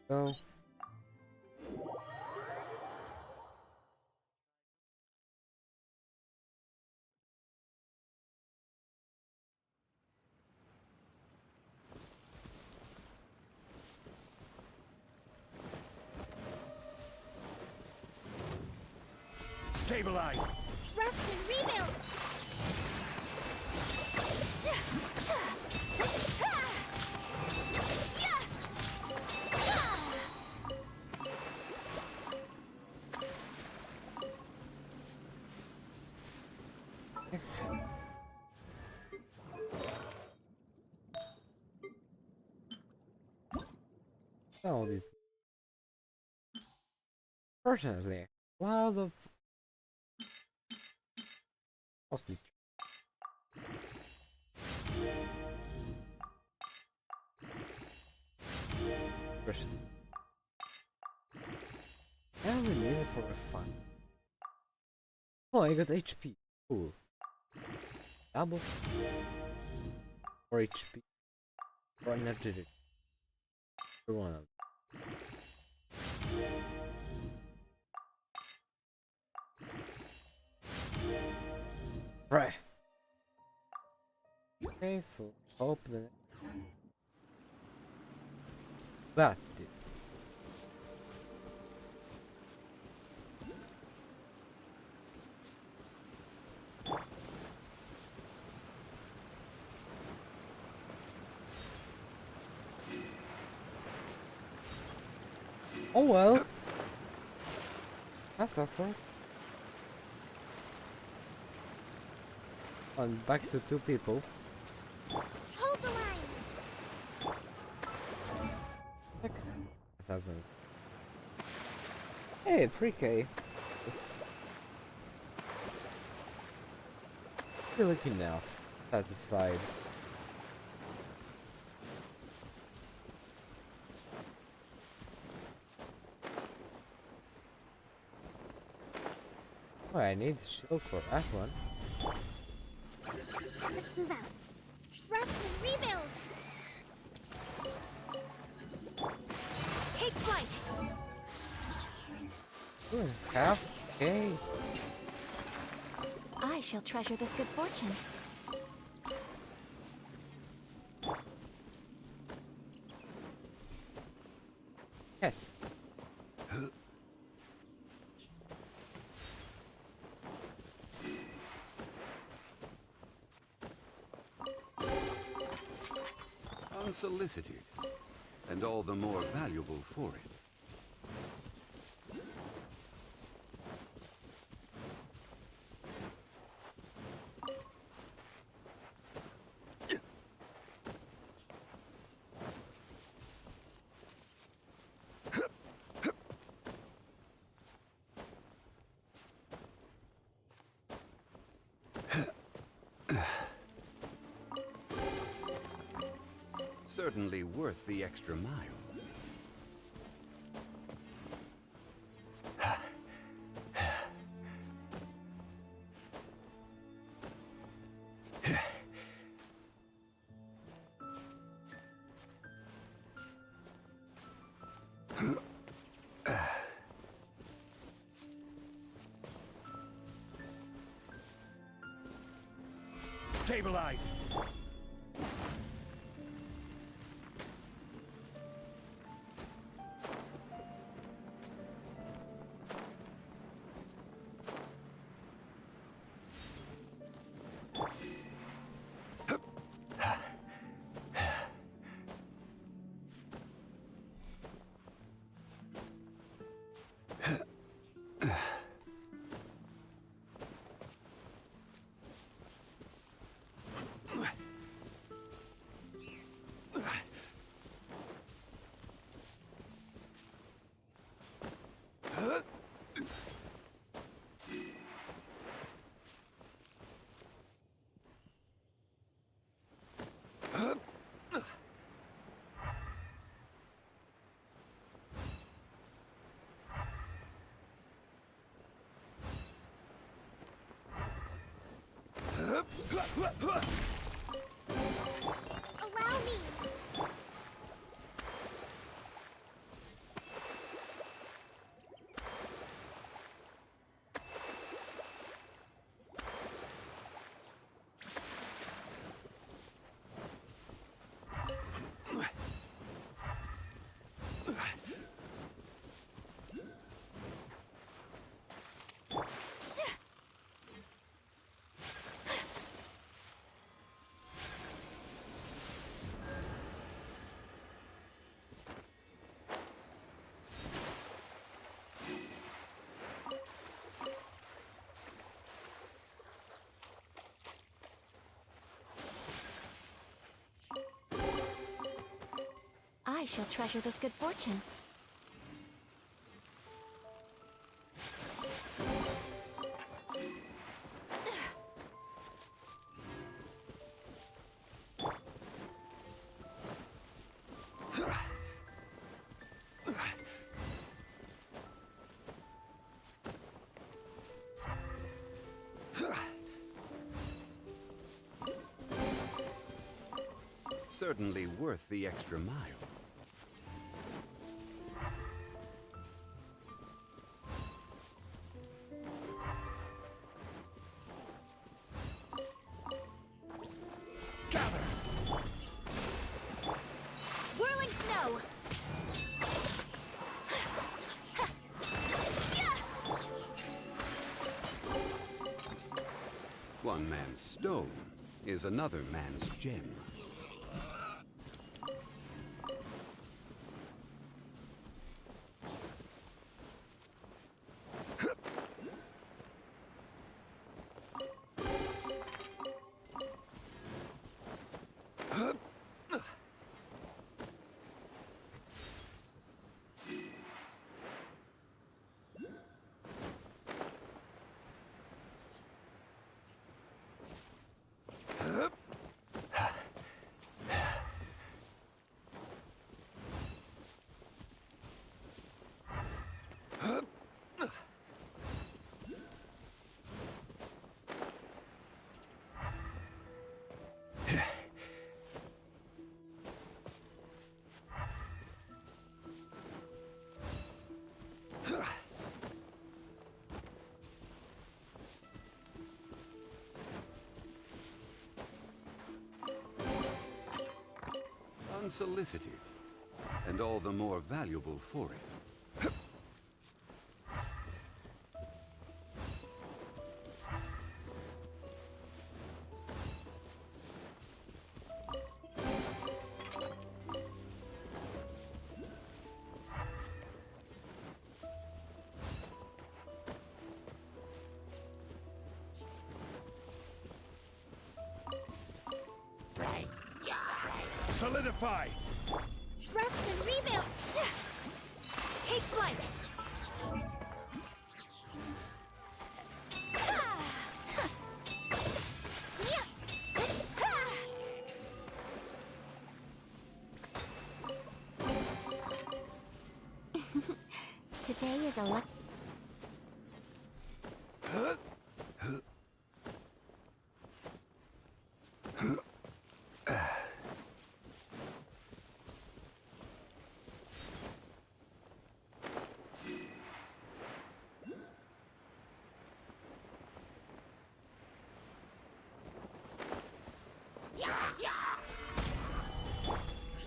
Go. Stabilize! Rest and rebuild! All these. Fortunately, a lot of hostage. Precious. I only need it for fun. Oh, I got HP. Cool. Double. Or HP. Or energetic. For one of them. Right. Okay, so hope that that did. Oh well. That's awkward. And back to 2 people. Hold the line! Heck. 1,000. Hey, 3K. You're looking enough. Satisfied. Oh, I need shield for that one. Let's move out. Rest and rebuild! Take flight! Half K. I shall treasure this good fortune. Yes. Unsolicited, and all the more valuable for it. Certainly worth the extra mile. Stabilize! Allow me. I shall treasure this good fortune. Certainly worth the extra mile. Whirling snow! One man's stone is another man's gem. Unsolicited, and all the more valuable for it. Solidify! Rest and rebuild! Take flight! Today is a luck.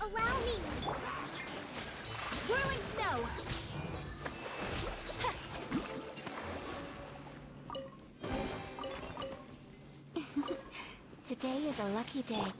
Allow me. Whirling snow! Today is a lucky day.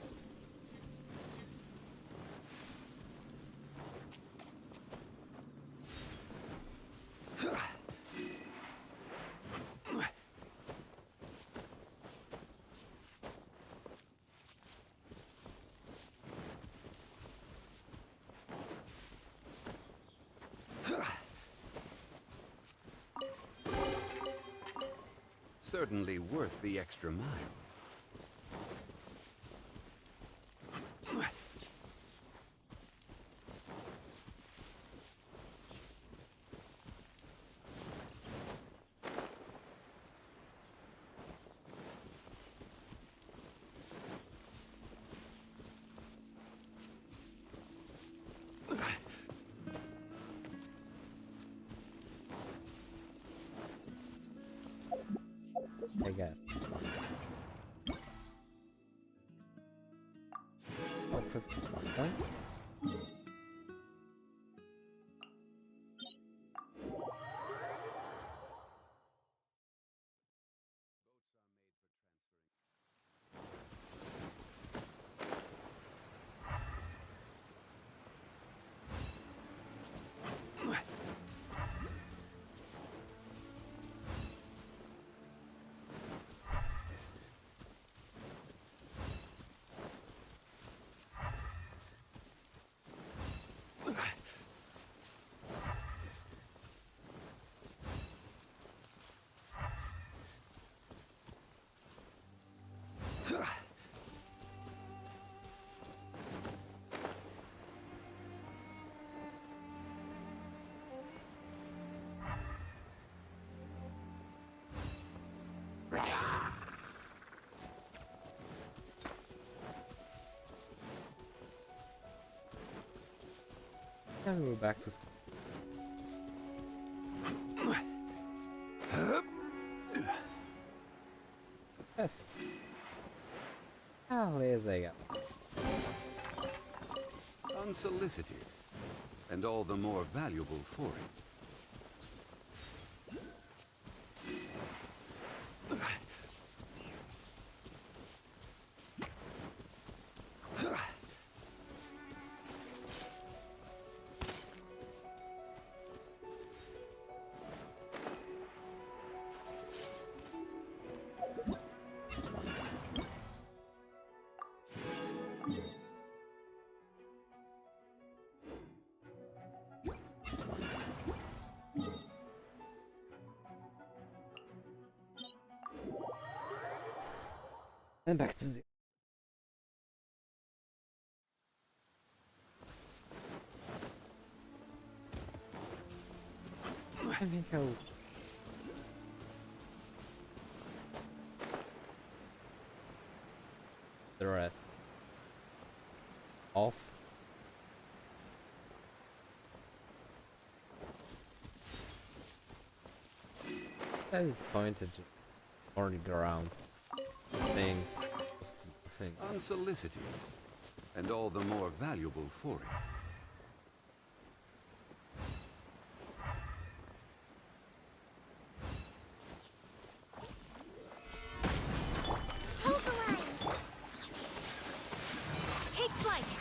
Certainly worth the extra mile. I got. Oh, 50%. And we're back to school. Yes. How is I got? Unsolicited, and all the more valuable for it. And back to zero. I think I'll... the rest. Off. That is pointed just on the ground. Thing. Unsolicited, and all the more valuable for it. Hold the line. Take flight.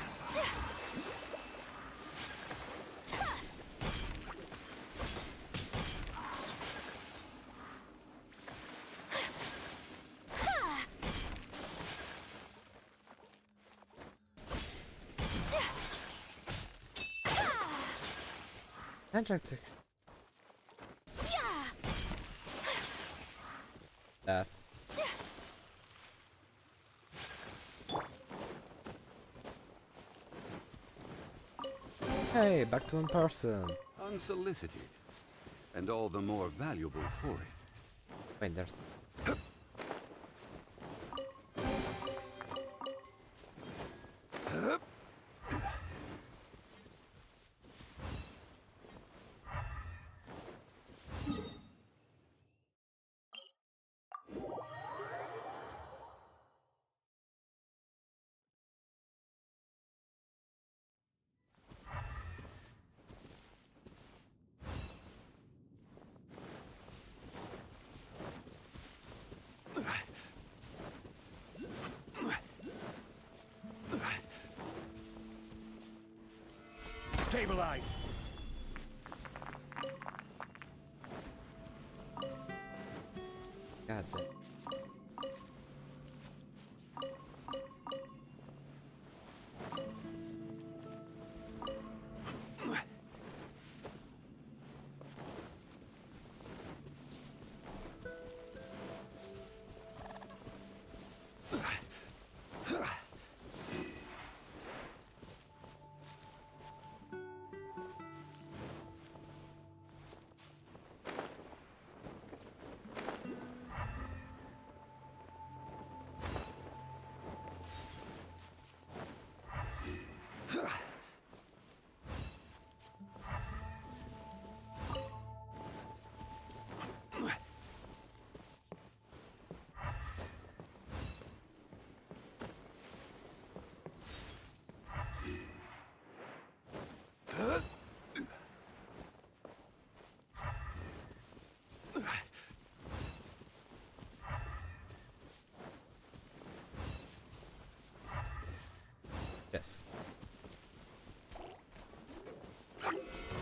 Magic. That. Hey, back to in person. Unsolicited, and all the more valuable for it. Wait, there's... Stabilize! God damn. Yes.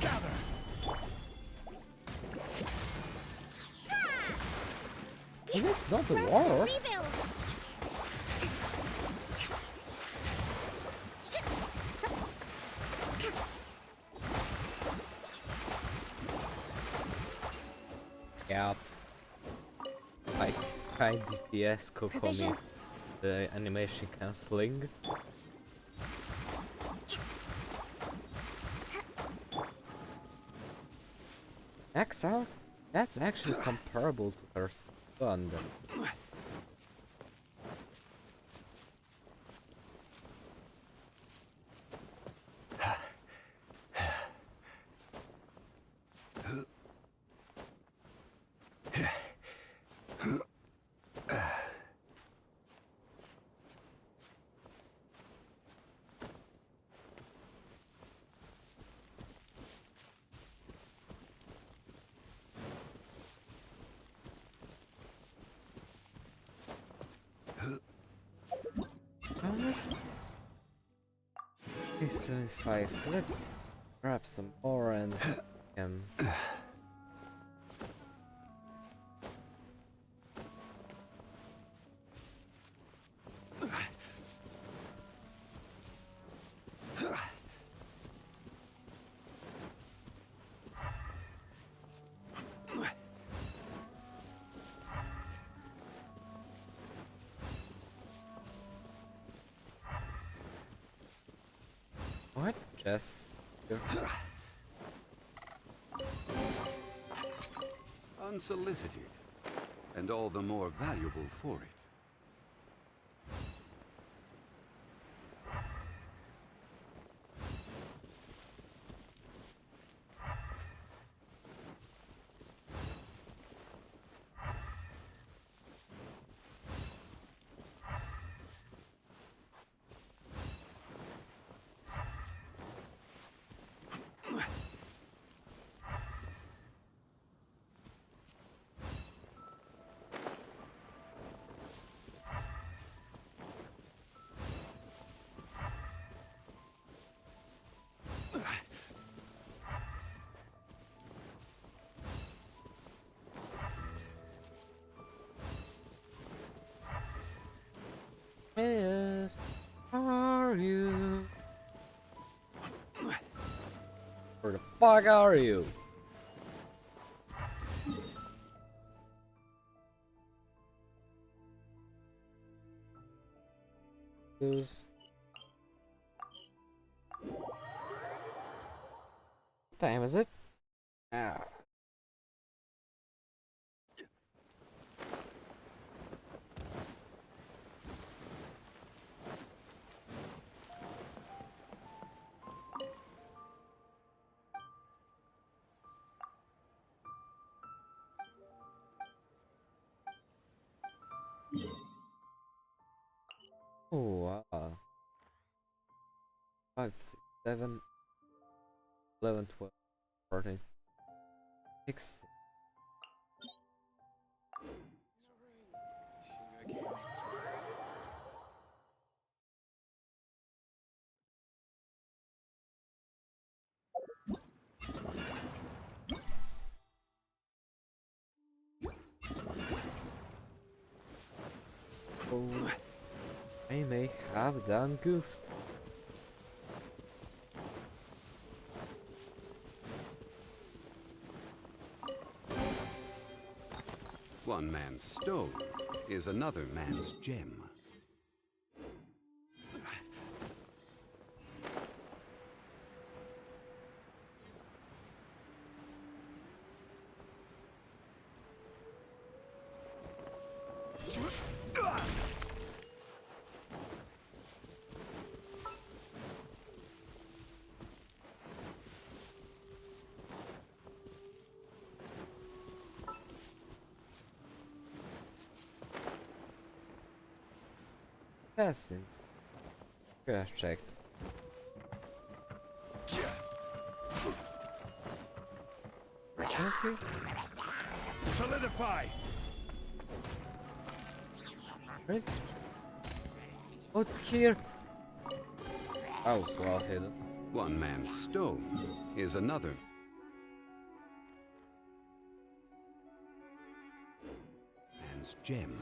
Gather. It's not the walrus. Rebuild. Yeah. Like high DPS Kokomi. The animation cancelling. Exile? That's actually comparable to her son. Okay, 75. Let's grab some more and what? Just Unsolicited, and all the more valuable for it. Yes, are you? Where the fuck are you? What time is it? Ah. Oh, 5, 6, 7, 11, 12, 14, 6. Oh, I may have done goofed. One man's stone is another man's gem. Testing. Crash check. Okay. Solidify. Where is it? Oh, it's here. That was well hidden. One man's stone is another. Man's gem.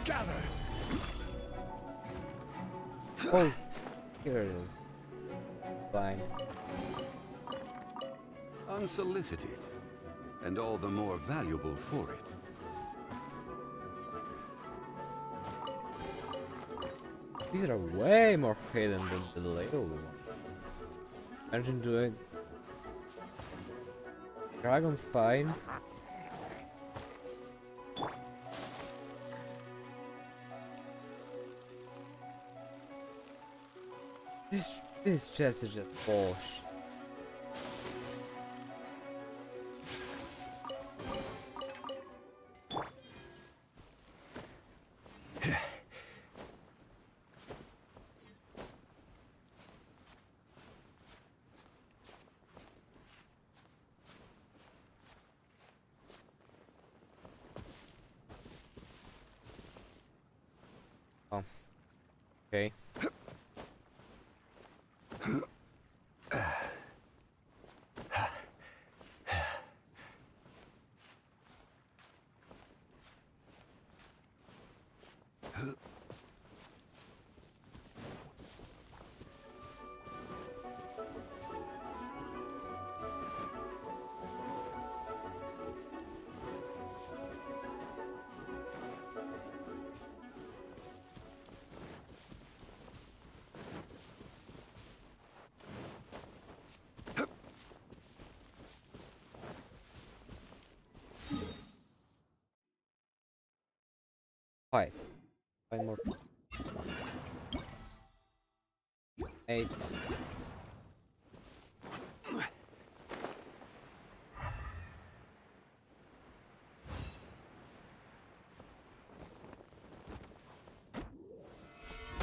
Gather! Oh, here it is. Fine. Unsolicited, and all the more valuable for it. These are way more hidden than the little one. Imagine doing dragon spine. This chest is just bullshit. Oh. Okay. Five. Five more. 8.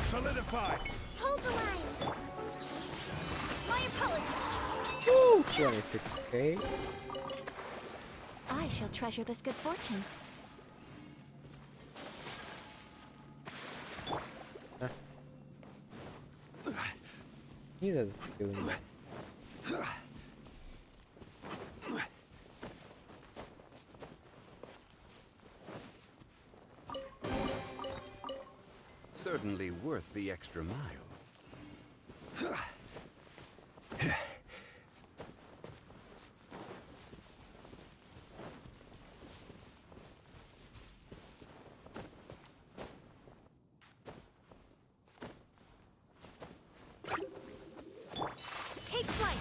Solidify! Hold the line! My apologies! Woo! 26k. I shall treasure this good fortune. Neither is doing that. Certainly worth the extra mile. Take flight!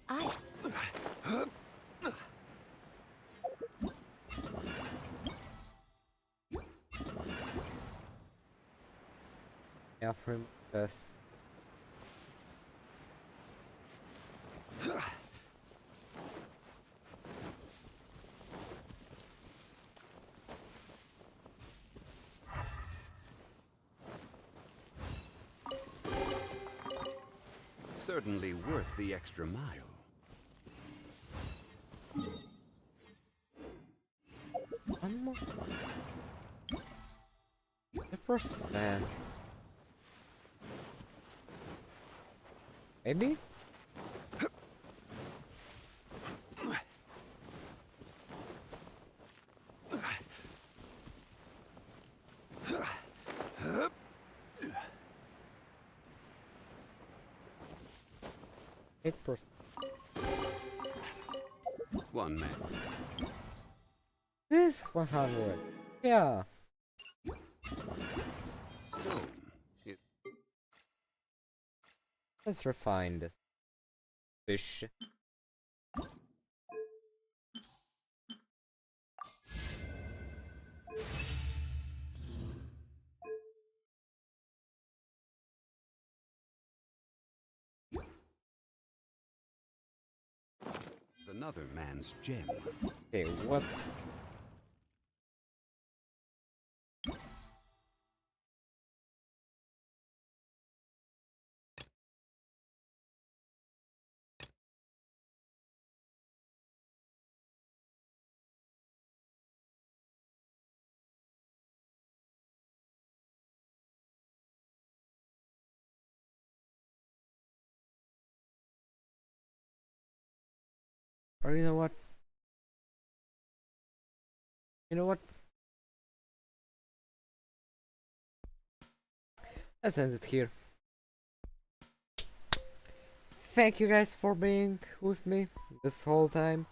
I Yeah, for him, yes. Certainly worth the extra mile. One more. 10%. Maybe? Eight percent. One man. This 100. Yeah. Stone. Let's refine this fish. another man's gem. Okay, what's... Or you know what? You know what? Let's end it here. Thank you guys for being with me this whole time.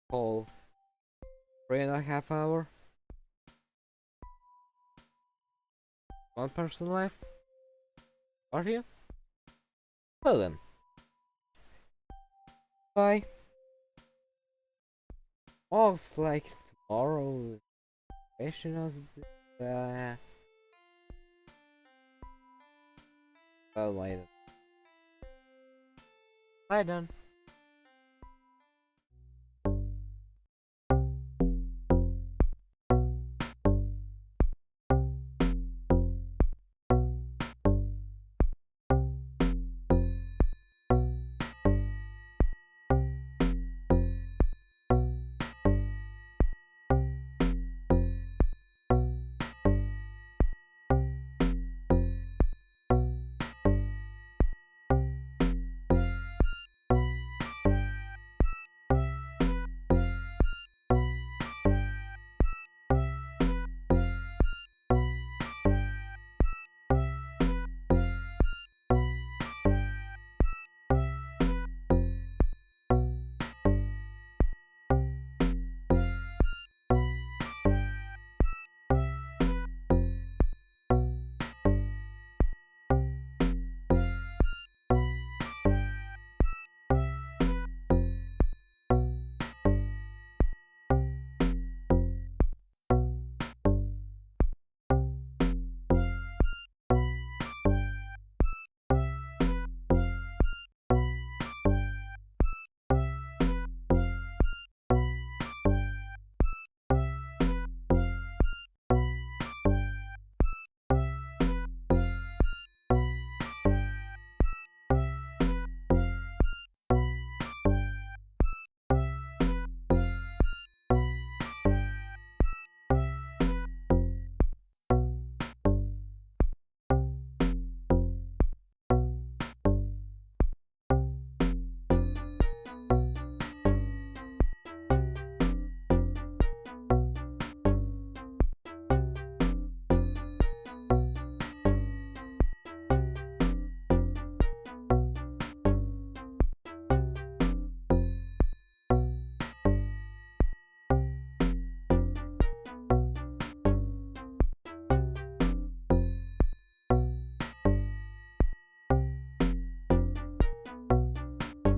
Whole 3.5 hours. One person left? Are you? Well then. Bye. Most like tomorrow's session was well, wait. Bye then.